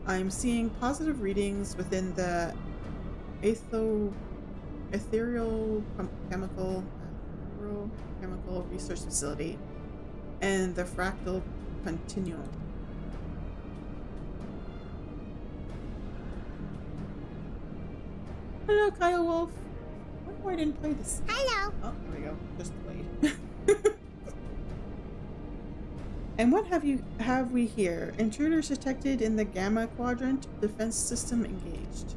I'm seeing positive readings within the ethereal chemical research facility and the fractal continuum. Hello, Kyle Wolf. I wonder why I didn't play this. Hello. Oh, there we go. Just wait. And what have we here? Intruders detected in the Gamma Quadrant. Defense system engaged.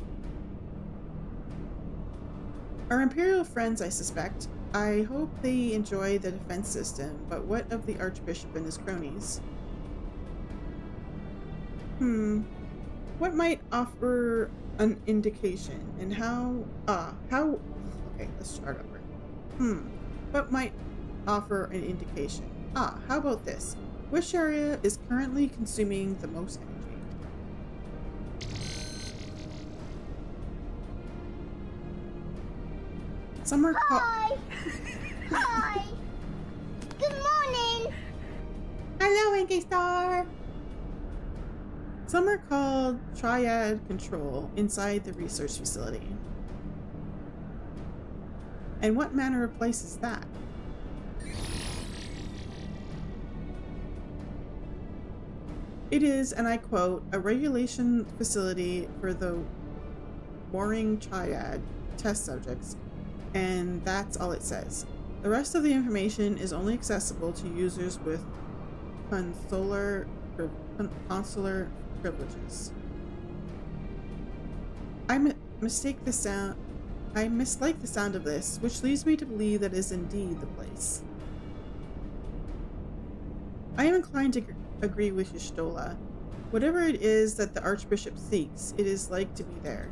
Our Imperial friends, I suspect. I hope they enjoy the defense system, but what of the Archbishop and his cronies? What might offer an indication, and how, okay, let's start over. What might offer an indication? How about this? Which area is currently consuming the most energy? Some are Hi! Hi! Good morning! Hello, Inky Star! Some are called Triad Control inside the research facility. And what manner of place is that? It is, and I quote, a regulation facility for the warring triad test subjects, and that's all it says. The rest of the information is only accessible to users with consular privileges. I mislike the sound of this, which leads me to believe that is indeed the place. I am inclined to agree with Y'shtola. Whatever it is that the Archbishop seeks, it is like to be there.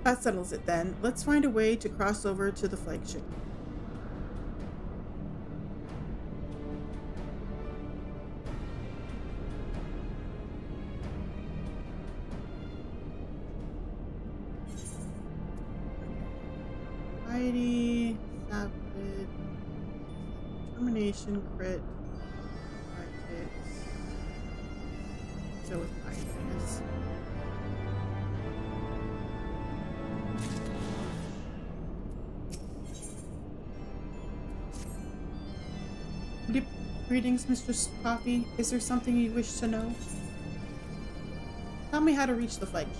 That settles it then. Let's find a way to cross over to the flagship. Determination, crit, tactics. So with I guess. Blip. Greetings, Mr. Coffee. Is there something you wish to know? Tell me how to reach the flagship.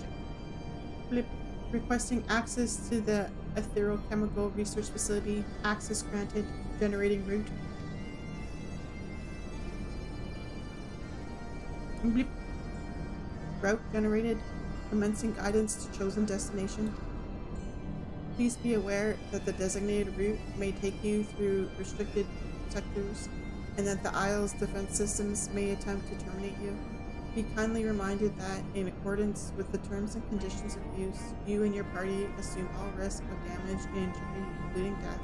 Blip. Requesting access to the etherochemical research facility. Access granted. Generating route. Blip. Route generated. Commencing guidance to chosen destination. Please be aware that the designated route may take you through restricted sectors, and that the Isle's defense systems may attempt to terminate you. Be kindly reminded that, in accordance with the terms and conditions of use, you and your party assume all risk of damage and injury, including death,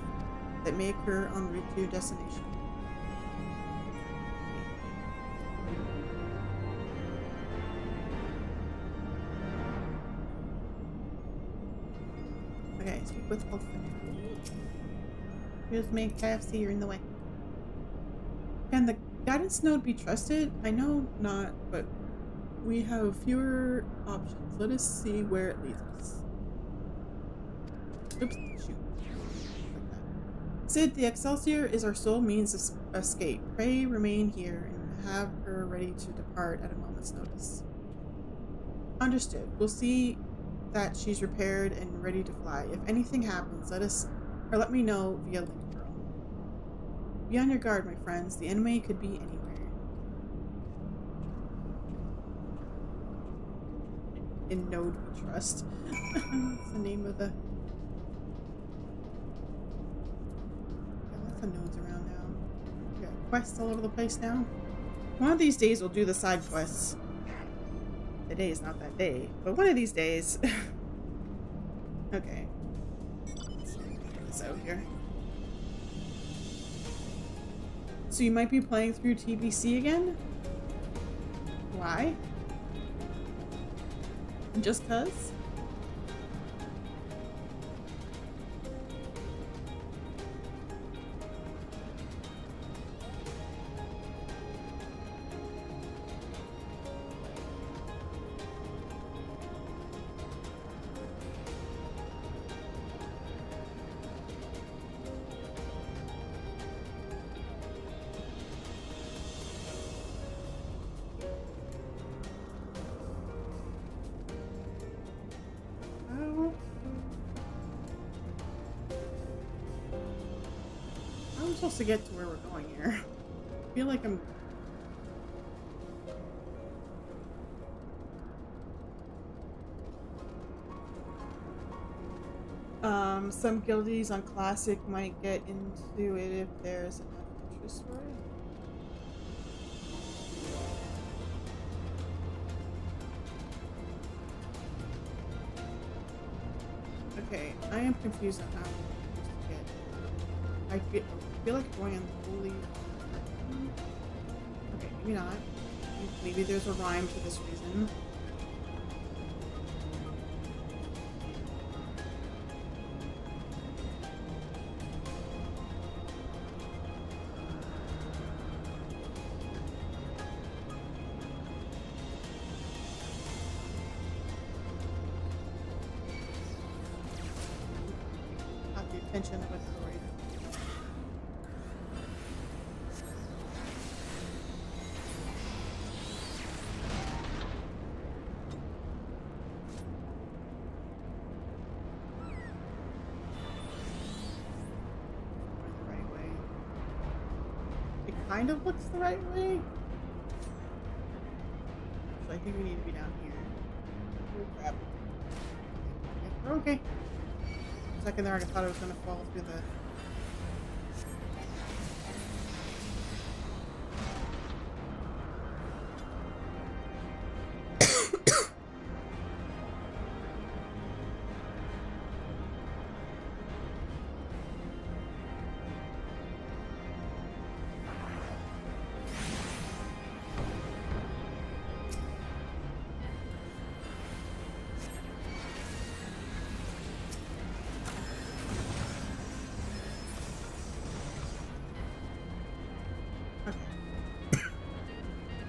that may occur en route to your destination. Okay, speak with Elfin. Excuse me, KFC, you're in the way. Can the guidance node be trusted? I know not, but we have fewer options. Let us see where it leads us. Oops, shoot. Like that. Sid, the Excelsior is our sole means of escape. Pray remain here and have her ready to depart at a moment's notice. Understood. We'll see that she's repaired and ready to fly. If anything happens, let me know via link. Be on your guard, my friends. The enemy could be anywhere. In Node we trust. That's the name of the... Got lots of nodes around now. We got quests all over the place now. One of these days we'll do the side quests. Today is not that day, but one of these days. Okay. Let's get this out here. So you might be playing through TBC again? Why? Just 'cause? I'm supposed to get to where we're going here. I feel like I'm... some guildies on Classic might get into it if there's enough interest for it. Okay, I am confused on how I'm supposed to get. I feel like going on the holy. Okay, maybe not. Maybe there's a rhyme to this reason. Have the attention of a droid. Kind of looks the right way. So I think we need to be down here. Oh crap. We're okay. For a second there I thought I was gonna fall through the...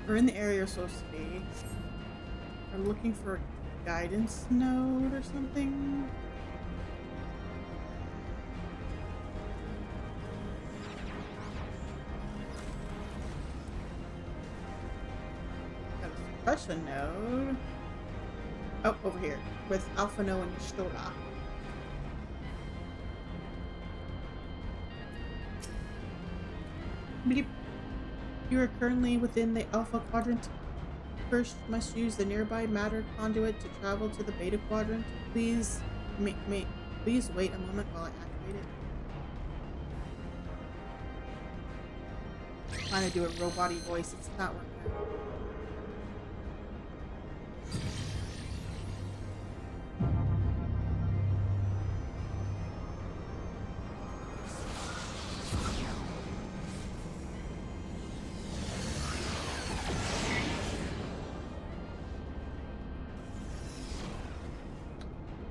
We're in the area we're supposed to be. I'm looking for a guidance node or something. Got a suppression node. Oh, over here with Alpha No and Stola. Beep. You are currently within the Alpha Quadrant. First, must use the nearby matter conduit to travel to the Beta Quadrant. Please, please wait a moment while I activate it. Trying to do a robot-y voice, it's not working out.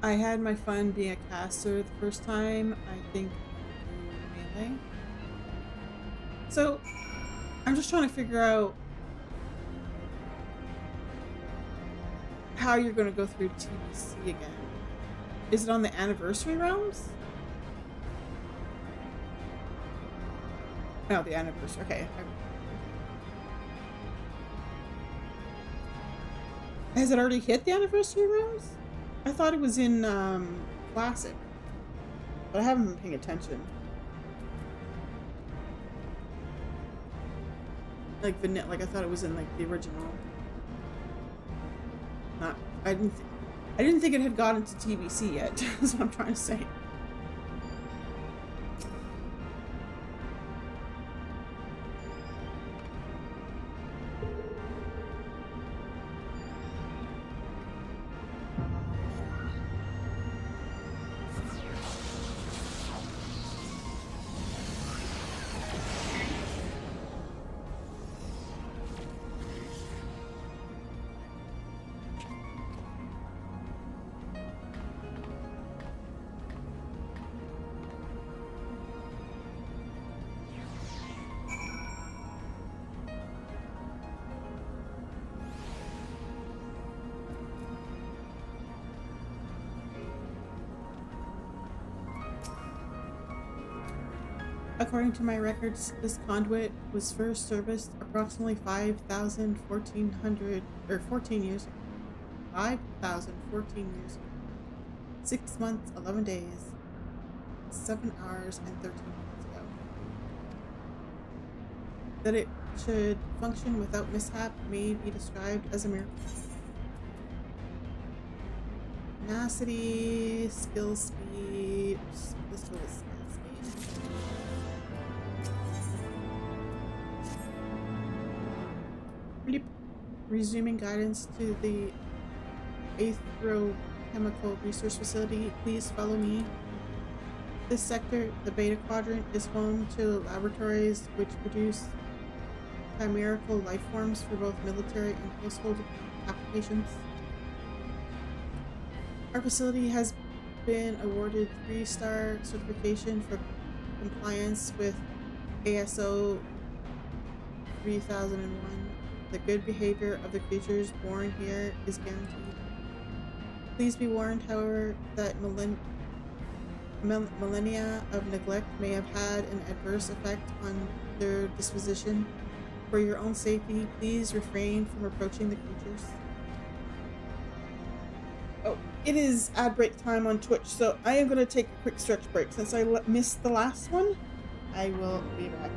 I had my fun being a caster the first time. I think I'm doing melee. So, I'm just trying to figure out how you're going to go through TBC again. Is it on the anniversary realms? No, the anniversary. Okay. Has it already hit the anniversary realms? I thought it was in Classic, but I haven't been paying attention. Like vanilla, like I thought it was in like the original. Not, I didn't think it had gotten to TBC yet. That's what I'm trying to say. According to my records, this conduit was first serviced approximately 14 years ago. 5,014 years ago. 6 months, 11 days, 7 hours, and 13 minutes ago. That it should function without mishap may be described as a miracle. Tenacity, skill speed, this was skill speed. Resuming guidance to the Aerochemical Research Facility. Please follow me. This sector, the Beta Quadrant, is home to laboratories which produce chimerical life forms for both military and household applications. Our facility has been awarded 3-star certification for compliance with ASO 3001. The good behavior of the creatures born here is guaranteed. Please be warned, however, that millennia of neglect may have had an adverse effect on their disposition. For your own safety, please refrain from approaching the creatures. Oh, it is ad break time on Twitch, so I am going to take a quick stretch break. Since I missed the last one, I will be back.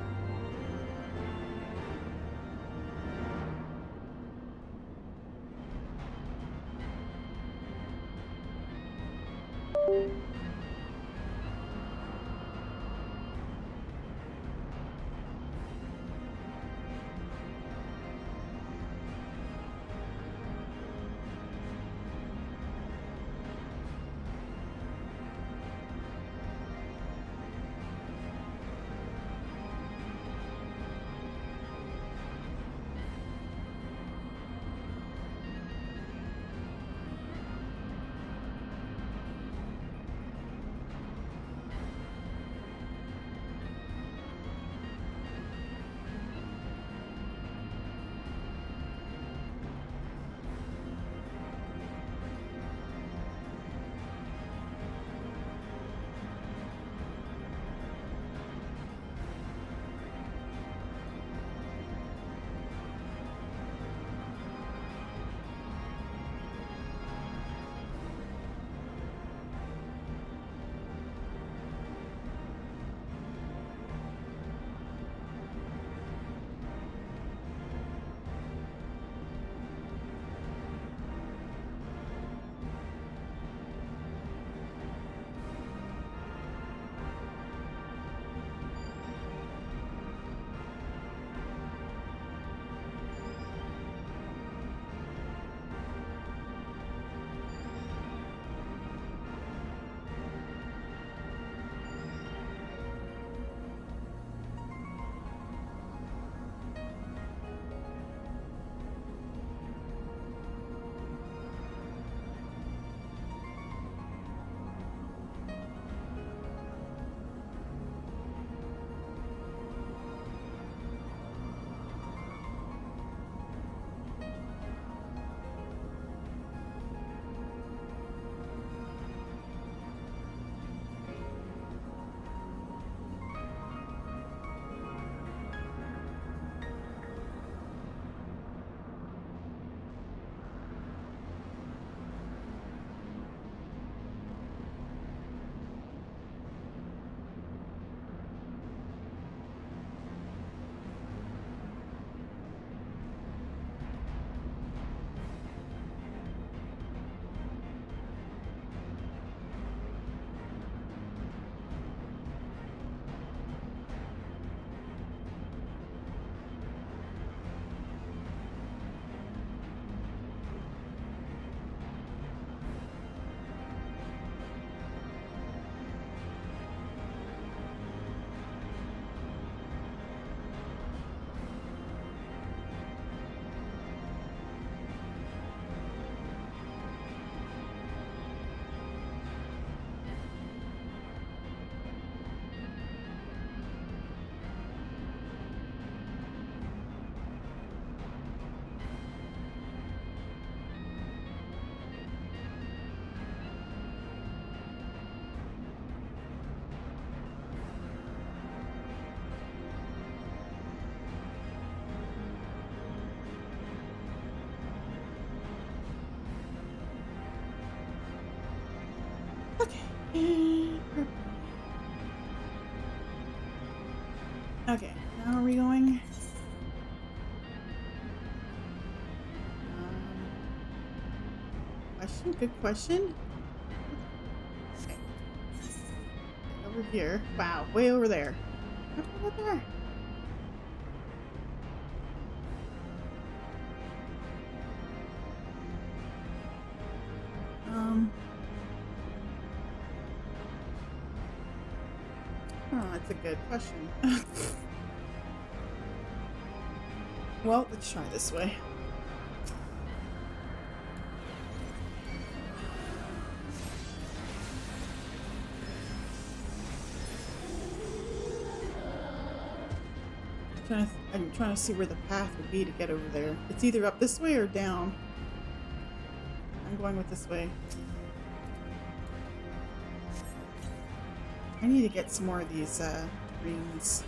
Okay, now are we going? Question? Good question. Okay. Over here. Wow, way over there. Over there. Oh, that's a good question. Well, let's try this way. I'm trying to see where the path would be to get over there. It's either up this way or down. I'm going with this way. I need to get some more of these rings.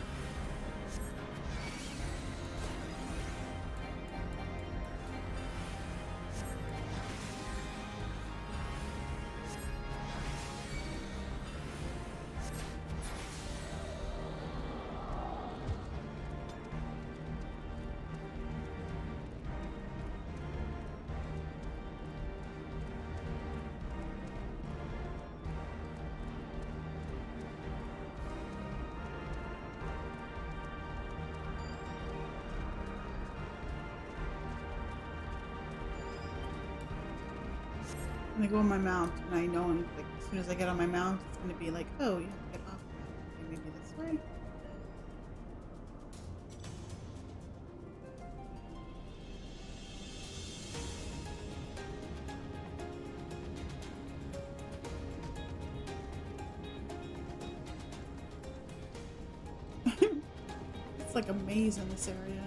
I'm gonna go on my mount, and I know like as soon as I get on my mount, it's gonna be like, oh, you have to get off. Okay, maybe this way. It's like a maze in this area.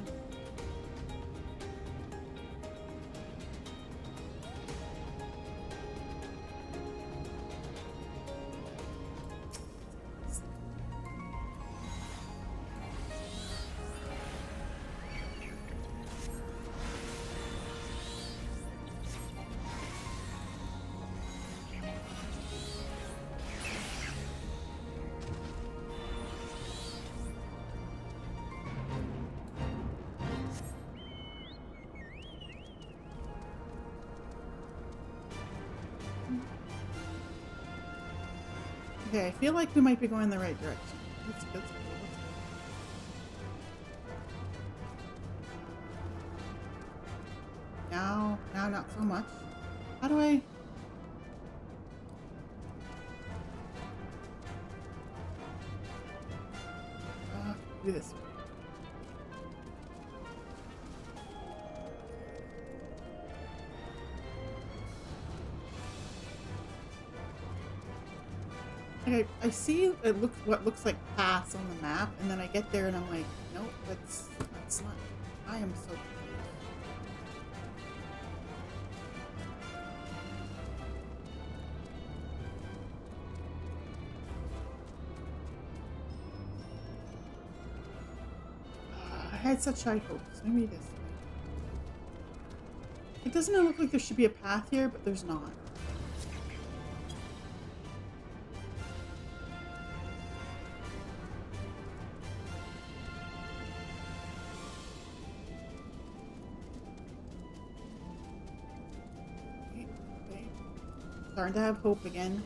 Okay, I feel like we might be going in the right direction. Let's go. Now not so much. How do I... do this way. Like I see what looks like paths on the map, and then I get there and I'm like, nope, that's not. I am so confused. I had such high hopes. Maybe this way. It doesn't look like there should be a path here, but there's not. Starting to have hope again.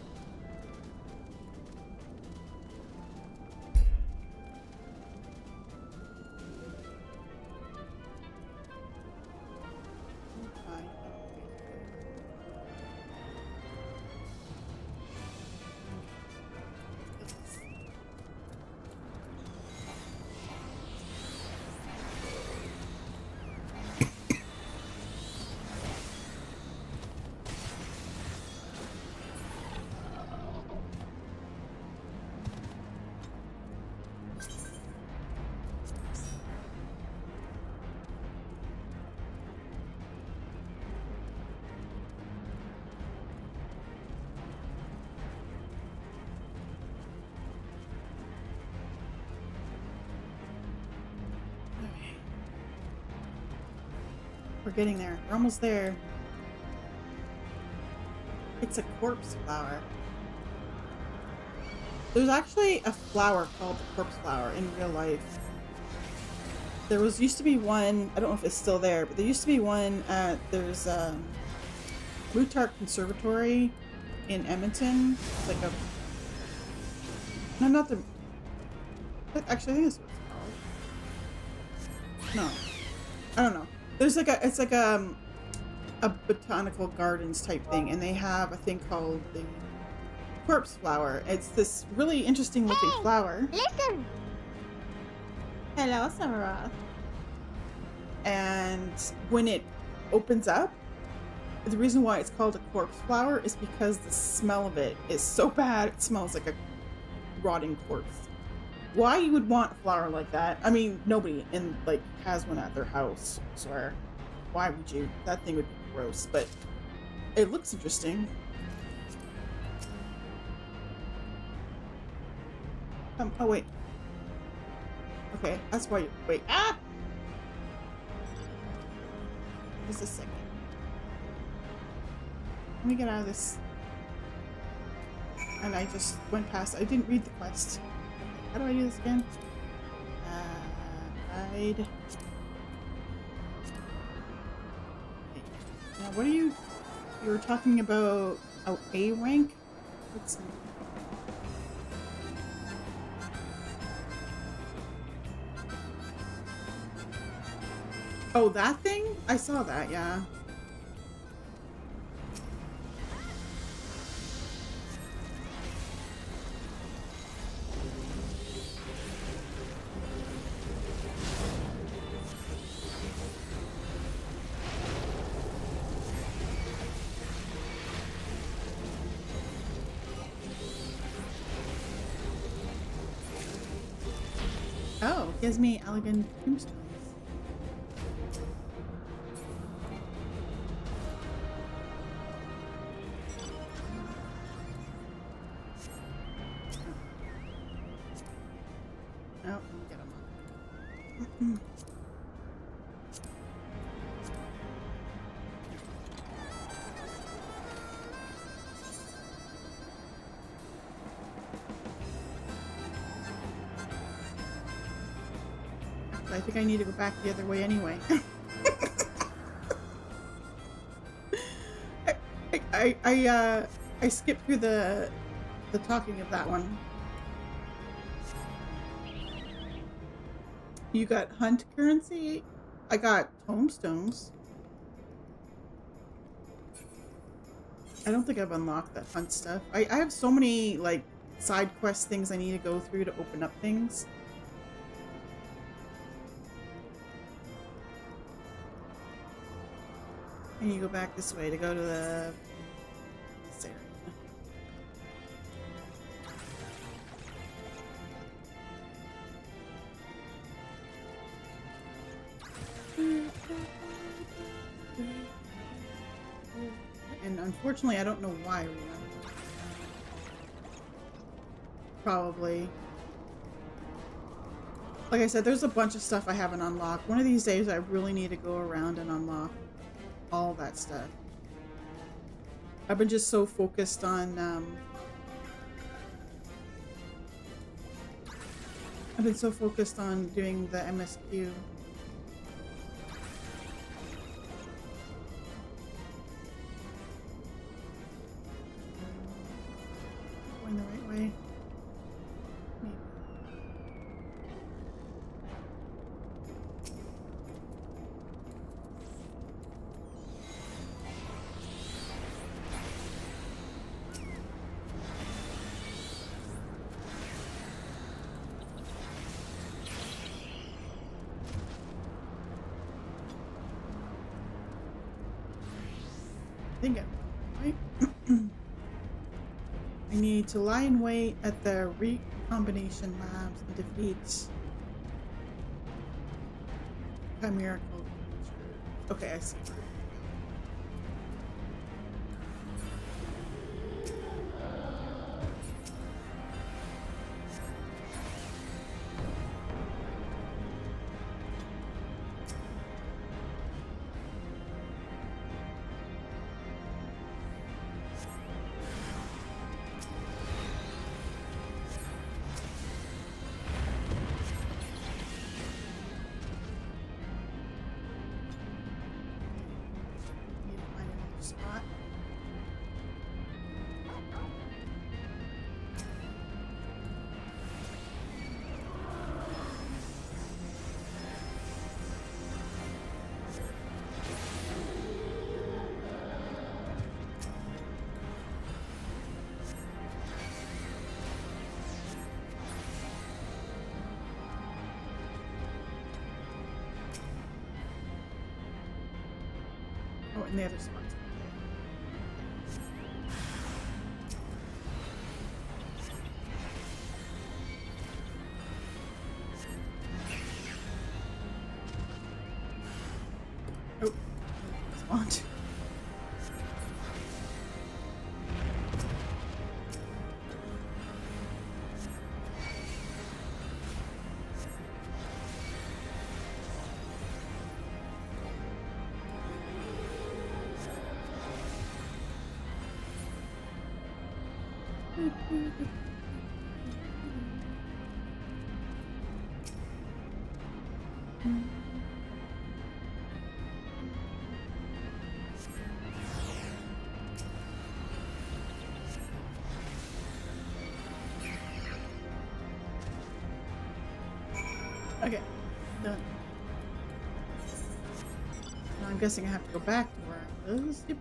We're getting there. We're almost there. It's a corpse flower. There's actually a flower called the corpse flower in real life. There used to be one, I don't know if it's still there, but there used to be one at, there's Mutark Conservatory in Edmonton. It's like a, no, not the, actually I think that's what it's called. No, I don't know. There's like a, it's like a botanical gardens type thing, and they have a thing called the corpse flower. It's this really interesting looking flower. Listen. Hello, Samara. And when it opens up, the reason why it's called a corpse flower is because the smell of it is so bad. It smells like a rotting corpse. Why you would want a flower like that? I mean, nobody has one at their house, I swear. Why would you? That thing would be gross, but it looks interesting. Oh wait. Okay, that's why you wait. Ah! Just a second. Let me get out of this. And I just went past. I didn't read the quest. How do I do this again? Ride. Okay. Now, what are you? You were talking about A rank. Let's see. Oh, that thing? I saw that, yeah. Oh, gives me elegant tombstones. I think I need to go back the other way anyway. I skipped through the talking of that one. You got hunt currency? I got tombstones. I don't think I've unlocked that hunt stuff. I have so many like side quest things I need to go through to open up things. And you go back this way to go to the this area. And unfortunately, I don't know why, Rena. Probably. Like I said, there's a bunch of stuff I haven't unlocked. One of these days, I really need to go around and unlock all that stuff. I've been just so focused on I've been so focused on doing the MSQ. Going the right way. Maybe. I think right. I need to lie in wait at the recombination labs and defeat chimerical creatures. Okay, I see. in the other spots. Oh, spawned. Okay, done. Now I'm guessing I have to go back to where I was. Yep.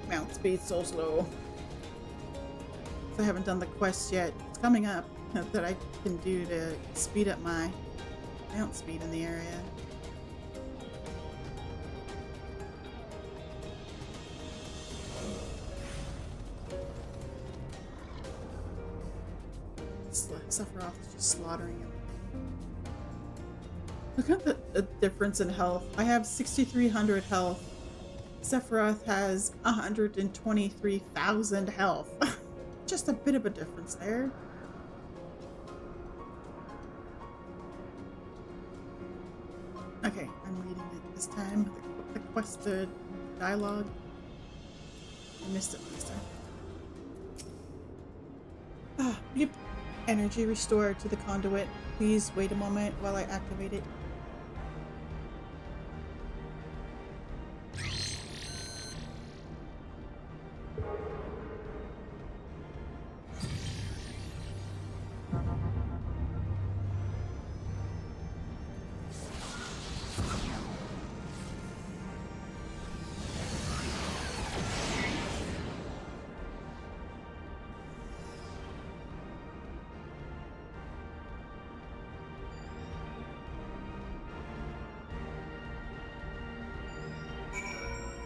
Mount speed so slow. So I haven't done the quest yet. It's coming up that I can do to speed up my mount speed in the area. Sephiroth is just slaughtering him. Look at the difference in health. I have 6,300 health. Sephiroth has 123,000 health. Just a bit of a difference there. Okay, I'm reading it this time. The quest, the dialogue. I missed it last time. Ah, yep. Energy restored to the conduit. Please wait a moment while I activate it.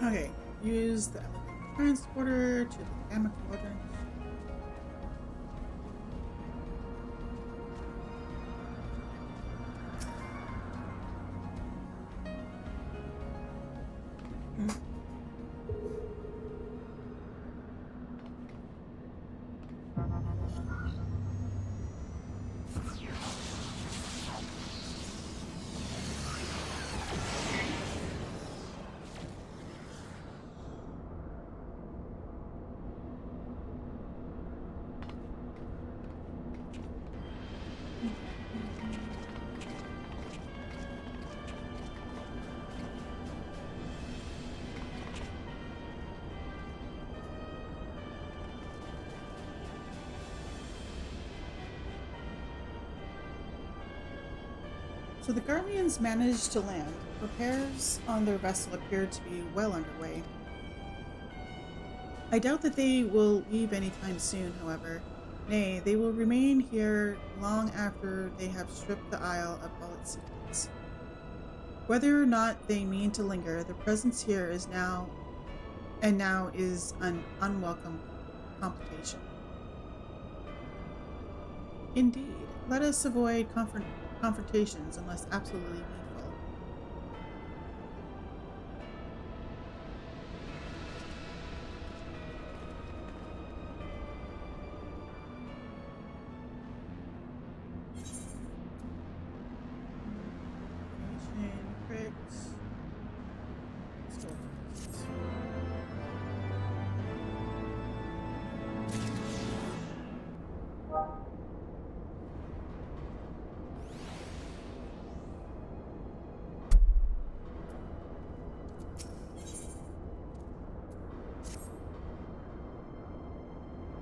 Okay, use the transporter to the gamma quadrant. So the Guardians managed to land. Repairs on their vessel appear to be well underway. I doubt that they will leave anytime soon, however. Nay, they will remain here long after they have stripped the Isle of all its secrets. Whether or not they mean to linger, their presence here is now an unwelcome complication. Indeed, let us avoid confrontations unless absolutely needful.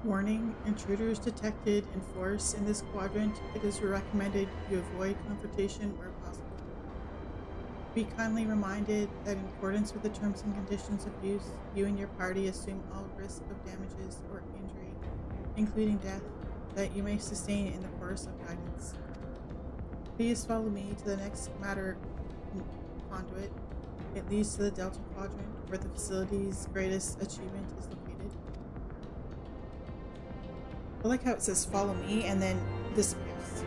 Warning, intruders detected in force in this quadrant. It is recommended you avoid confrontation where possible. Be kindly reminded that in accordance with the terms and conditions of use, you and your party assume all risk of damages or injury, including death, that you may sustain in the course of guidance. Please follow me to the next matter conduit. It leads to the Delta Quadrant, where the facility's greatest achievement is located. I like how it says follow me and then disappears.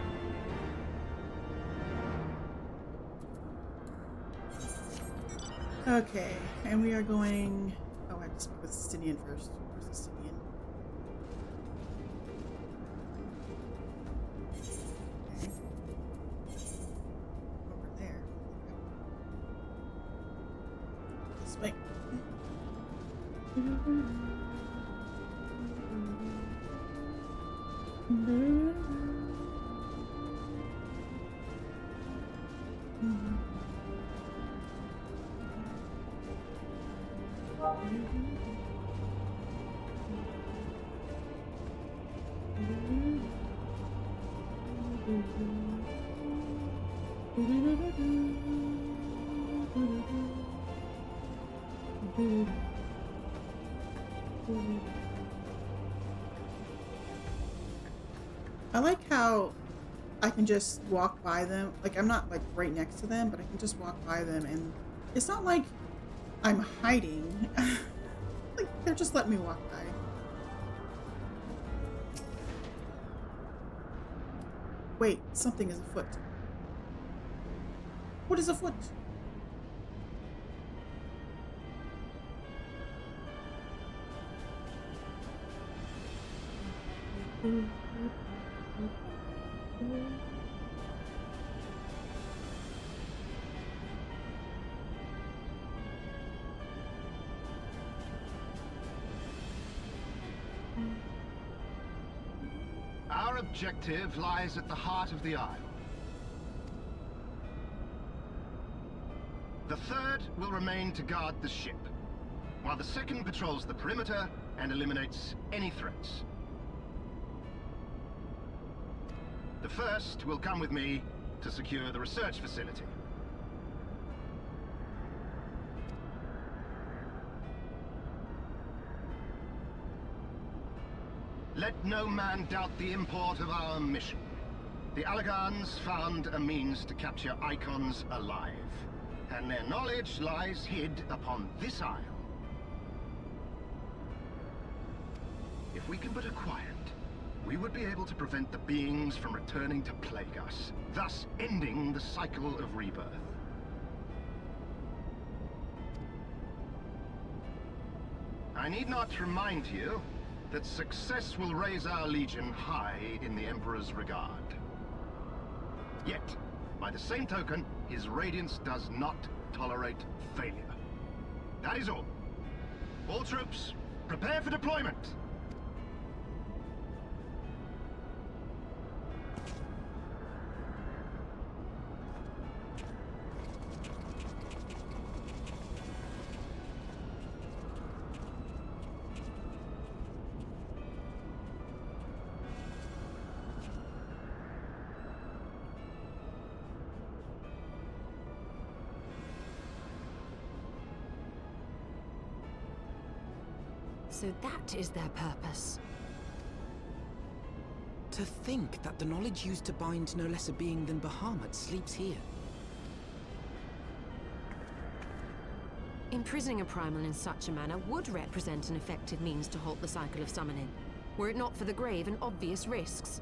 Okay, and we are going... Oh, I have to speak with Stinian first. Where's the Stinian? Okay. Over there. This way. I like how I can just walk by them. Like, I'm not like right next to them, but I can just walk by them, and it's not like I'm hiding. Like, they're just letting me walk by. Wait, something is afoot. What is afoot? Our objective lies at the heart of the Isle. The third will remain to guard the ship, while the second patrols the perimeter and eliminates any threats. The first will come with me to secure the research facility. Let no man doubt the import of our mission. The Allagans found a means to capture icons alive, and their knowledge lies hid upon this isle. If we can but acquire it, we would be able to prevent the beings from returning to plague us, thus ending the cycle of rebirth. I need not remind you that success will raise our Legion high in the Emperor's regard. Yet, by the same token, his Radiance does not tolerate failure. That is all. All troops, prepare for deployment! So that is their purpose. To think that the knowledge used to bind no less a being than Bahamut sleeps here. Imprisoning a primal in such a manner would represent an effective means to halt the cycle of summoning, were it not for the grave and obvious risks.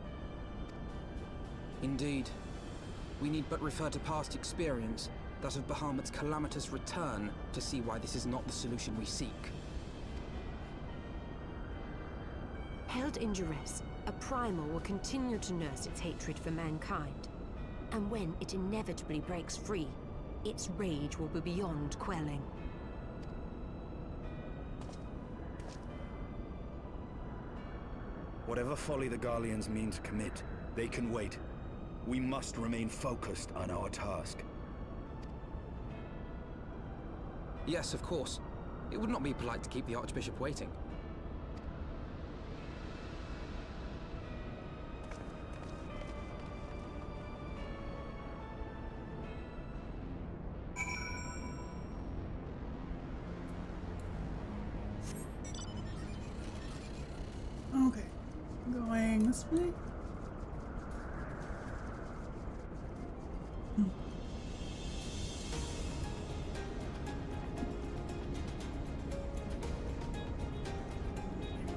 Indeed. We need but refer to past experience, that of Bahamut's calamitous return, to see why this is not the solution we seek. Held in duress, a primal will continue to nurse its hatred for mankind. And when it inevitably breaks free, its rage will be beyond quelling. Whatever folly the Garleans mean to commit, they can wait. We must remain focused on our task. Yes, of course. It would not be polite to keep the Archbishop waiting. Going this way.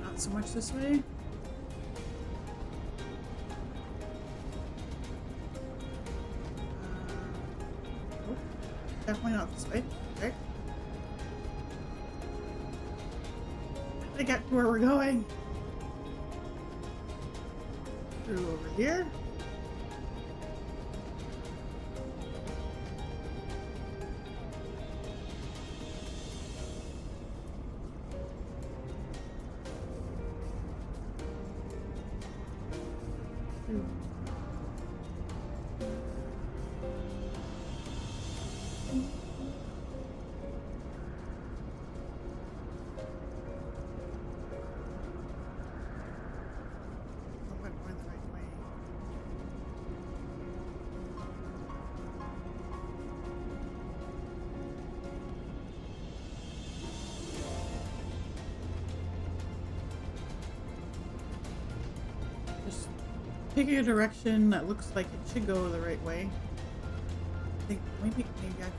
Not so much this way. Oh, definitely not this way. Okay. I got to where we're going. Through over here. Picking a direction that looks like it should go the right way. I think maybe I could.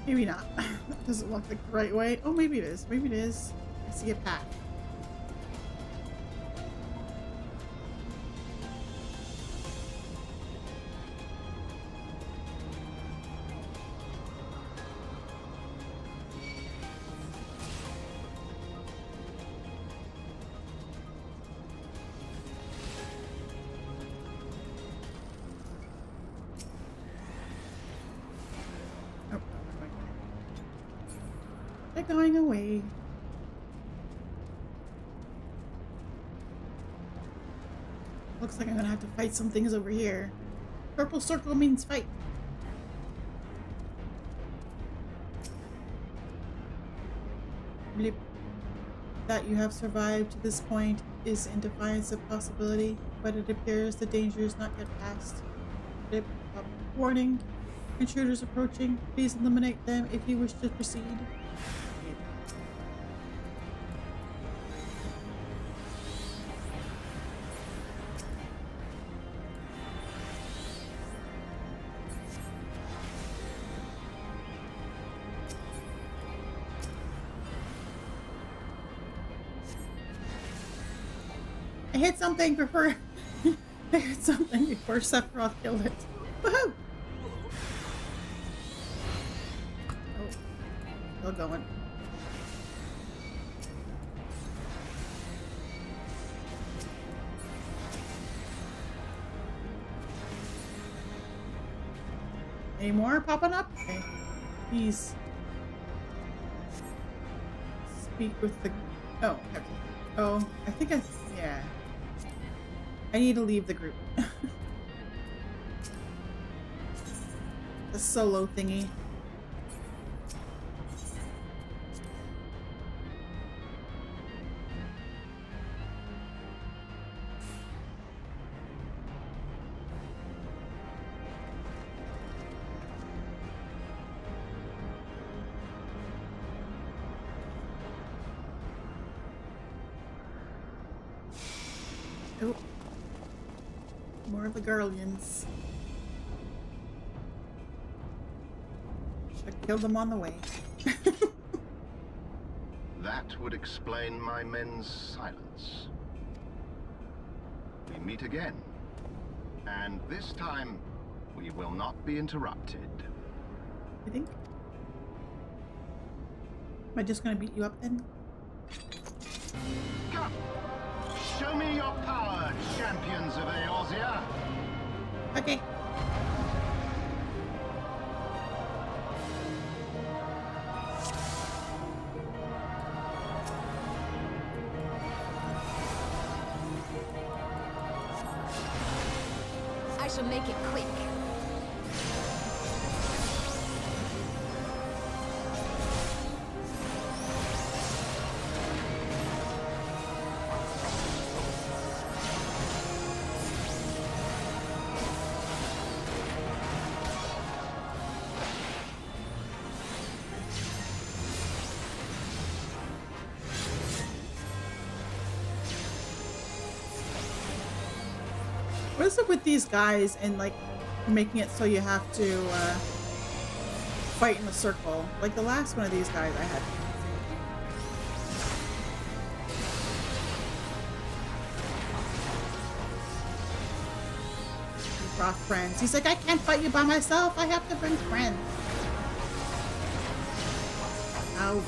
Maybe not. That doesn't look like the right way. Oh, maybe it is. Maybe it is. I see a path. They're going away. Looks like I'm gonna have to fight some things over here. Purple circle means fight. Blip. That you have survived to this point is in defiance of possibility, but it appears the danger is not yet past. Blip. Warning. Intruders approaching. Please eliminate them if you wish to proceed. I hit something before I hit something before Sephiroth killed it. Woohoo! Oh, still going. Any more popping up? Okay. Please speak with the. Oh, okay. Oh, I think I. Yeah. I need to leave the group. The solo thingy. Oh. More of the Guardians. Should have killed them on the way. That would explain my men's silence. We meet again. And this time, we will not be interrupted. I think. Am I just gonna beat you up then? Come! Show me your power, champions of Eorzea! Okay. shall make it quick. What is it with these guys and like making it so you have to fight in a circle? Like the last one of these guys I had. He brought friends. He's like, I can't fight you by myself. I have to bring friends. Ow.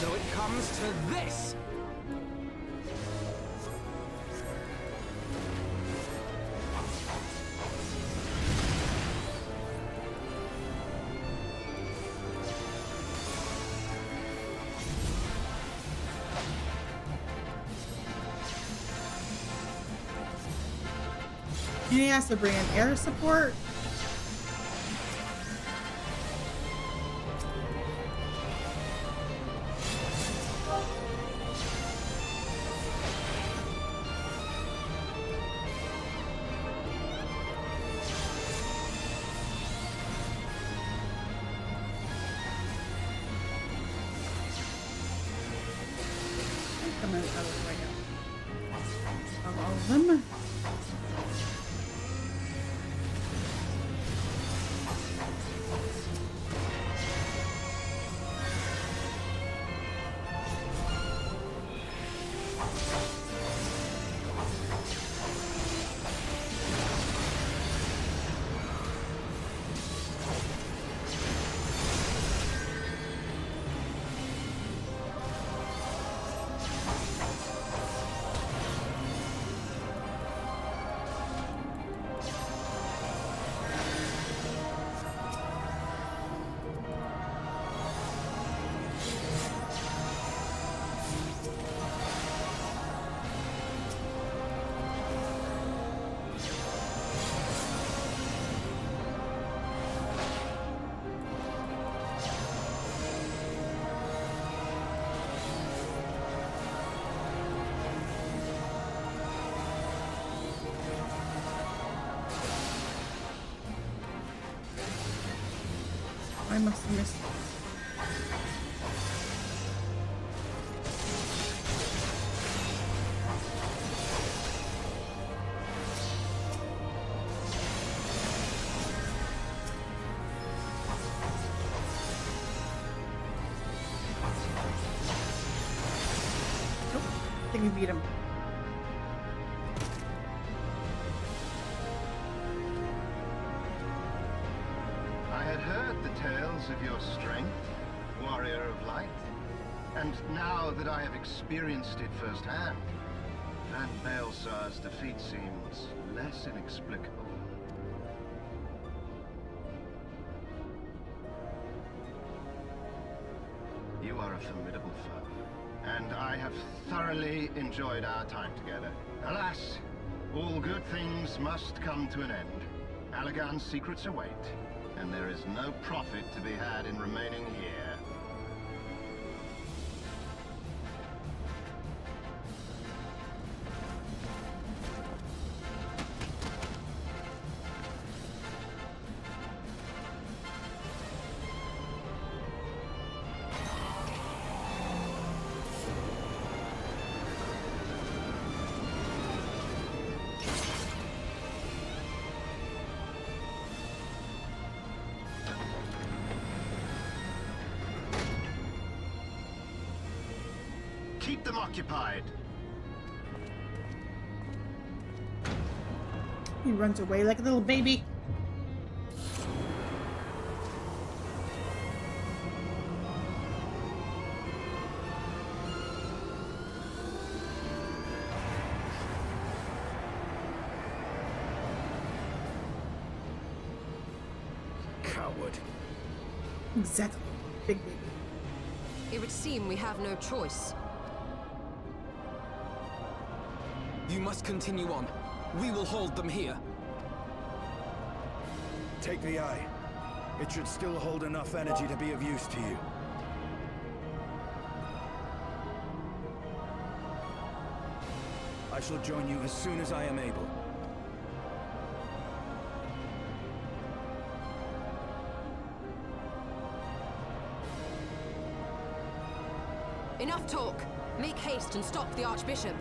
So it comes to this! He has to bring in air support. Come in out of the way now. Of all of them. I must have missed. Nope, I think we beat him. I had heard the tales of your strength, warrior of light. And now that I have experienced it firsthand, Van Baelsar's defeat seems less inexplicable. You are a formidable foe, and I have thoroughly enjoyed our time together. Alas, all good things must come to an end. Allagan's secrets await, and there is no profit to be had in remaining here. Keep them occupied. He runs away like a little baby. Exactly. Big baby. It would seem we have no choice. You must continue on. We will hold them here. Take the eye. It should still hold enough energy to be of use to you. I shall join you as soon as I am able. Enough talk. Make haste and stop the Archbishop.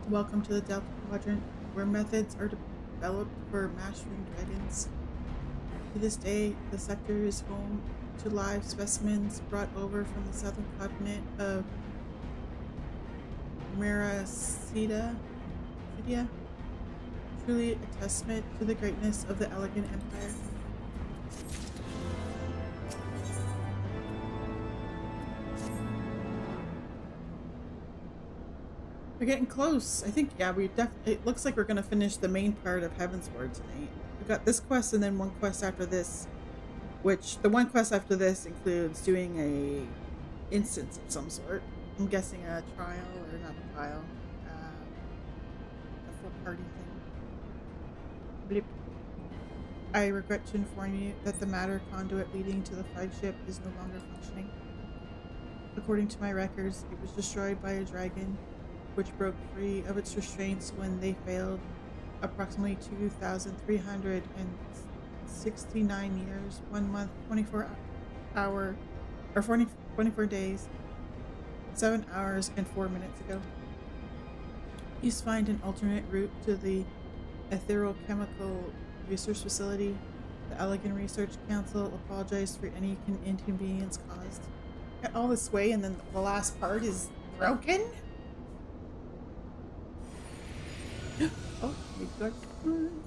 Welcome to the Delta Quadrant, where methods are developed for mastering dragons. To this day, the sector is home to live specimens brought over from the southern continent of Maracida, truly a testament to the greatness of the Elegant Empire. We're getting close. I think, yeah, it looks like we're going to finish the main part of Heavensward tonight. We got this quest and then one quest after this, which the one quest after this includes doing a instance of some sort. I'm guessing a trial, or not a trial, a full party thing. Blip. I regret to inform you that the matter conduit leading to the flagship is no longer functioning. According to my records, it was destroyed by a dragon, which broke free of its restraints when they failed approximately 2,369 years, 1 month, 24 days, 7 hours, and 4 minutes ago. Please find an alternate route to the Ethereal Chemical Research Facility. The Elegant Research Council apologized for any inconvenience caused. Got all this way, and then the last part is broken? Oh, we got one.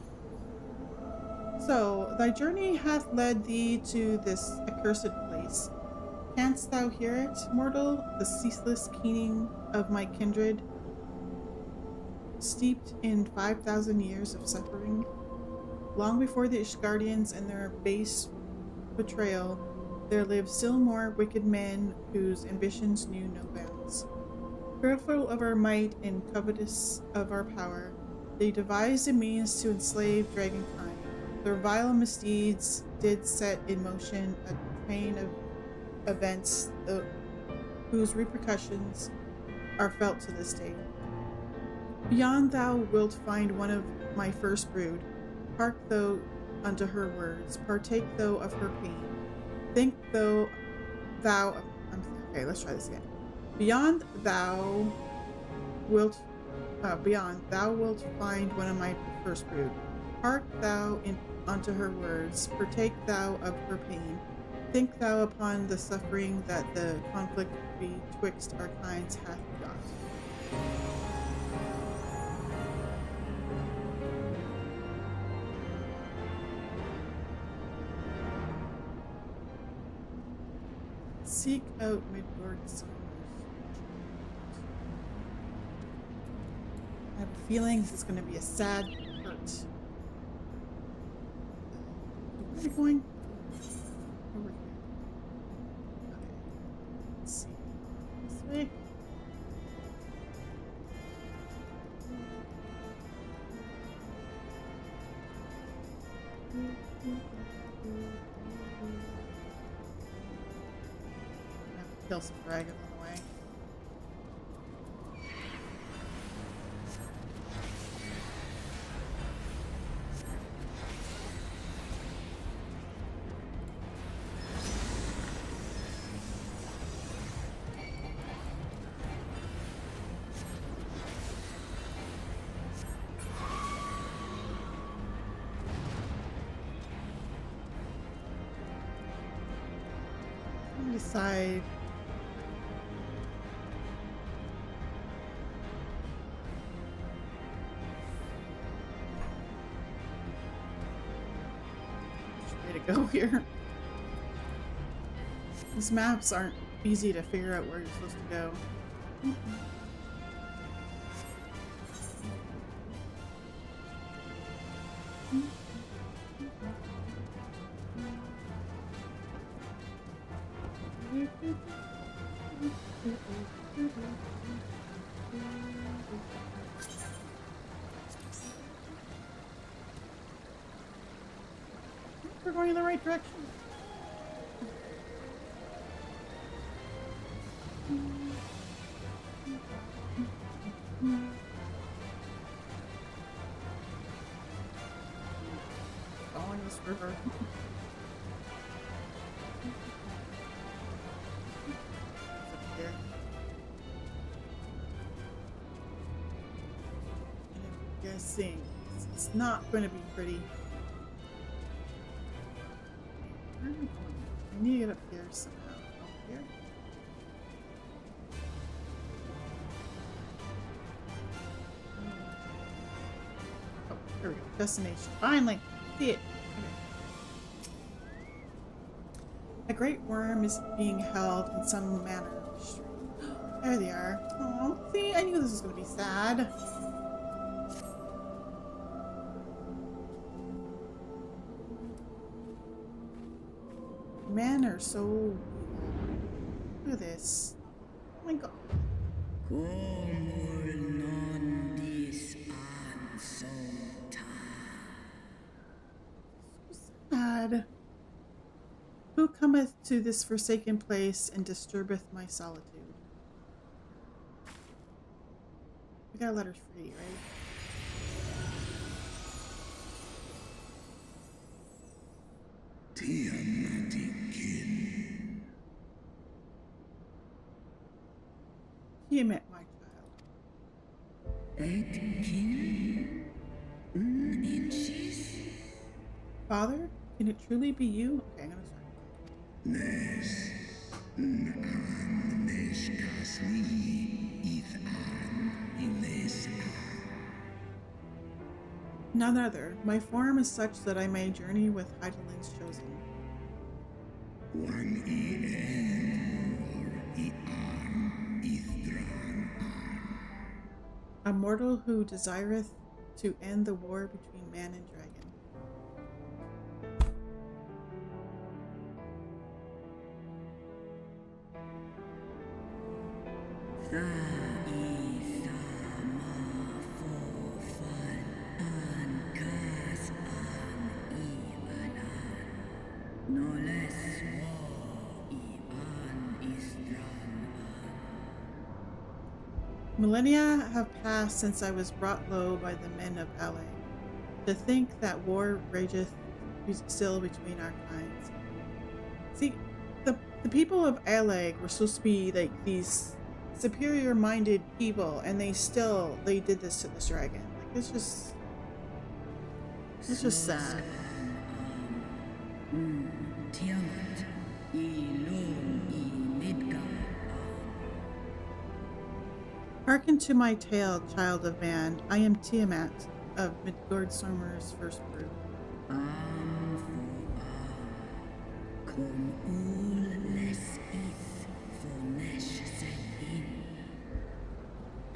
So, thy journey hath led thee to this accursed place. Canst thou hear it, mortal, the ceaseless keening of my kindred, steeped in 5,000 years of suffering? Long before the Ishgardians and their base betrayal, there lived still more wicked men whose ambitions knew no bounds. Fearful of our might and covetous of our power, they devised a means to enslave dragonkind. Their vile misdeeds did set in motion a train of events whose repercussions are felt to this day. Beyond thou wilt find one of my first brood. Hark thou unto her words, partake thou of her pain. Think thou okay, let's try this again. Beyond thou wilt find one of my first brood. Hark thou unto her words, partake thou of her pain. Think thou upon the suffering that the conflict betwixt our kinds hath begot. Seek out Midgard summers. feeling this is going to be a sad hurt. Where are we going? Over here. Okay. Let's see. This way. Kill some dragons on the way. Decide. Which way to go here? These maps aren't easy to figure out where you're supposed to go. We're going in the right direction. Following this river. Up here. And I'm guessing it's not going to be pretty. Where am I going? I need to get up here somehow. Up here? Oh, there we go. Destination. Finally! See it! Okay. A great worm is being held in some manner of restraint. There they are. Oh, see? I knew this was going to be sad. Men are so... Look at this. Oh my god. So sad. Who cometh to this forsaken place and disturbeth my solitude? We got letters for you, right? Tiamat, my child. Father, can it truly be you? Okay, I'm gonna start. None other. My form is such that I may journey with Heideling's chosen. A mortal who desireth to end the war between man and dragon. Millennia have passed since I was brought low by the men of LA. To think that war rageth still between our kinds. See, the people of LA were supposed to be like these superior-minded people, and they did this to this dragon. Like it's just sad. Hearken to my tale, child of man. I am Tiamat of Midgard Stormer's first brood.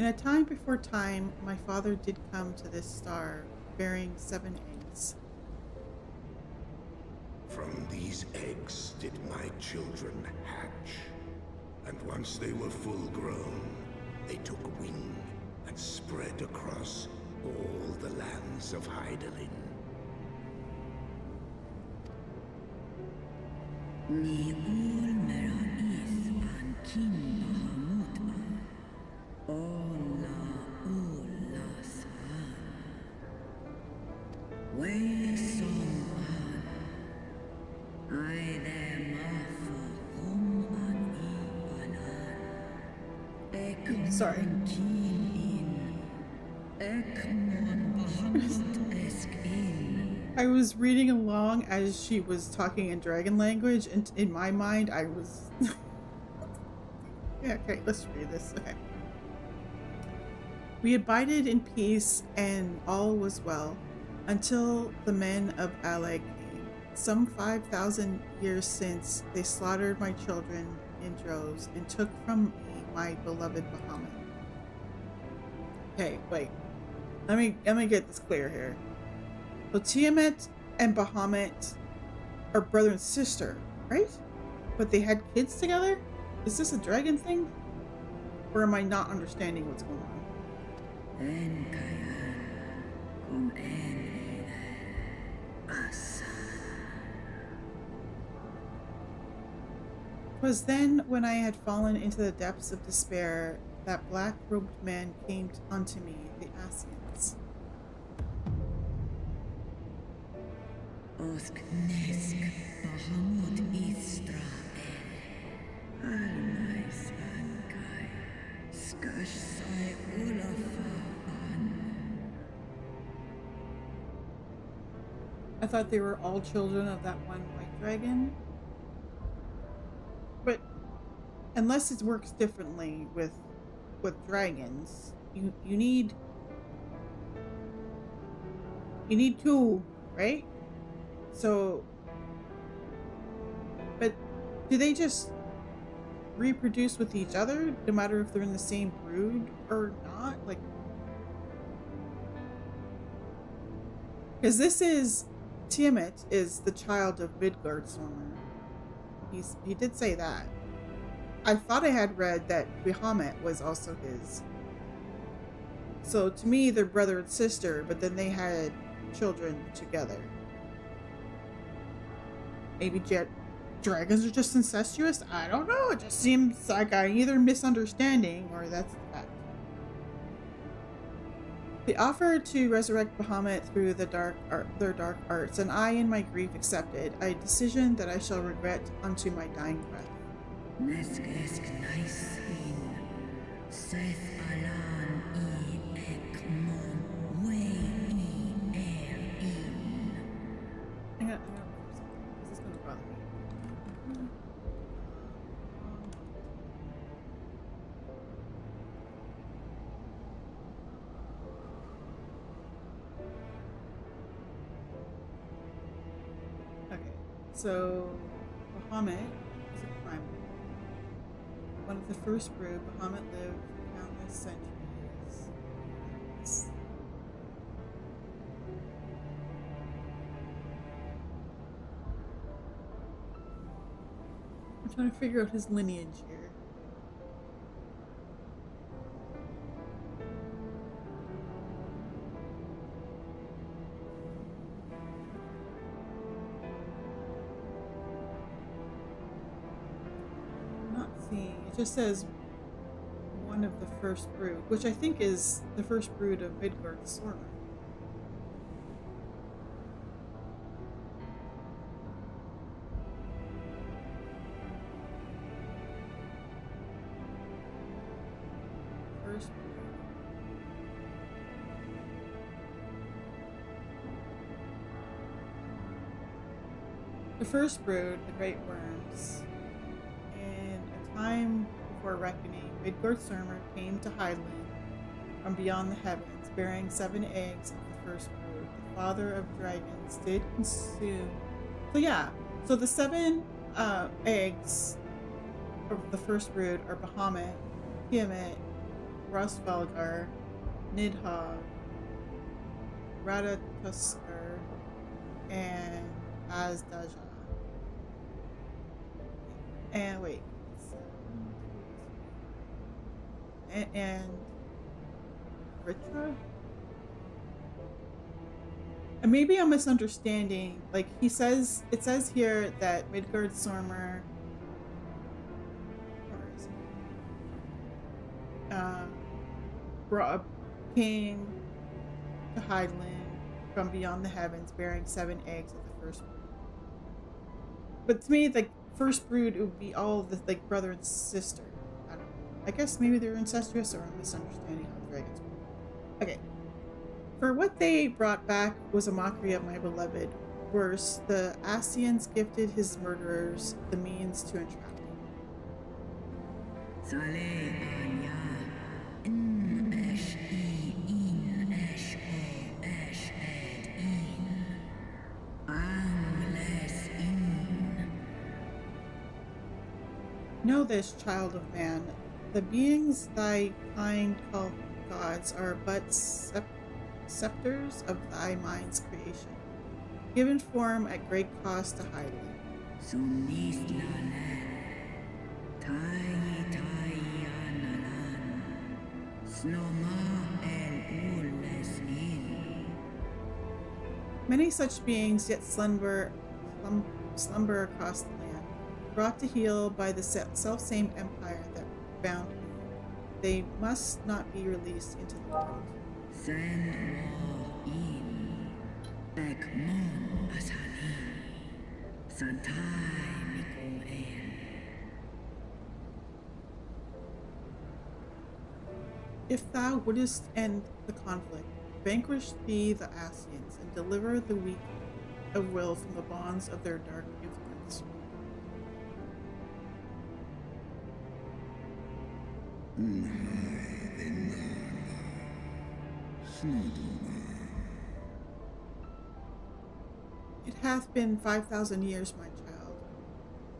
In a time before time, my father did come to this star, bearing 7 eggs. From these eggs did my children hatch. And once they were full grown, they took wing and spread across all the lands of Hydaelyn. Sorry. I was reading along as she was talking in dragon language, and in my mind I was yeah, okay, let's read this. Okay. We abided in peace and all was well until the men of Aleg came. Some 5,000 years since, they slaughtered my children in droves and took from me my beloved Bahamut. Okay, wait. Let me get this clear here. So Tiamat and Bahamut are brother and sister, right? But they had kids together? Is this a dragon thing? Or am I not understanding what's going on? Twas then, when I had fallen into the depths of despair, that black-robed man came unto me, the Asians. I thought they were all children of that one white dragon. But unless it works differently with dragons, you need 2, right? So, but do they just reproduce with each other no matter if they're in the same brood or not? Like, because this is Tiamat is the child of Midgardsormr. He did say that. I thought I had read that Bahamut was also his. So to me, they're brother and sister, but then they had children together. Maybe dragons are just incestuous? I don't know. It just seems like I'm either misunderstanding or that's the fact. They offered to resurrect Bahamut through their dark arts, and I, in my grief, accepted a decision that I shall regret unto my dying breath. Hang on. This is going to bother me. So, Bahamut is a primal. One of the first brood, Bahamut lived for countless centuries. I'm trying to figure out his lineage here. It just says one of the first brood, which I think is the first brood of Midgardsormr. First brood. The first brood, the Great Worms. Time before reckoning, Midgardsormr came to Hydaelyn from beyond the heavens, bearing 7 eggs of the first brood. The father of dragons did consume. So yeah, so the 7 eggs of the first brood are Bahamut, Tiamat, Rosvalgar, Nidhogg, Ratatoskr, and Azdaja. And wait. And Ritra? And maybe I'm misunderstanding. Like it says here that Midgard Sormer came to Hydaelyn from beyond the heavens, bearing 7 eggs of the first brood. But to me, the first brood would be all the like brother and sister. I don't know. I guess maybe they're incestuous, or I'm misunderstanding how dragons work. Okay. For what they brought back was a mockery of my beloved. Worse, the Asians gifted his murderers the means to entrap him. Know this, child of man. The beings thy kind call gods are but scepters of thy mind's creation, given form at great cost to Hydaelyn. Many such beings yet slumber across the land, brought to heel by the self-same empire that bound me. They must not be released into the world. If thou wouldest end the conflict, vanquish thee the Asians, and deliver the weak of will from the bonds of their dark influence. It hath been 5,000 years, my child.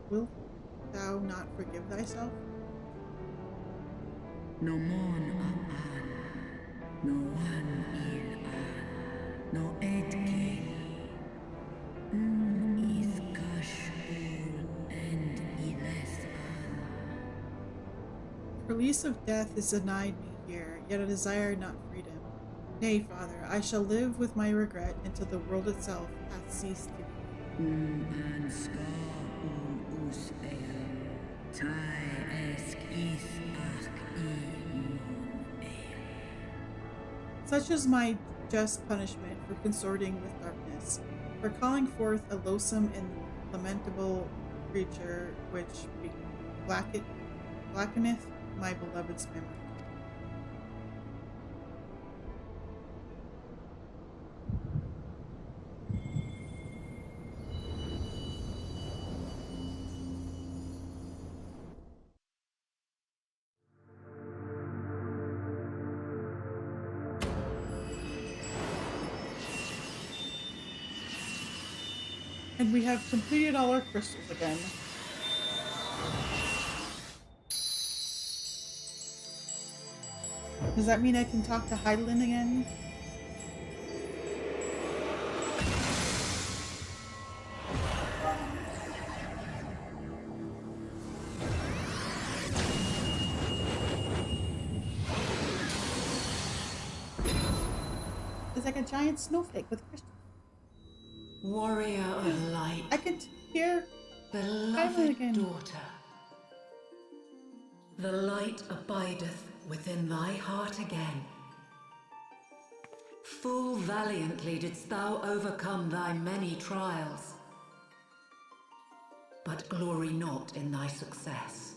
Wilt thou not forgive thyself? No mon aman, no one il an, no edkin, is kashul and iles an. Release of death is denied me here, yet I desire not freedom. Nay, father, I shall live with my regret until the world itself hath ceased to be. An ska us el, tai esk is ach mon el. Such is my just punishment for consorting with darkness, for calling forth a loathsome and lamentable creature which blackeneth my beloved's memory. And we have completed all our crystals again. Does that mean I can talk to Hydaelyn again? It's like a giant snowflake with crystals. Warrior of light, I could hear beloved again. daughter, the light abideth within thy heart again. Full valiantly didst thou overcome thy many trials, but glory not in thy success.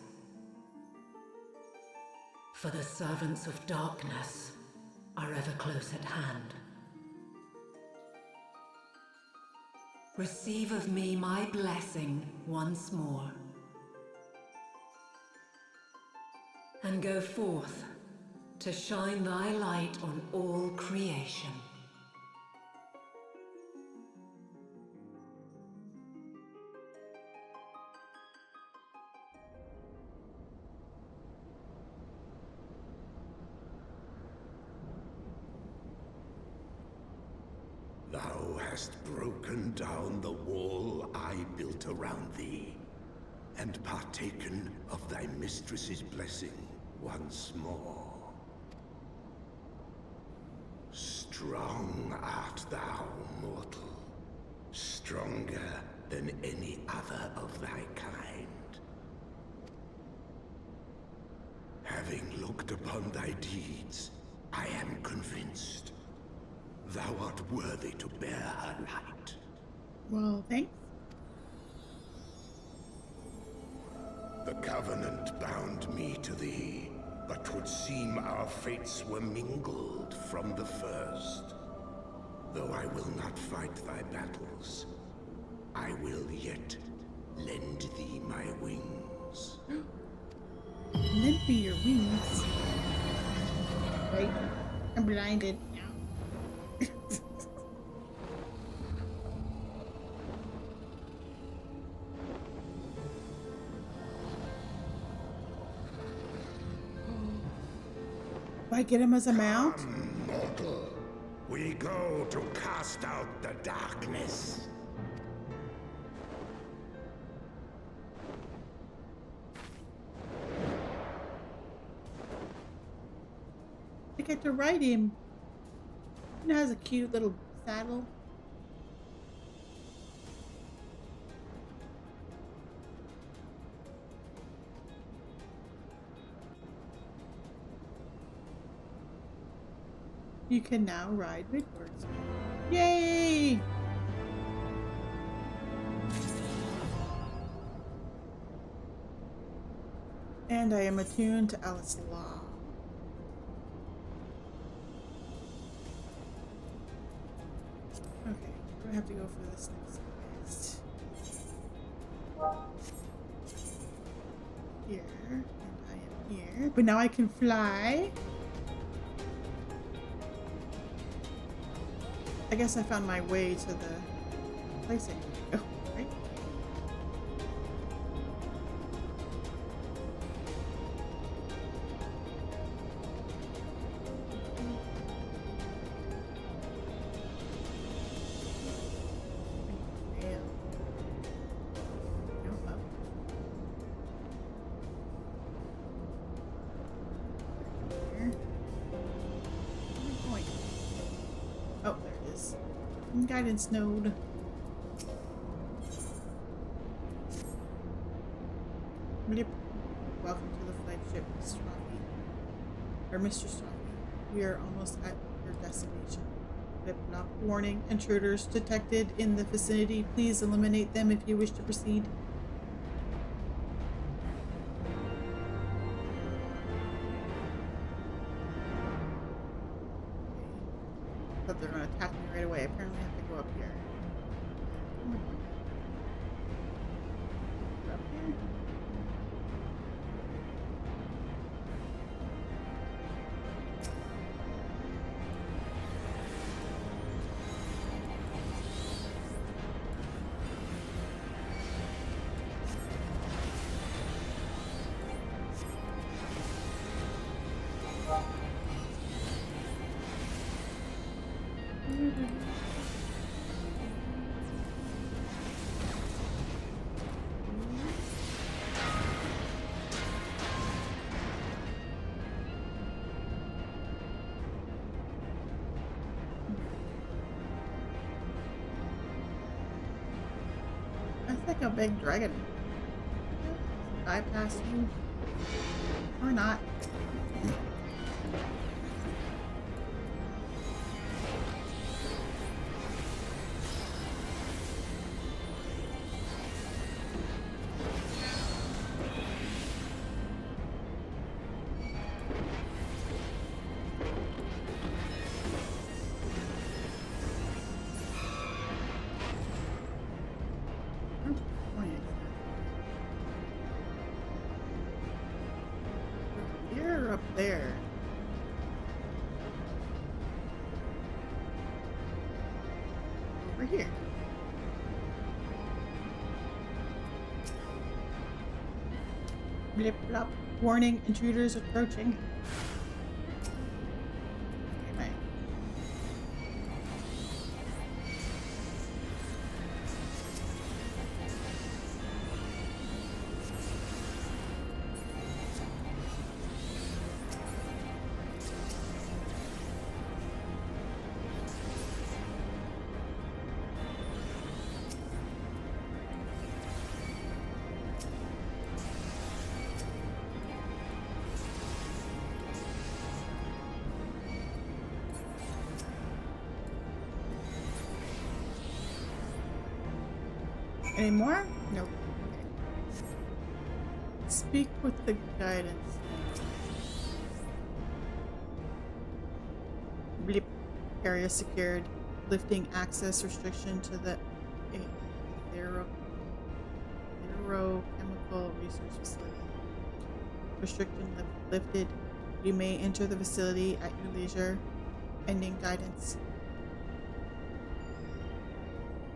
For the servants of darkness are ever close at hand. Receive of me my blessing once more, and go forth to shine thy light on all creation. Thou hast broken down the wall I built around thee, and partaken of thy mistress's blessing once more. Strong art thou, mortal. Stronger than any other of thy kind. Having looked upon thy deeds, I am convinced thou art worthy to bear her light. Well, thanks. The Covenant bound me to thee, but 'twould seem our fates were mingled from the first. Though I will not fight thy battles, I will yet lend thee my wings. Lend me your wings. Right? I'm blinded now. Do I get him as a mount? Come, mortal. We go to cast out the darkness. I get to ride him. He has a cute little saddle. You can now ride Midwards. Yay! And I am attuned to Alice Law. Okay, do I have to go for this next quest? Here, and I am here. But now I can fly. I guess I found my way to the place I need to go, right? Guidance node. Yep. Welcome to the flagship, Miss Rocky. Or Mr. Rocky. We are almost at your destination. Blip blop. Warning. Intruders detected in the vicinity. Please eliminate them if you wish to proceed. Thought they're gonna attack me right away. Apparently I have to go up here. Up here. That's like a big dragon. Bypass you. Or not. You're up there. Over here. Blip blop. Warning, intruders approaching. Okay, Any more? Nope. Okay. Speak with the guidance. Blip. Area secured. Lifting access restriction to the chemical research facility. Restriction lifted. You may enter the facility at your leisure. Ending guidance.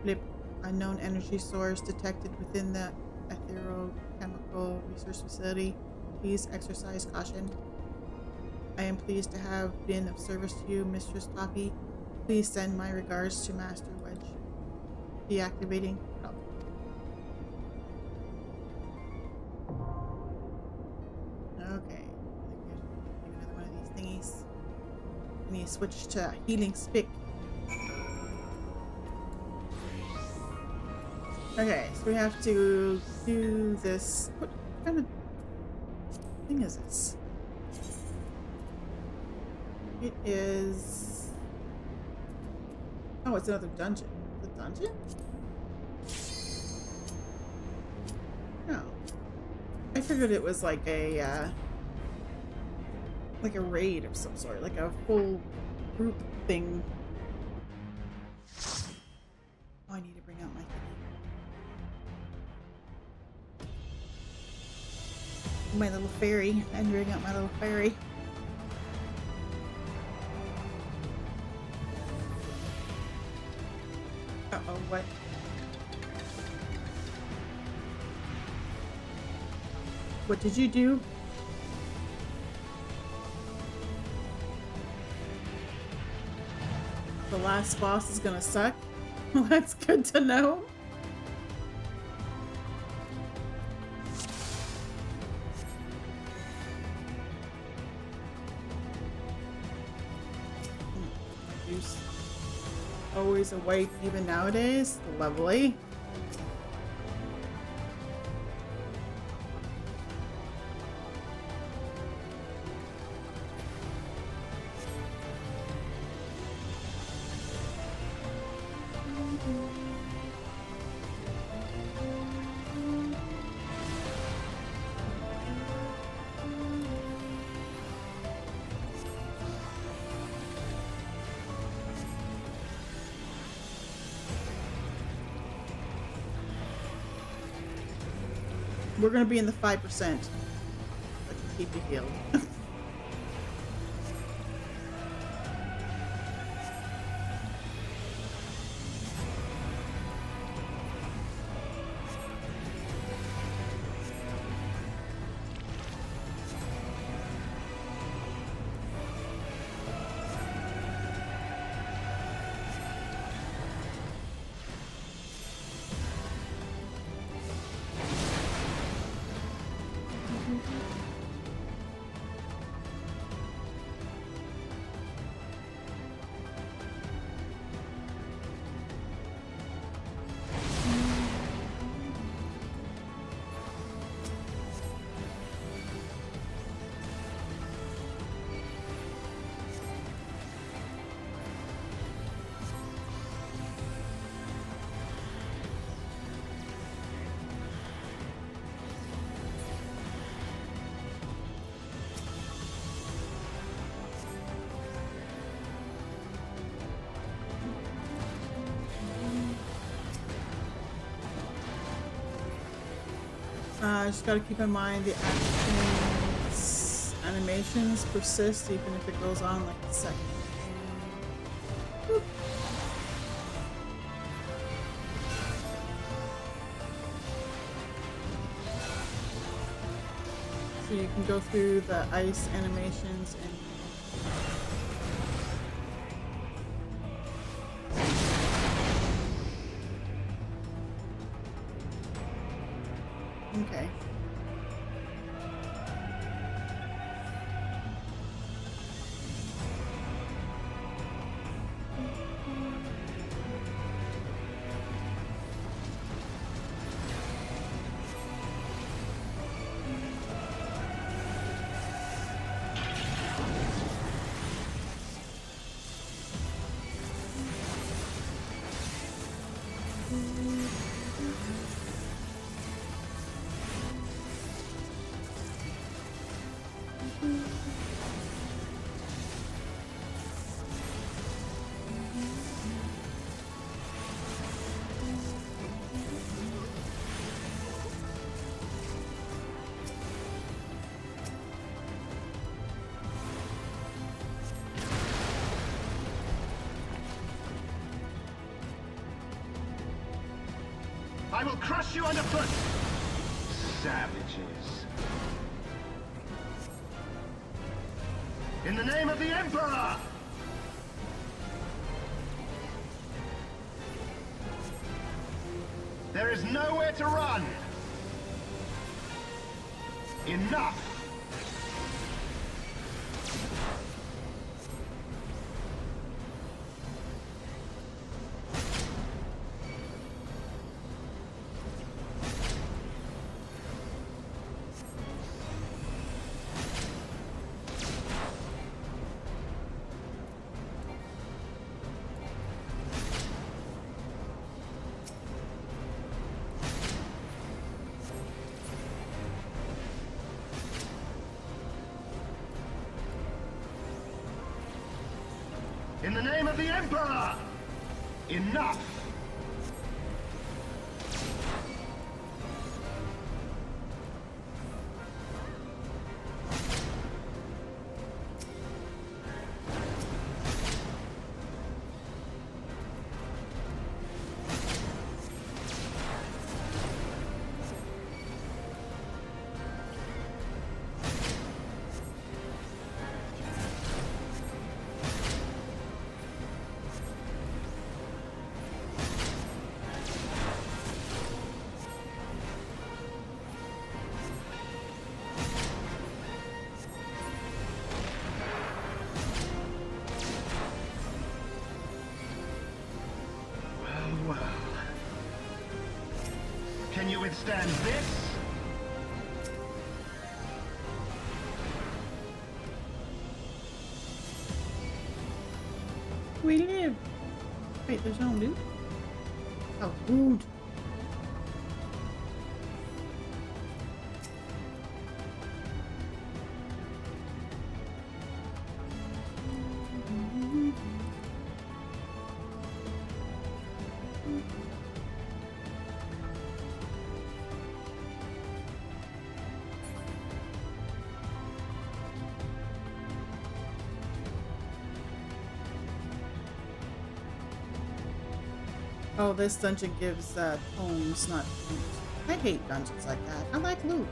Blip. Unknown energy source detected within the chemical research facility. Please exercise caution. I am pleased to have been of service to you, Mistress Toffee. Please send my regards to Master Wedge. Deactivating. Oh. Okay. Another one of these thingies. I need to switch to healing spick. Okay, so we have to do this. What kind of thing is this? It is. Oh, it's another dungeon. The dungeon? No. I figured it was like a raid of some sort, like a full group thing. Oh, I need to bring out my thingy. My little fairy. I'm bringing out my little fairy. Uh-oh, what? What did you do? The last boss is gonna suck? Well, that's good to know. Always awake even nowadays. Lovely. We're gonna be in the 5%. That can keep you healed. Just gotta keep in mind the animations persist even if it goes on like a second. Boop. So you can go through the ice animations and okay. I will crush you underfoot! Savages. In the name of the Emperor! There is nowhere to run! Enough! In the name of the Emperor! Enough! Can you withstand this? We live. Wait, there's no loot? Oh, food. Oh, this dungeon gives tomes, not loot. I hate dungeons like that. I like loot.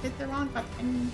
Hit the wrong button.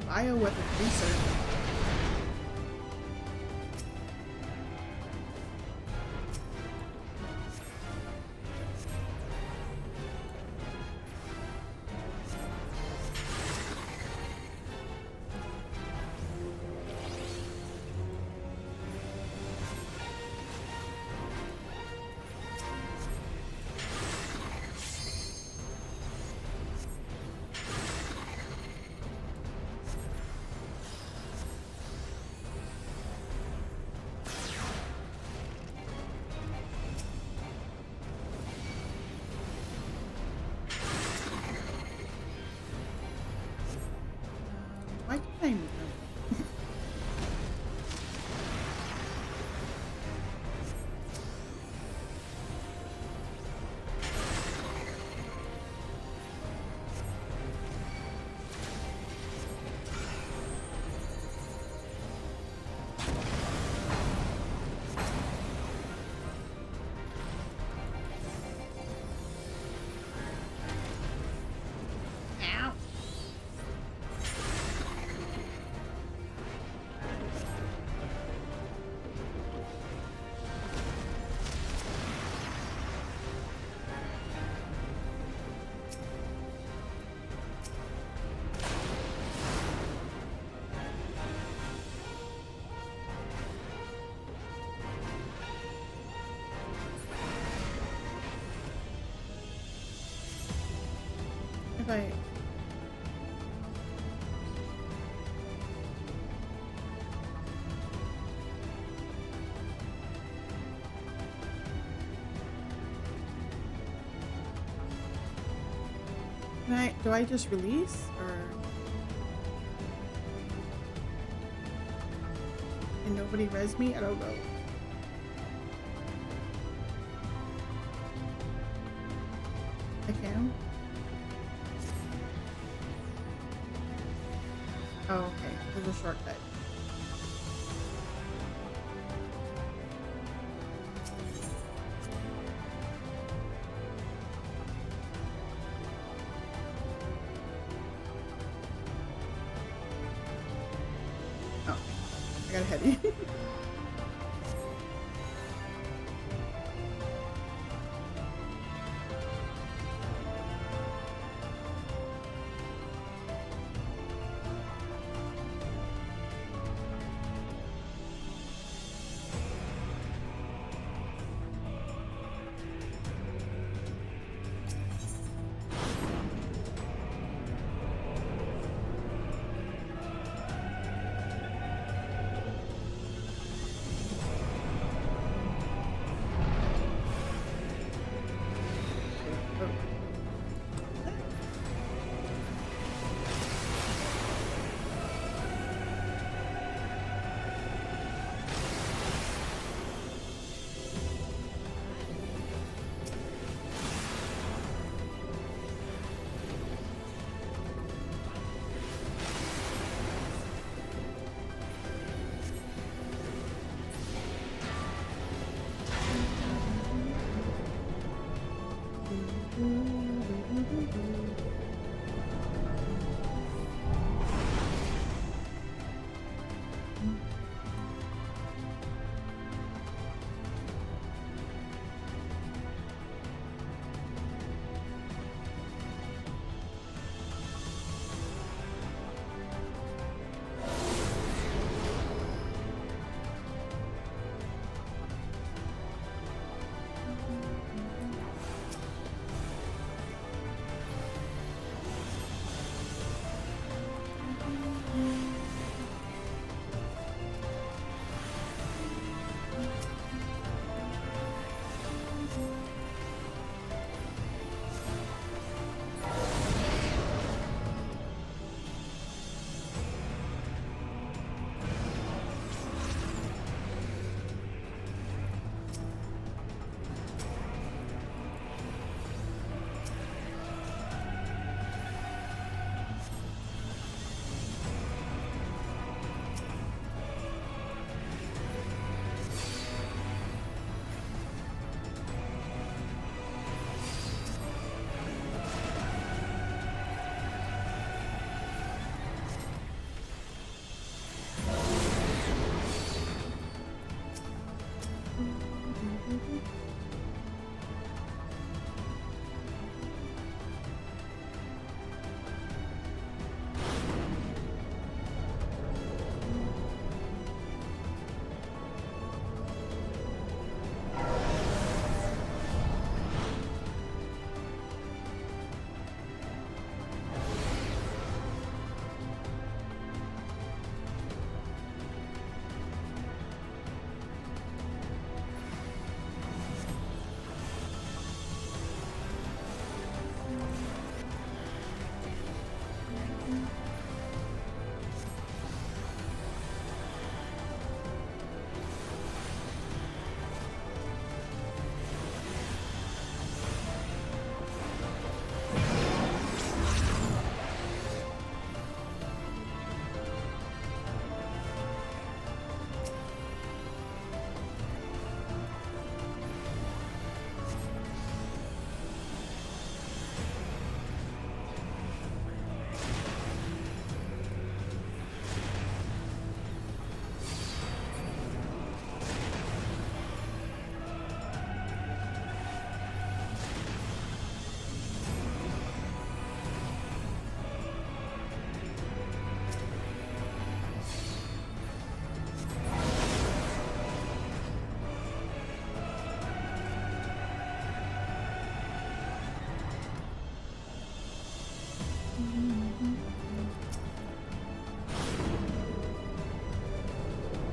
Bioweapon research. Why can't I move them? Ow. If I... do I just release, or... Can nobody res me? I don't know. I can? Oh, okay. There's a shortcut. Oh, I got a heavy.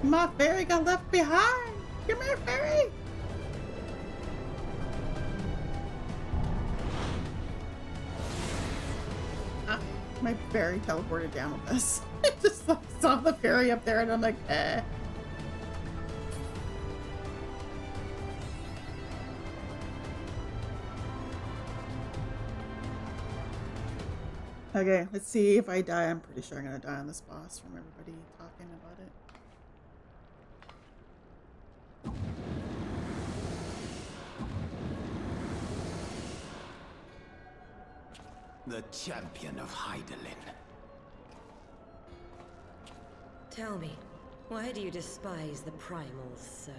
My fairy got left behind. Come here, fairy. My fairy teleported down with us. I just like, saw the fairy up there and I'm like, eh. Okay, let's see if I die. I'm pretty sure I'm gonna die on this boss from everybody talking about it. The champion of Hydaelyn. Tell me, why do you despise the primals so?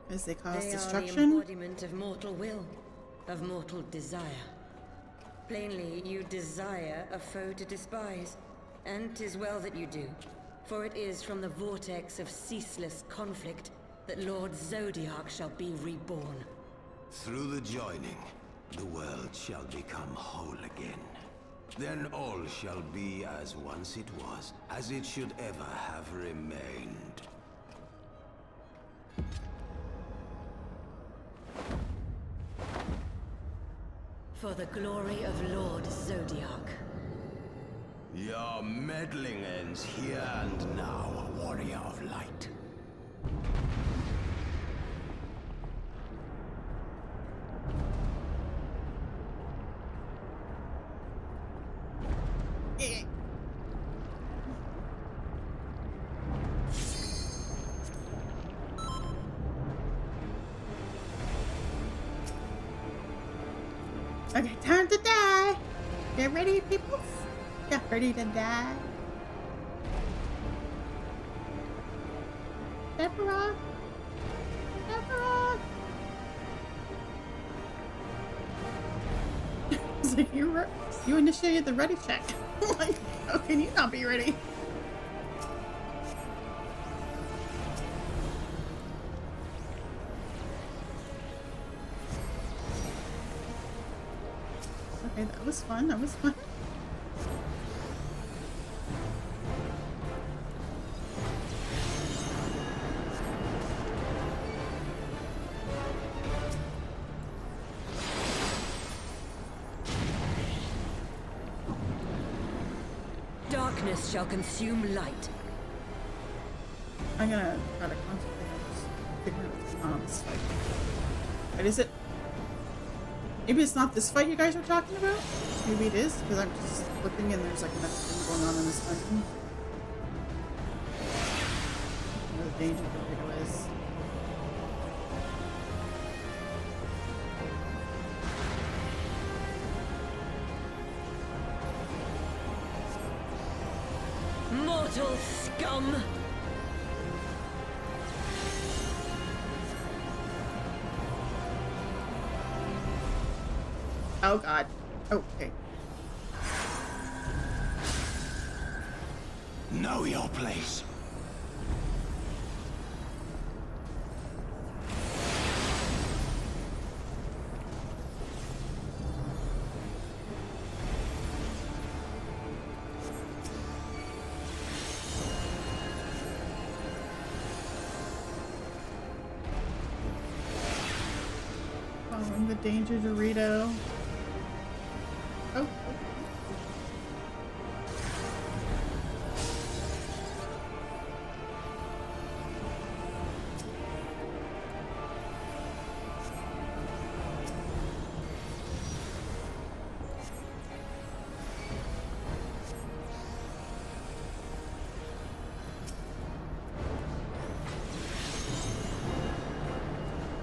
Because they cause They are the destruction? embodiment of mortal will, of mortal desire. Plainly, you desire a foe to despise, and 'tis well that you do, for it is from the vortex of ceaseless conflict that Lord Zodiac shall be reborn. Through the joining, the world shall become whole again. Then all shall be as once it was, as it should ever have remained. For the glory of Lord Zodiac. Your meddling ends here and now, warrior of light. Okay, time to die. Get ready, people. Get ready to die. Sephiroth. Sephiroth. It's like you initiated the ready check. Like, how can you not be ready? Okay, that was fun. That was fun. Darkness shall consume light. I'm gonna try to concentrate on this. Figure out what's going on in this fight. But is it? Maybe it's not this fight you guys are talking about? Maybe it is, because I'm just looking and there's like another thing going on in this dungeon. Where the danger torpedo is. Mortal scum! Oh god. Okay. Know your place. Following the danger Dorito. Oh.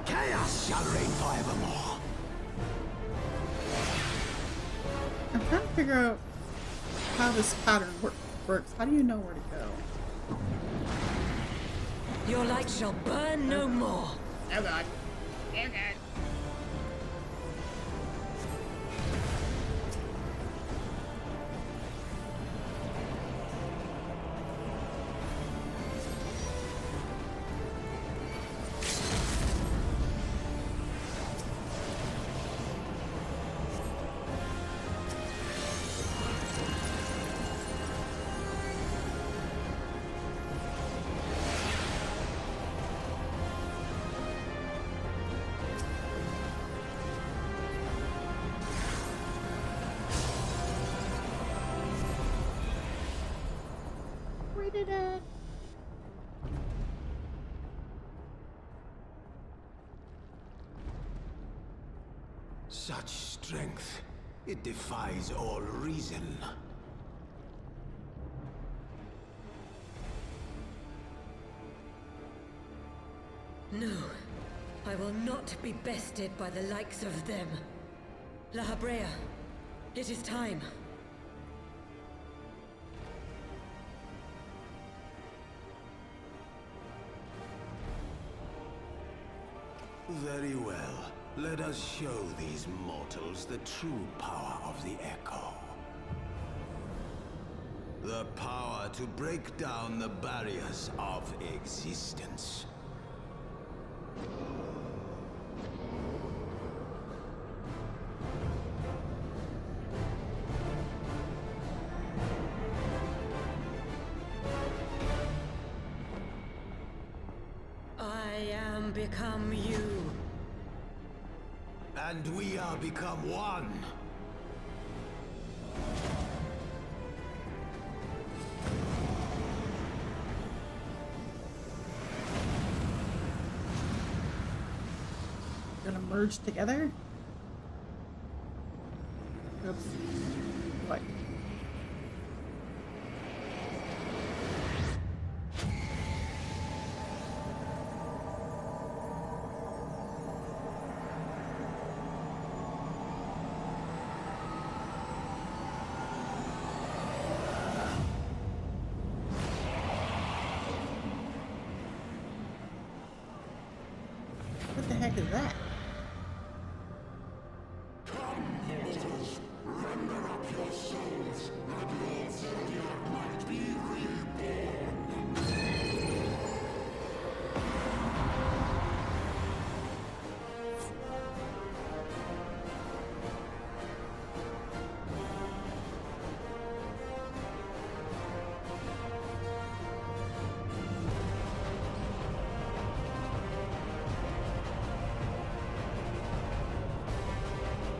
Chaos shall reign forevermore. I'm trying to figure out how this pattern works. How do you know where to go? Your light shall burn no more. Oh god. Oh god. did it. Such strength. It defies all reason. No, I will not be bested by the likes of them. La Habrea, it is time. Very well. Let us show these mortals the true power of the Echo. The power to break down the barriers of existence. I am become you. And we are become one. Gonna merge together? Oops. What? What the heck is that?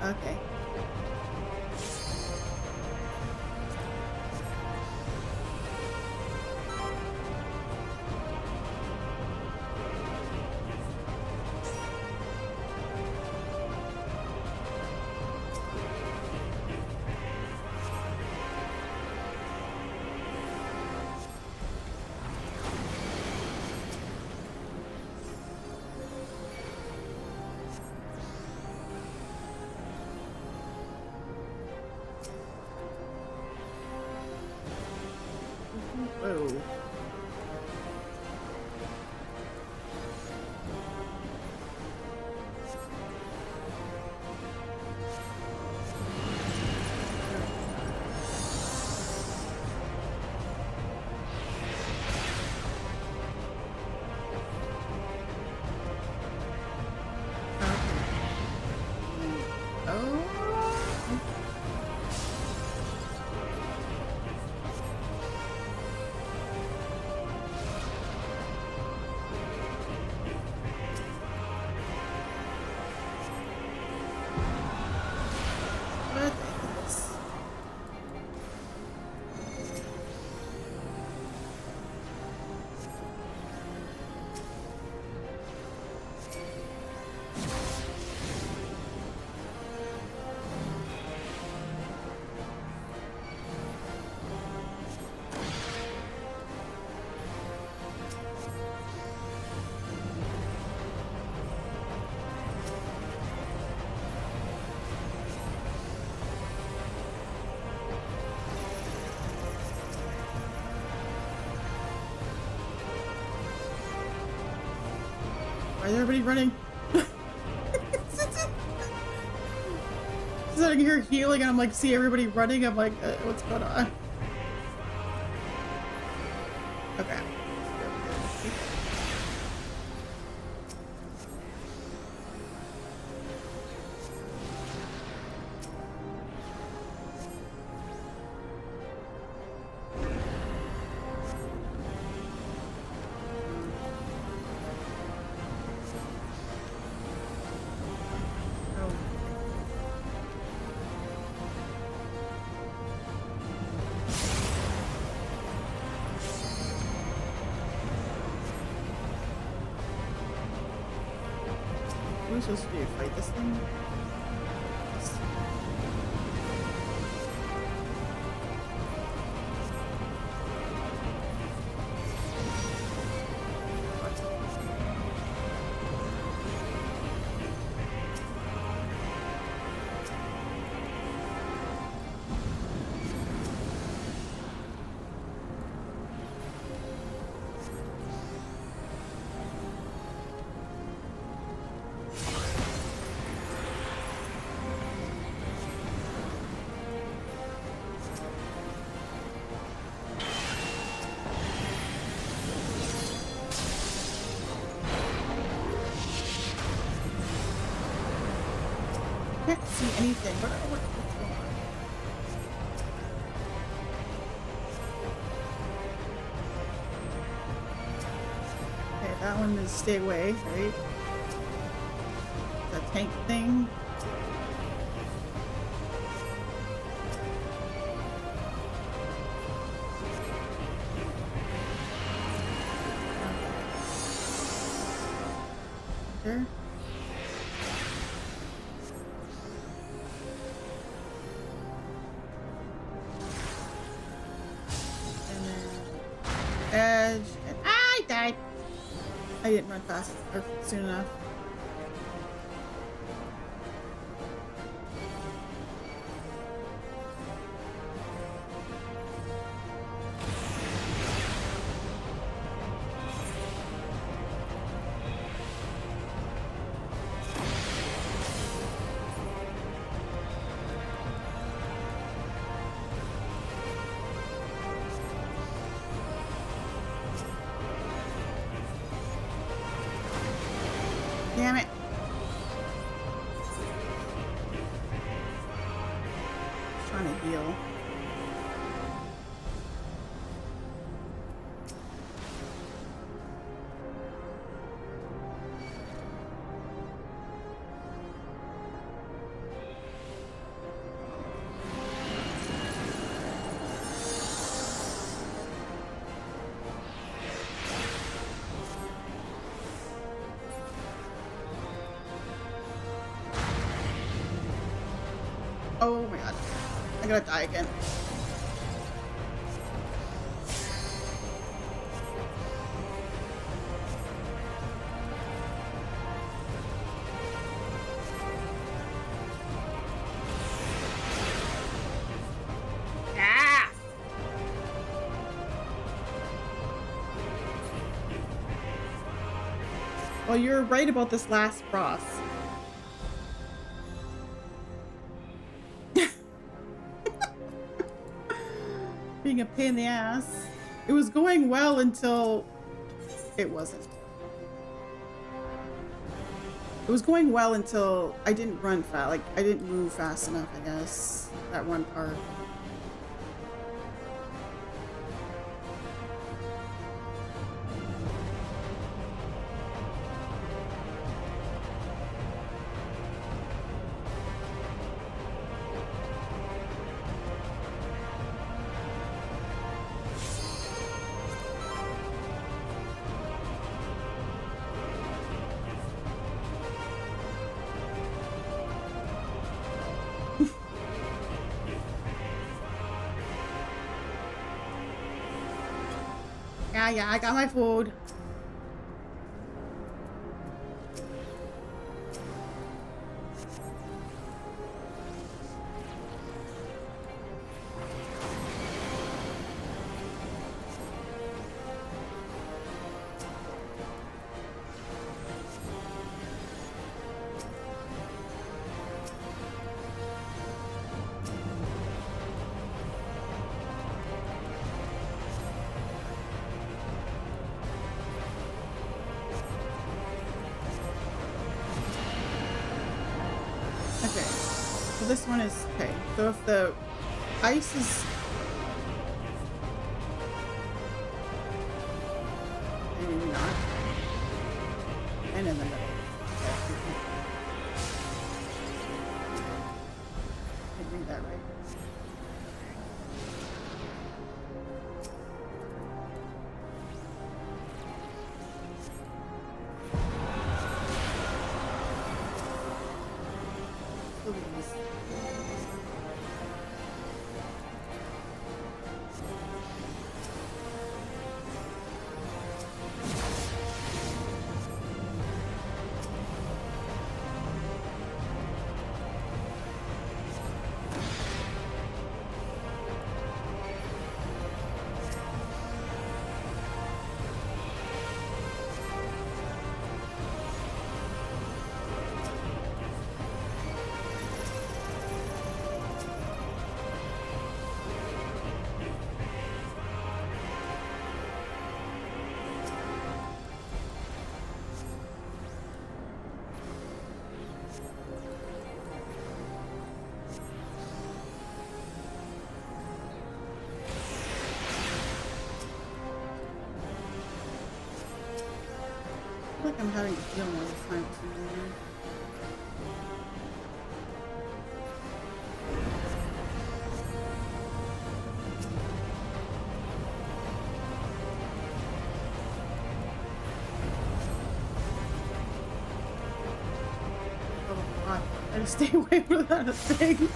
Okay. Whoa. Why is everybody running? So I can hear healing and I'm like, see everybody running. I'm like, what's going on? Okay. we supposed to do? Fight this thing? Can't see anything. What's going on? Okay, that one is stay away, right? The tank thing. There. Edge, and I died. I didn't run fast or soon enough. Damn it. I'm trying to heal. Oh my god. I'm gonna die again. Ah! Well, you're right about this last boss. Being a pain in the ass. It was going well until it wasn't. It was going well until I didn't run fast. Like, I didn't move fast enough, I guess. That one part. Yeah, I got my food. Okay, so this one is okay. So if the ice is maybe not, and in the middle. Didn't read that right. I feel like I'm having to feel more this time too. Oh god, I gotta stay away from that thing.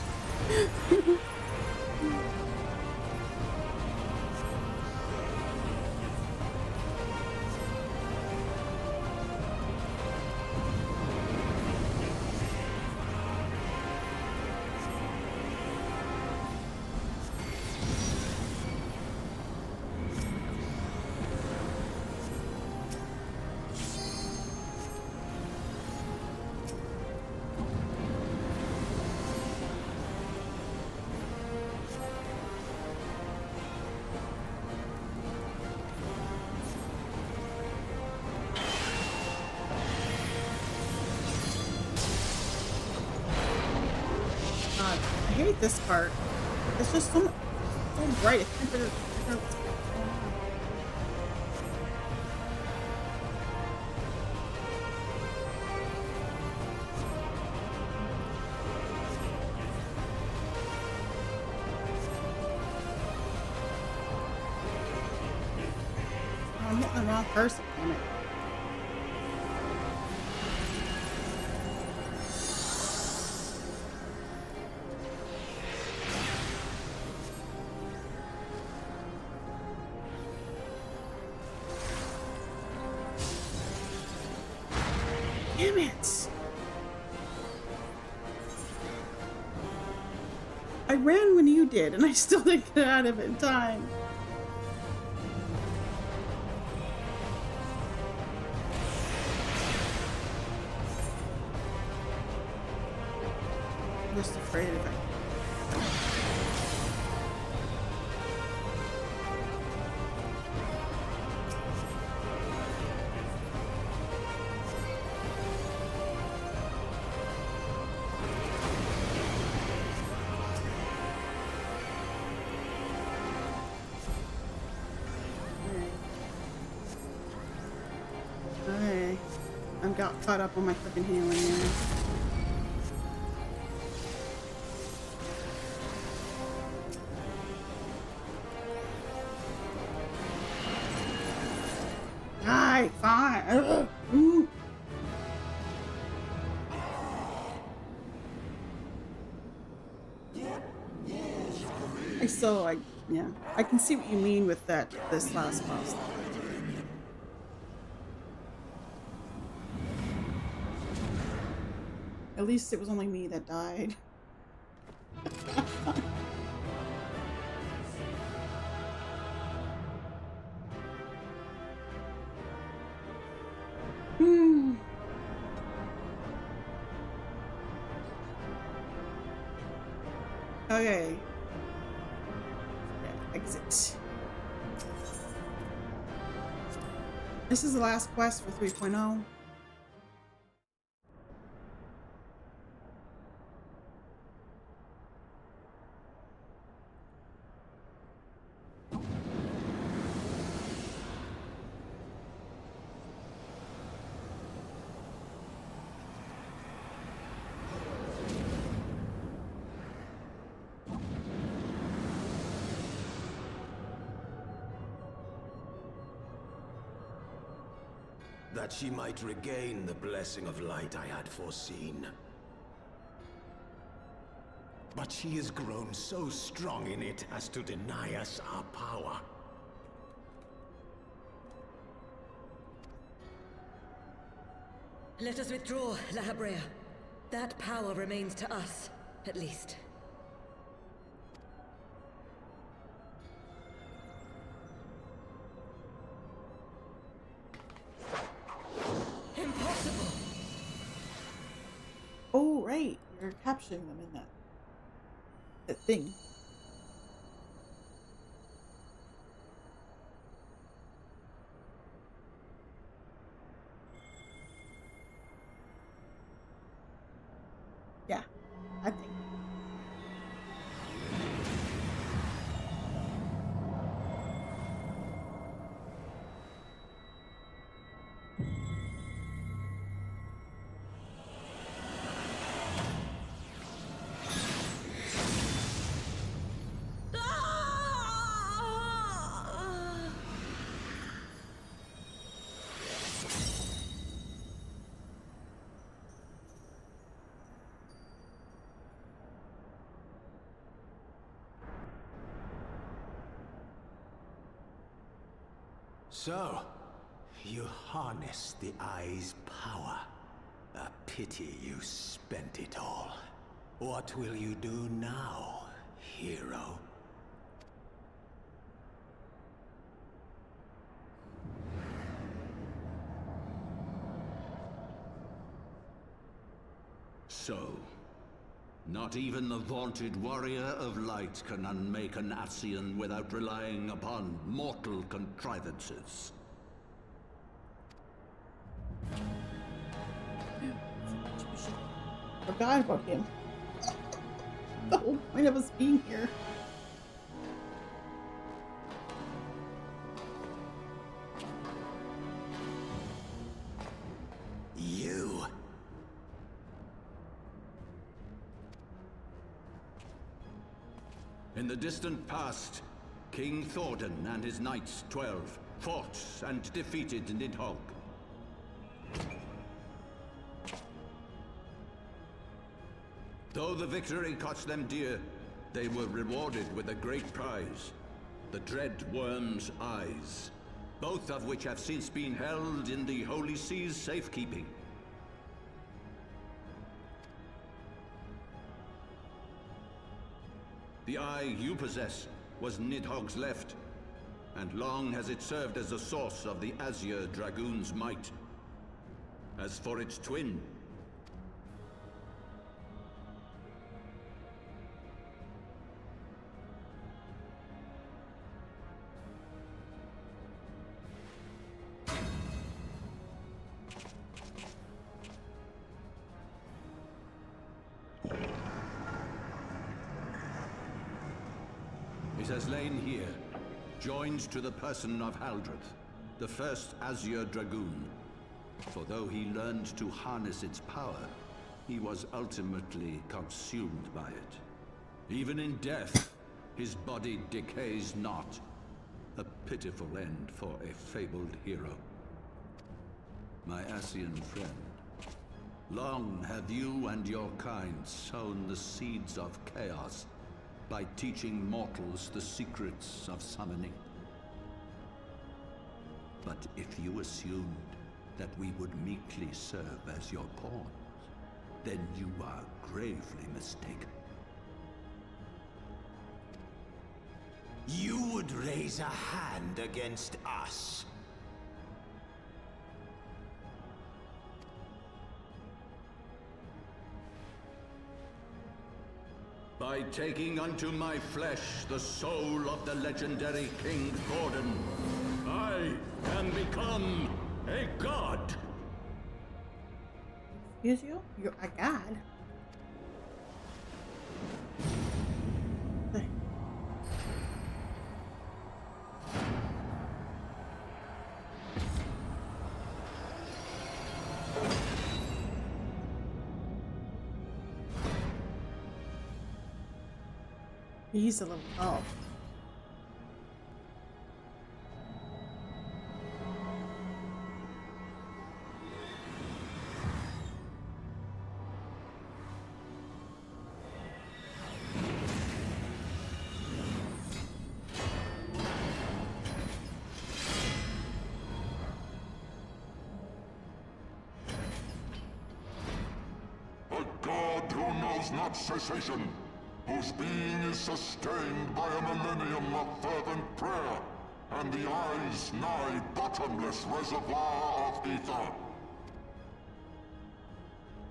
I hate this part. It's just so bright. I can't figure out what's going on. Oh, I'm hitting the wrong person, damn it. Damn it! I ran when you did, and I still didn't get out of it in time. I'm just afraid of it. Okay. I'm got caught up on my freaking healing now. Die, fine. Ugh. Ooh. Yeah, I can see what you mean with that, this last boss. At least it was only me that died. Okay. Exit. This is the last quest for 3.0. That she might regain the blessing of light I had foreseen. but she has grown so strong in it as to deny us our power. Let us withdraw, La Habrea. That power remains to us, at least. Impossible! Oh, right. You're capturing them in that thing. Yeah, I think. So, you harness the Eye's power. A pity you spent it all. What will you do now, hero? So, not even the vaunted warrior of light can unmake an Ascian without relying upon mortal contrivances. Forgot about him. The whole point of us being here. You. In the distant past, King Thordan and his knights 12 fought and defeated Nidhogg. Though the victory cost them dear, they were rewarded with a great prize, the dread Worm's Eyes, both of which have since been held in the Holy Sea's safekeeping. The eye you possess was Nidhogg's left, and long has it served as the source of the Azure Dragoon's might. As for its twin, it has lain here, joined to the person of Haldreth, the first Azure Dragoon. For though he learned to harness its power, he was ultimately consumed by it. Even in death, his body decays not. A pitiful end for a fabled hero. My Ascian friend, long have you and your kind sown the seeds of chaos by teaching mortals the secrets of summoning. But if you assumed that we would meekly serve as your pawns, then you are gravely mistaken. You would raise a hand against us. By taking unto my flesh the soul of the legendary King Thordan, I can become a god! Excuse you? You're a god? He's a little tall. knows not cessation, whose being is sustained by a millennium of fervent prayer, and the eye's nigh bottomless reservoir of ether.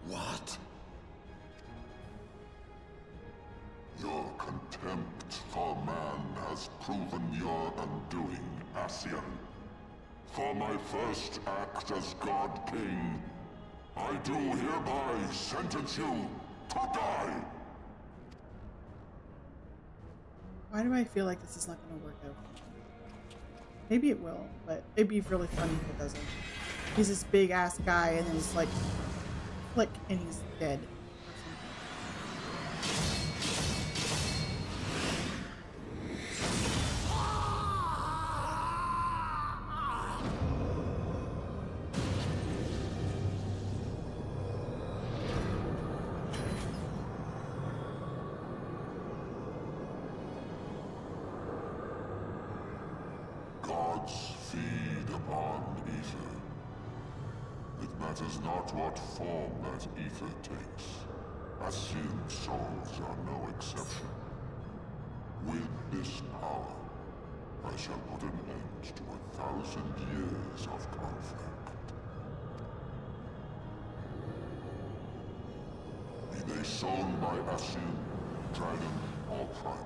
What? Your contempt for man has proven your undoing, Ascian. For my first act as God King, I do hereby sentence you to die! Why do I feel like this is not going to work out? Maybe it will, but it'd be really funny if it doesn't. He's this big ass guy and then it's like, click, and he's dead. Gods feed upon ether. It matters not what form that ether takes. Ascian souls are no exception. With this power, I shall put an end to 1,000 years of conflict. Be they sown by Ascian, dragon, or primal,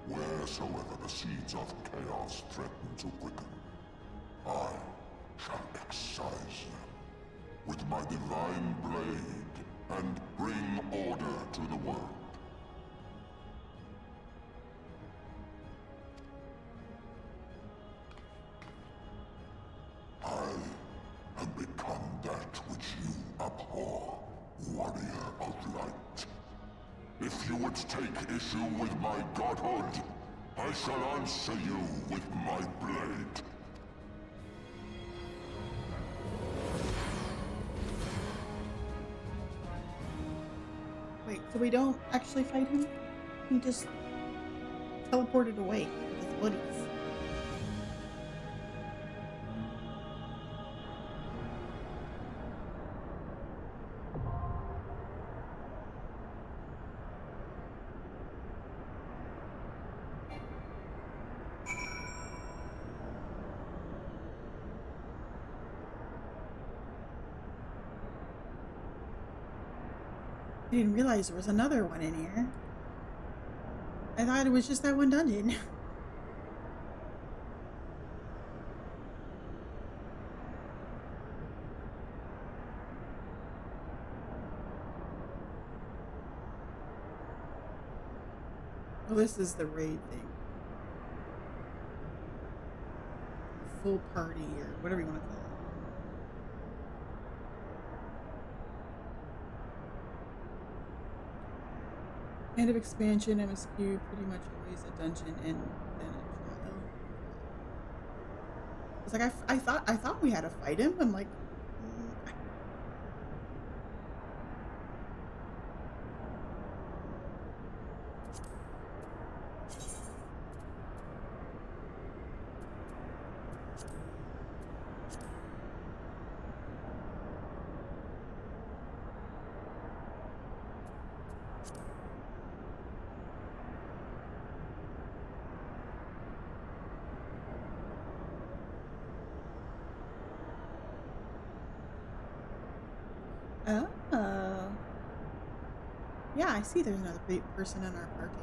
wheresoever the seeds of chaos threaten to quicken, I shall excise them with my divine blade and bring order to the world. I have become that which you abhor, warrior of light. If you would take issue with my godhood, I shall answer you with my blade. Wait, so we don't actually fight him? He just teleported away with his buddies. I didn't realize there was another one in here. I thought it was just that one dungeon. Well, this is the raid thing. Full party or whatever you want to call it. End of expansion, MSQ, pretty much always a dungeon and then a trial. It's like I thought we had to fight him. I'm like, oh. Yeah, I see there's another person in our party.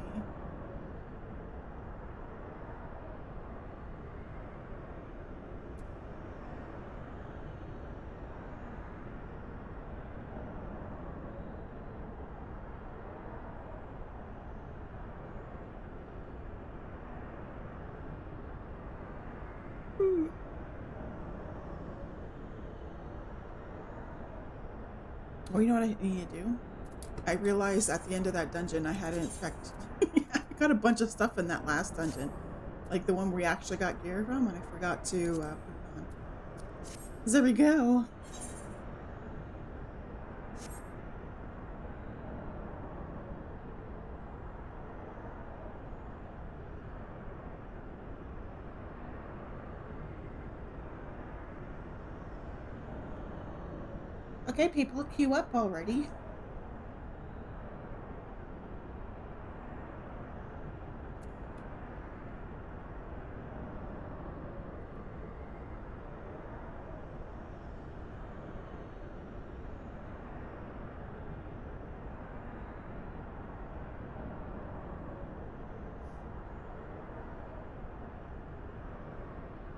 Oh, you know what I need to do? I realized at the end of that dungeon I hadn't checked. I got a bunch of stuff in that last dungeon. Like the one where we actually got gear from, and I forgot to put it on. There we go. Okay, people, queue up already.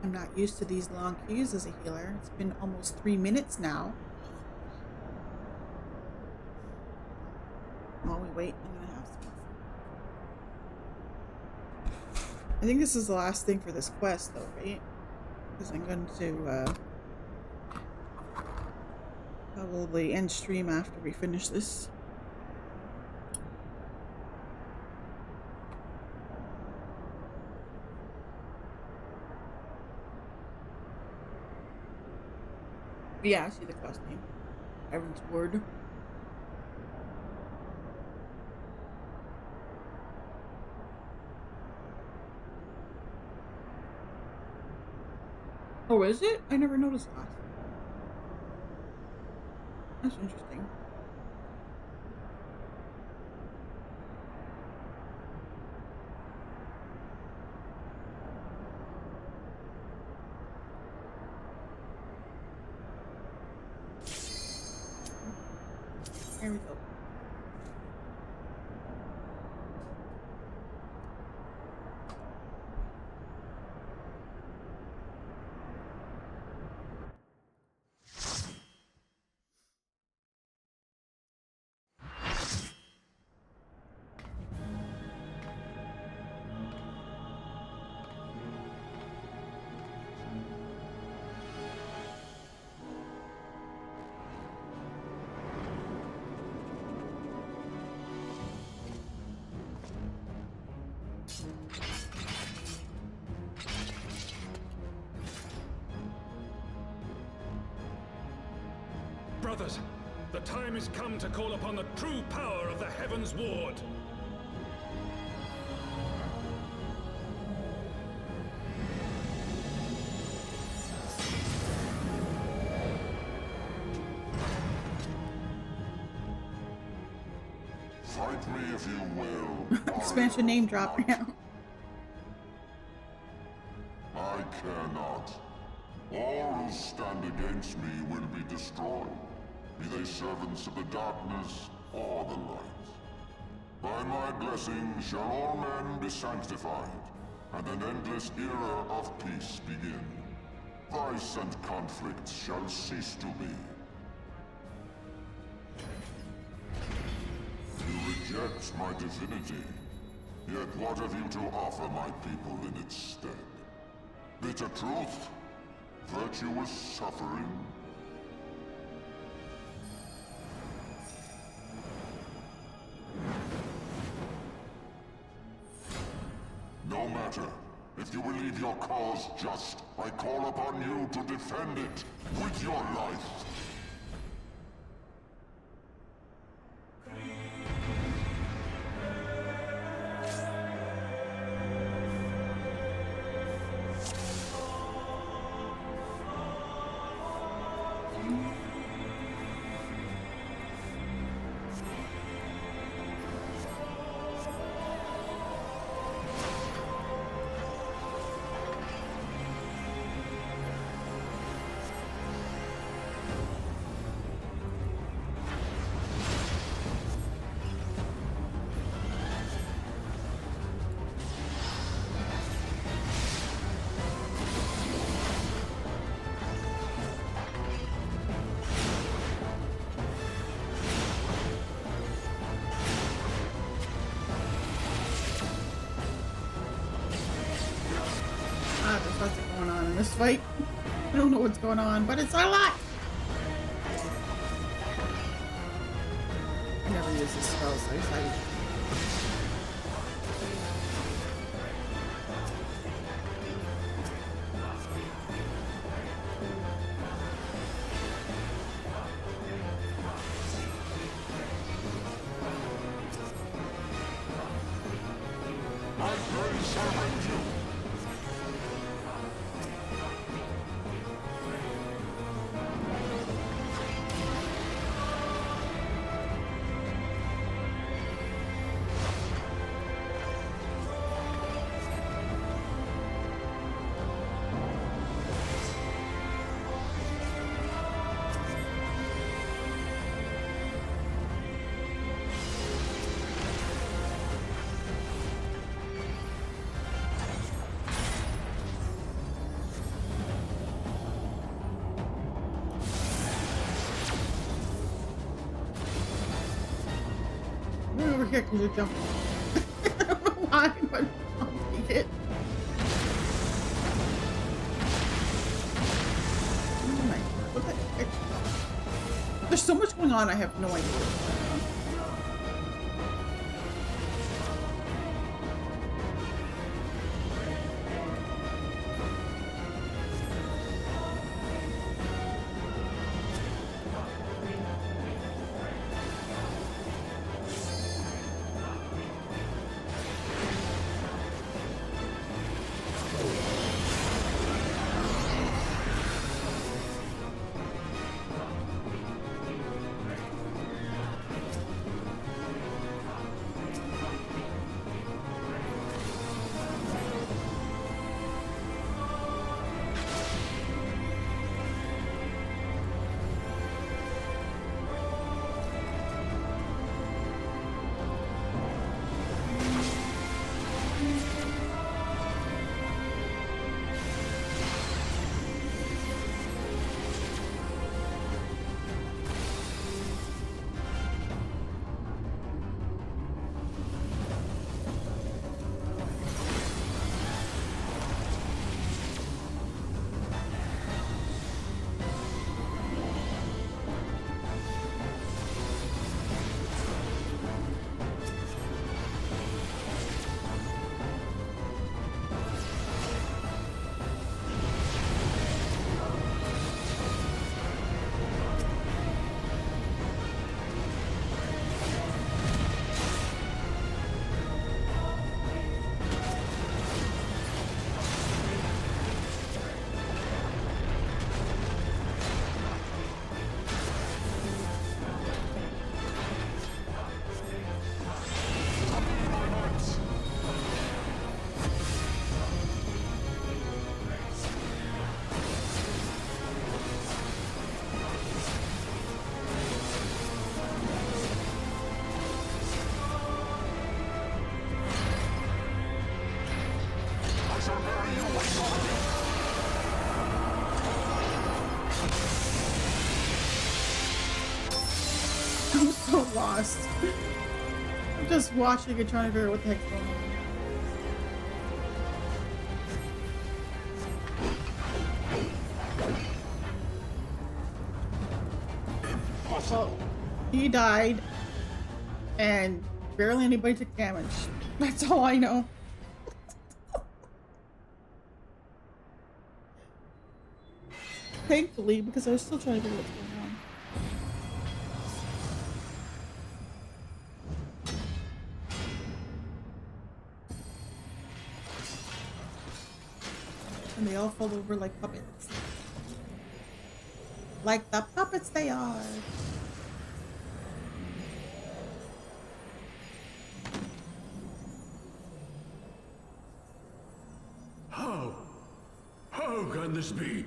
I'm not used to these long queues as a healer. It's been almost 3 minutes now. While we wait, I'm gonna have some. I think this is the last thing for this quest, though, right? Because I'm going to probably end stream after we finish this. Yeah, I see the quest name. Heavensward. Oh, is it? I never noticed that. That's interesting. Here we go. Brothers, the time has come to call upon the true power of the Heavensward. Fight me if you will. Expansion name drop now. I care not. All who stand against me will be destroyed, be they servants of the darkness or the light. By my blessing shall all men be sanctified, and an endless era of peace begin. Vice and conflict shall cease to be. You reject my divinity, yet what have you to offer my people in its stead? Bitter truth? Virtuous suffering? No matter. If you believe your cause just, I call upon you to defend it with your life. There's lots going on in this fight. I don't know what's going on, but it's a lot! I never use this spell, so it's like... characters are jumping. I don't know why, but I'll take it. Oh my god, what the heck? There's so much going on, I have no idea what's going on. I'm so lost. I'm just watching and trying to figure out what the heck's going on. Well, he died, and barely anybody took damage. That's all I know. Thankfully, because I was still trying to figure out what's going on. And they all fall over like puppets. Like the puppets they are. How can this be?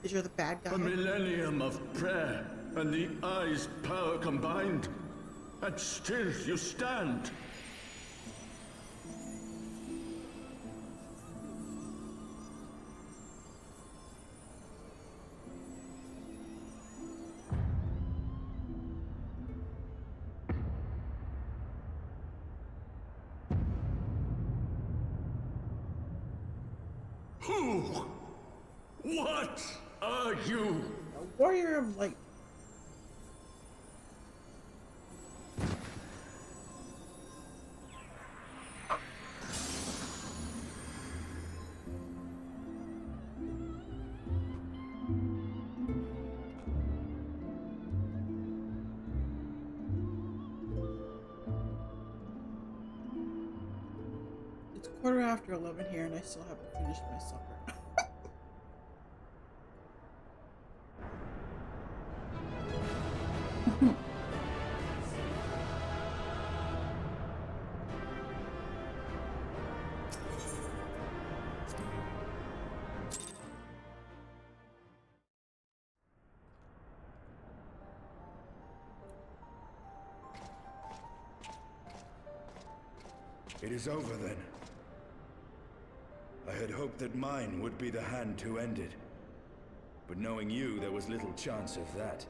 Is you're the bad guy? A millennium of prayer and the eye's power combined, and still you stand. Who? What are you? A warrior of light. It's 11:15 here and I still haven't finished my supper. It is over then. I had hoped that mine would be the hand to end it. But knowing you, there was little chance of that.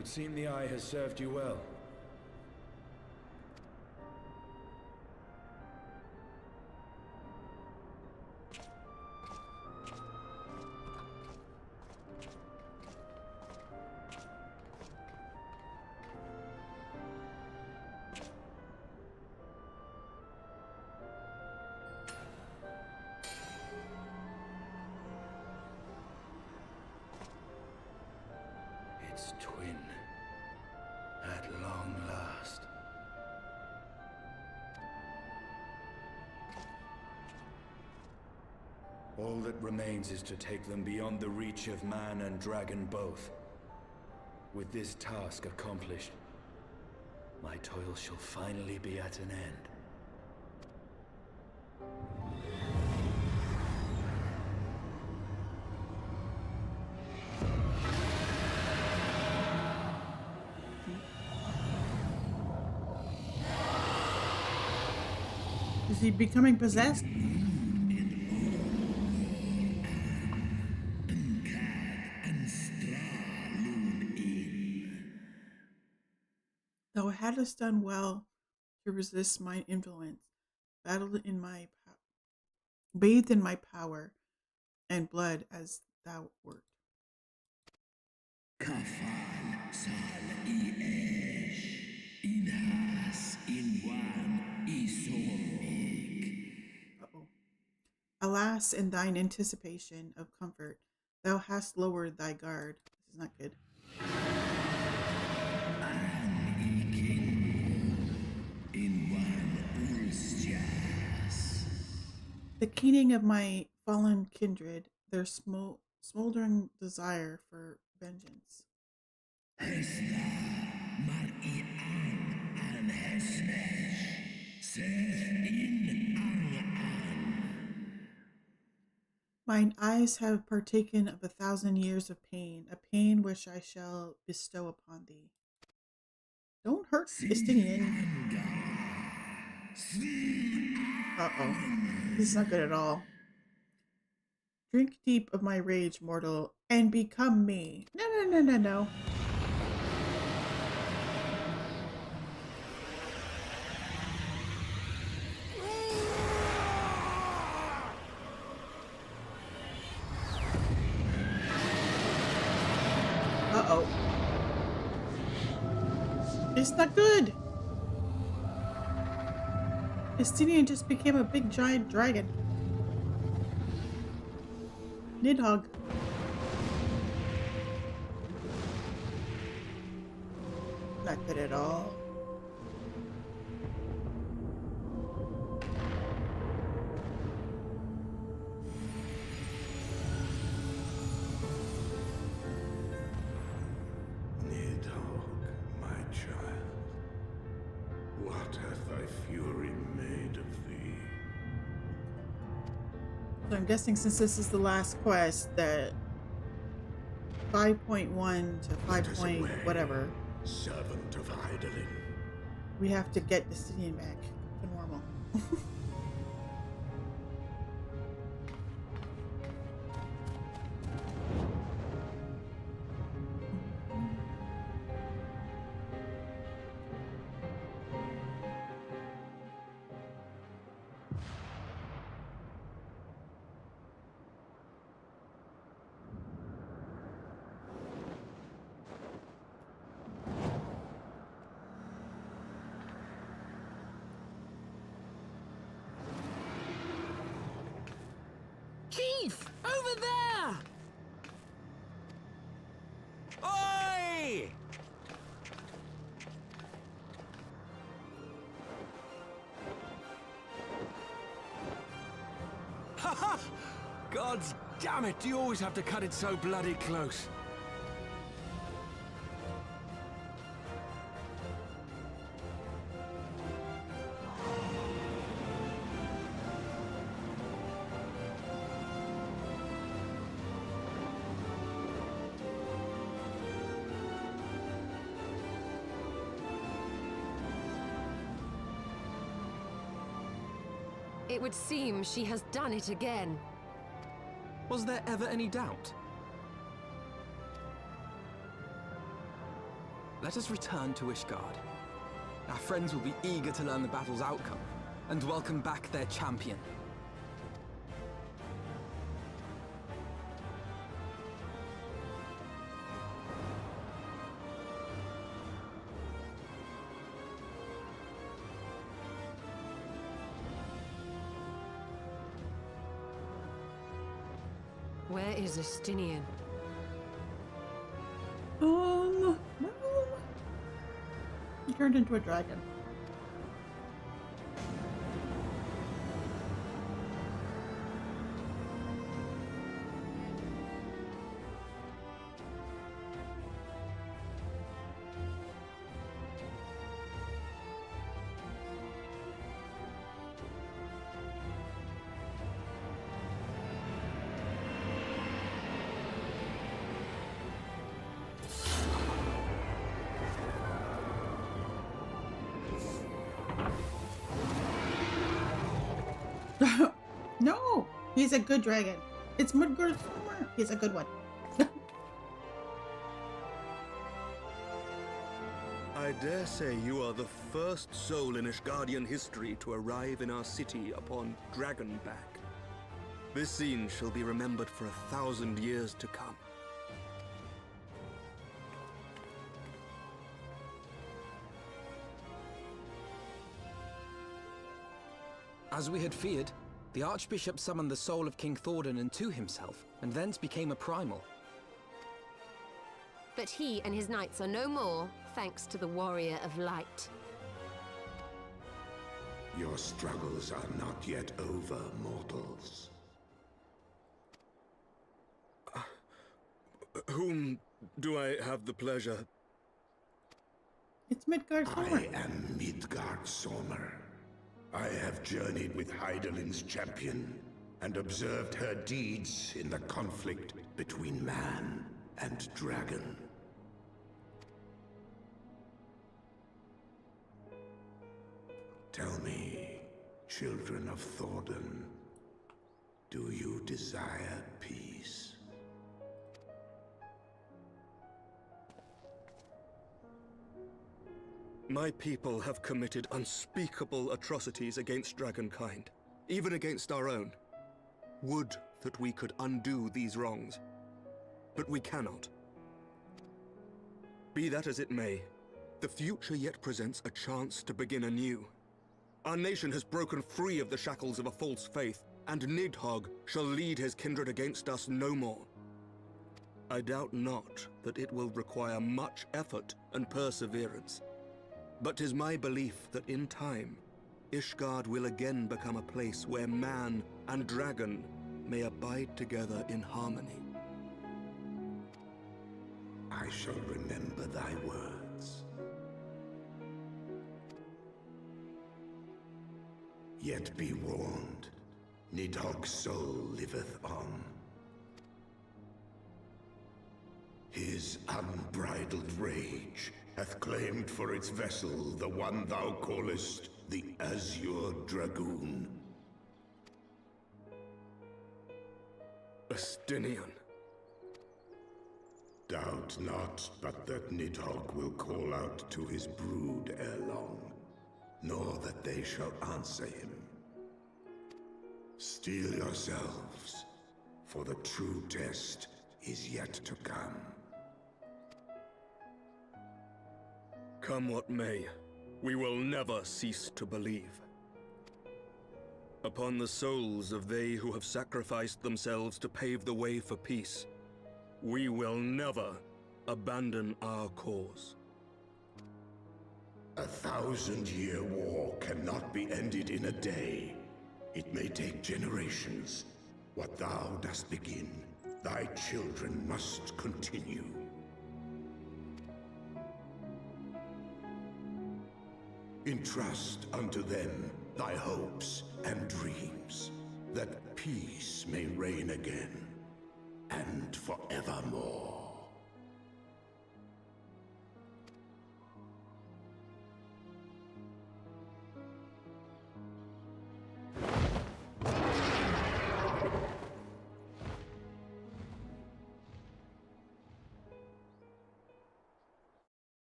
'Twould seem the eye has served you well. Its twin. At long last. All that remains is to take them beyond the reach of man and dragon both. With this task accomplished, my toil shall finally be at an end. Is he becoming possessed? Thou hadst done well to resist mine influence, battled in my bathed in my power and blood as thou wert. Kafal sal iesh, inhas inwan isomig. Alas, in thine anticipation of comfort, thou hast lowered thy guard. This is not good. The keening of my fallen kindred, their smoldering desire for vengeance. Mine eyes have partaken of 1,000 years of pain, a pain which I shall bestow upon thee. Don't hurt Justinian. Uh-oh. This is not good at all. Drink deep of my rage, mortal, and become me. No, no, no, no, no. Uh-oh. It's not good. Justinian just became a big giant dragon. Nidhogg. Not good at all. Nidhogg, my child. What hath thy fury made of thee? So I'm guessing since this is the last quest that 5.1 to 5. Whatever. Servant of Hydaelyn. We have to get Justinian back to normal. Keith! Over there! Oi! Ha! God's damn it, do you always have to cut it so bloody close? It would seem she has done it again. Was there ever any doubt? Let us return to Ishgard. Our friends will be eager to learn the battle's outcome, and welcome back their champion. Where is Estinian? No. He turned into a dragon. No, he's a good dragon. It's Midgard's armor. He's a good one. I dare say you are the first soul in Ishgardian history to arrive in our city upon Dragonback. This scene shall be remembered for 1,000 years to come. As we had feared, the Archbishop summoned the soul of King Thordan into himself, and thence became a primal. But he and his knights are no more, thanks to the Warrior of Light. Your struggles are not yet over, mortals. Whom do I have the pleasure? It's Midgard Sommer. I am Midgard Sommer. I have journeyed with Hydaelyn's champion and observed her deeds in the conflict between man and dragon. Tell me, children of Thordan, do you desire peace? My people have committed unspeakable atrocities against dragonkind, even against our own. Would that we could undo these wrongs, but we cannot. Be that as it may, the future yet presents a chance to begin anew. Our nation has broken free of the shackles of a false faith, and Nidhogg shall lead his kindred against us no more. I doubt not that it will require much effort and perseverance. But 'tis my belief that in time, Ishgard will again become a place where man and dragon may abide together in harmony. I shall remember thy words. Yet be warned, Nidhogg's soul liveth on. His unbridled rage hath claimed for its vessel the one thou callest the Azure Dragoon. Estinian. Doubt not but that Nidhogg will call out to his brood ere long, nor that they shall answer him. Steel yourselves, for the true test is yet to come. Come what may, we will never cease to believe. Upon the souls of they who have sacrificed themselves to pave the way for peace, we will never abandon our cause. 1,000-year war cannot be ended in a day. It may take generations. What thou dost begin, thy children must continue. Entrust unto them thy hopes and dreams, that peace may reign again, and forevermore.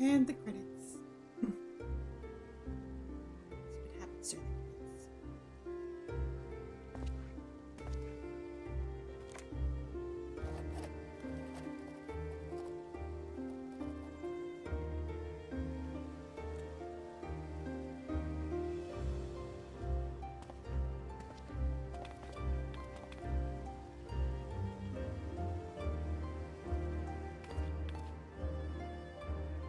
And the credits. That's what happens during the credits.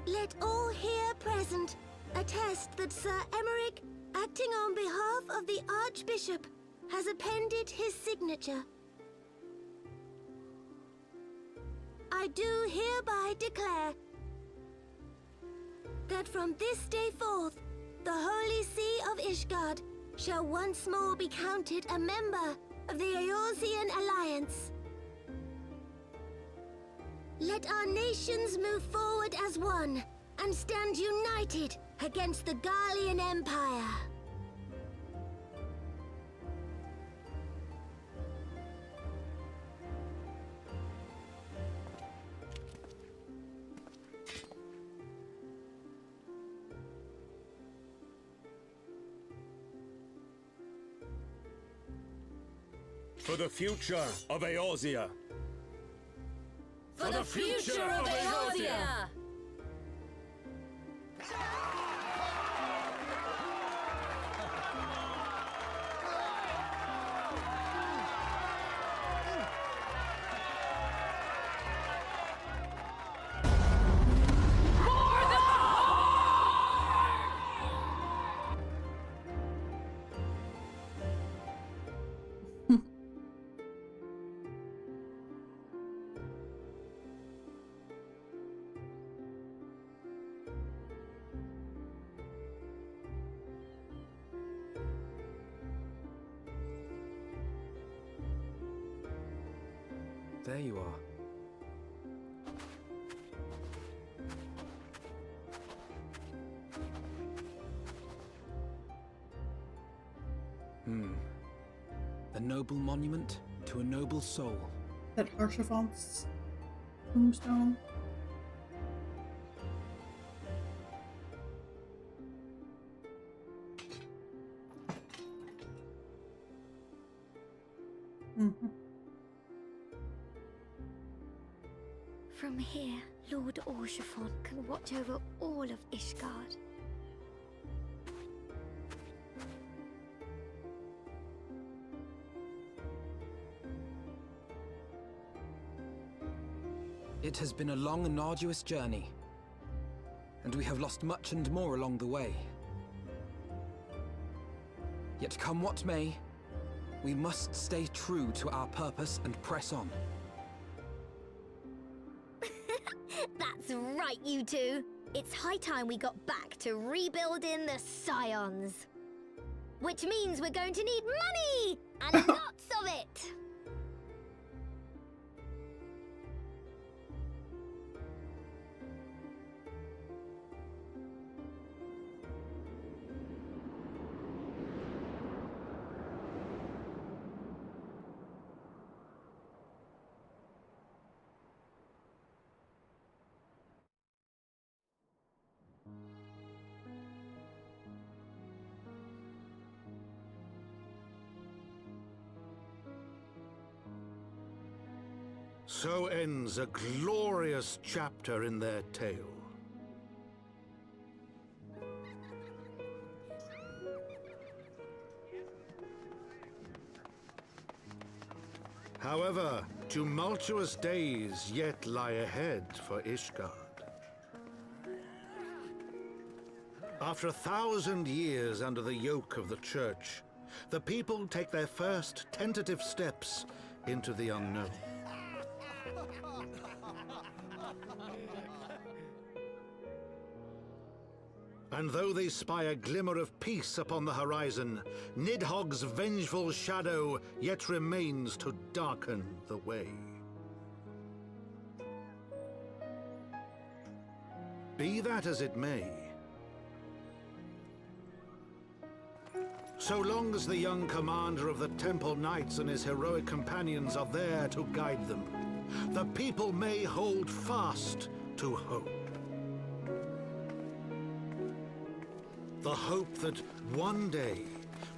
Let all here present attest that Sir Emmerich, acting on behalf of the Archbishop, has appended his signature. I do hereby declare that from this day forth, the Holy See of Ishgard shall once more be counted a member of the Eorzean Alliance. Let our nations move forward as one and stand united against the Garlean Empire. For the future of Eorzea. For the future of Eorzea! There you are. A noble monument to a noble soul. That Archivant's tombstone. From here, Lord Orshifon can watch over all of Ishgard. It has been a long and arduous journey, and we have lost much and more along the way. Yet come what may, we must stay true to our purpose and press on. That's right, you two. It's high time we got back to rebuilding the Scions. Which means we're going to need money! And lots of it! So ends a glorious chapter in their tale. However, tumultuous days yet lie ahead for Ishgard. After 1,000 years under the yoke of the Church, the people take their first tentative steps into the unknown. And though they spy a glimmer of peace upon the horizon, Nidhogg's vengeful shadow yet remains to darken the way. Be that as it may, so long as the young commander of the Temple Knights and his heroic companions are there to guide them, the people may hold fast to hope. The hope that one day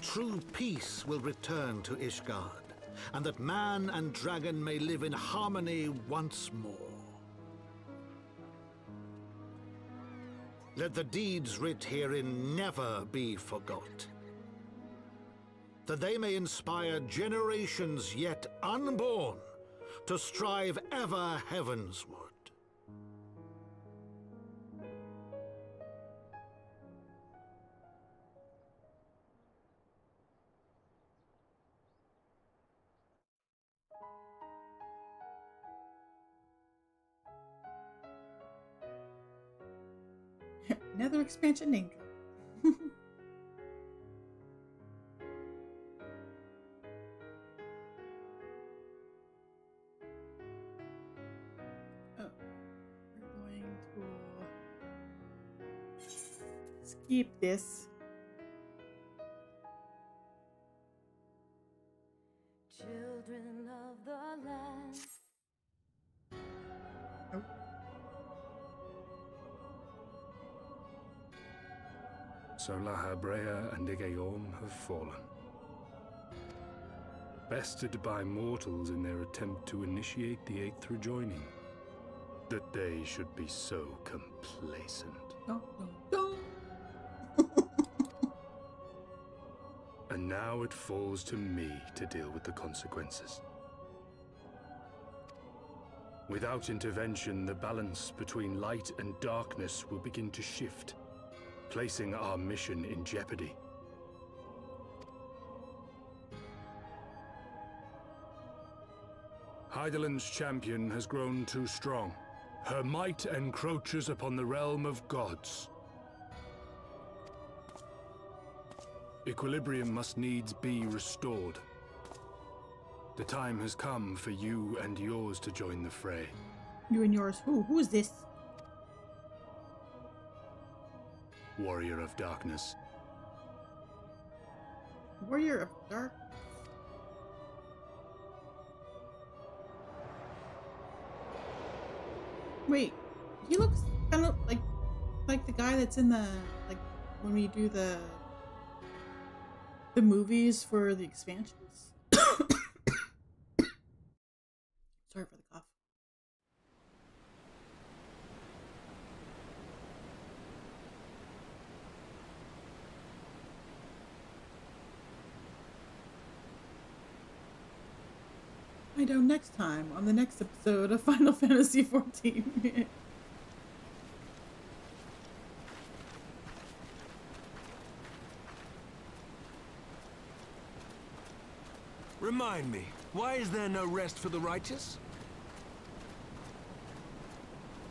true peace will return to Ishgard, and that man and dragon may live in harmony once more. Let the deeds writ herein never be forgot, that they may inspire generations yet unborn to strive ever heavensward. Another expansion name drop. Oh, we're going to skip this. Children of the land. Oh. So Lahabrea and Igaeorm have fallen. Bested by mortals in their attempt to initiate the Eighth rejoining. That they should be so complacent. And now it falls to me to deal with the consequences. Without intervention, the balance between light and darkness will begin to shift, placing our mission in jeopardy. Hydaelyn's champion has grown too strong. Her might encroaches upon the realm of gods. Equilibrium must needs be restored. The time has come for you and yours to join the fray. You and yours who? Who is this? Warrior of Darkness. Warrior of Dark. Wait, he looks kind of like the guy that's in the when we do the movies for the expansions. Sorry for the cough. Find out next time on the next episode of Final Fantasy XIV. Remind me, why is there no rest for the righteous?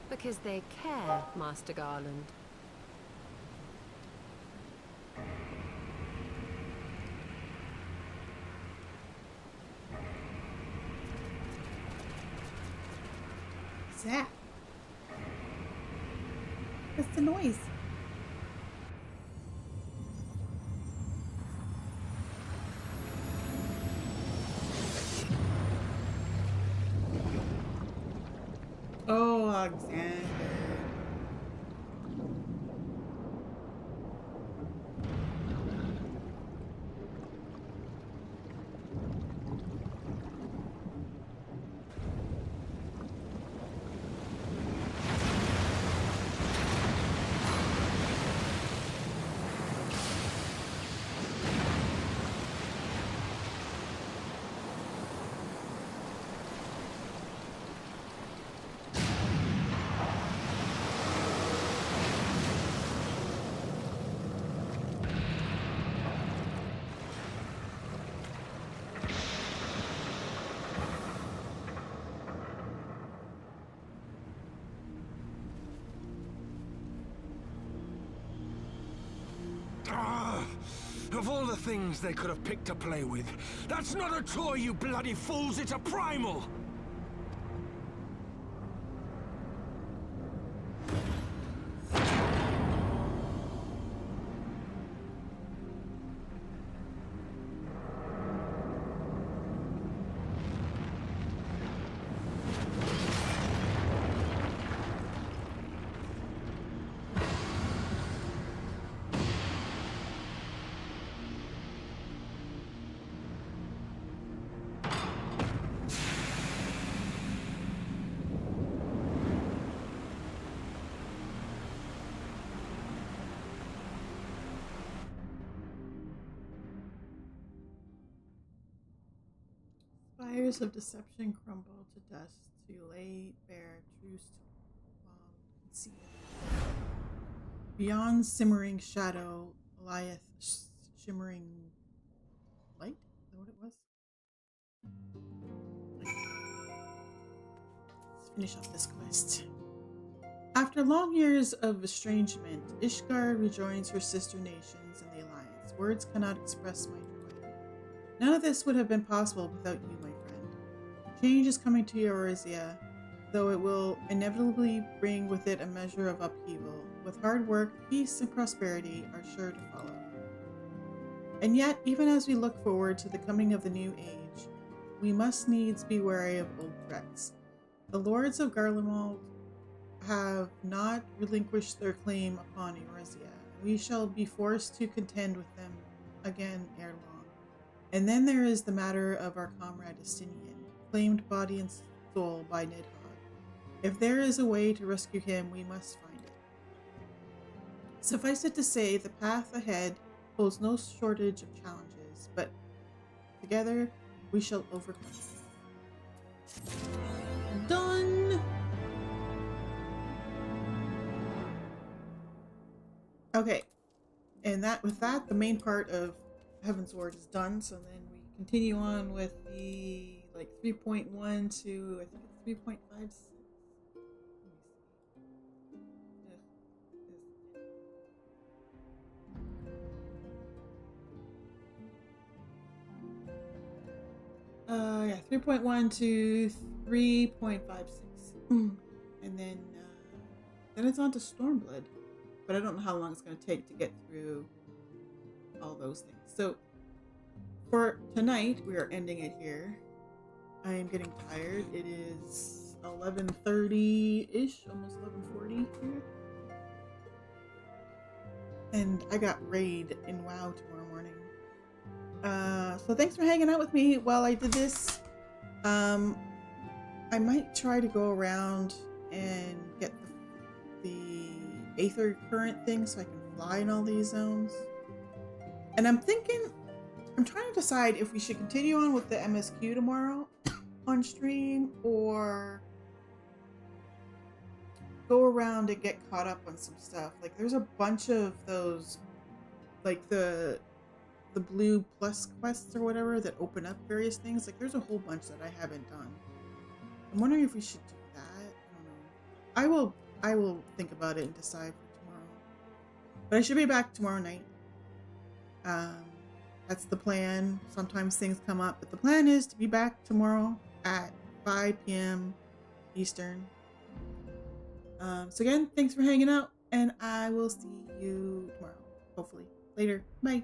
Because they care, Master Garland. What's that? What's the noise? Oh, Alexander. Of all the things they could have picked to play with, that's not a toy, you bloody fools, it's a primal! layers of deception crumble to dust to lay bare truths concealed. Beyond simmering shadow lieth shimmering light? Is that what it was? Let's finish up this quest. After long years of estrangement, Ishgard rejoins her sister nations in the Alliance. Words cannot express my joy. None of this would have been possible without you, my friend. Change is coming to Eorzea, though it will inevitably bring with it a measure of upheaval. With hard work, peace and prosperity are sure to follow. And yet, even as we look forward to the coming of the new age, we must needs be wary of old threats. The lords of Garlemald have not relinquished their claim upon Eorzea. We shall be forced to contend with them again ere long. And then there is the matter of our comrade Estinian, claimed body and soul by Nidhogg. If there is a way to rescue him, we must find it. Suffice it to say, the path ahead holds no shortage of challenges, but together we shall overcome. Done! Okay, and with that, the main part of Heavensward is done, so then we continue on with the, 3.1 to, I think it's 3.56. Yeah, 3.1 to 3.56. And then it's on to Stormblood. But I don't know how long it's going to take to get through all those things. So for tonight, we are ending it here. I am getting tired. It is 11:30-ish, almost 11:40 here. And I got raid in WoW tomorrow morning. So thanks for hanging out with me while I did this. I might try to go around and get the Aether current thing so I can fly in all these zones. And I'm trying to decide if we should continue on with the MSQ tomorrow on stream or go around and get caught up on some stuff. Like there's a bunch of those, like the blue plus quests or whatever that open up various things. Like there's a whole bunch that I haven't done. I'm wondering if we should do that. I don't know. I will think about it and decide for tomorrow. But I should be back tomorrow night. That's the plan. Sometimes things come up, but the plan is to be back tomorrow at 5 p.m. Eastern. So again, thanks for hanging out, and I will see you tomorrow, hopefully. Later. Bye.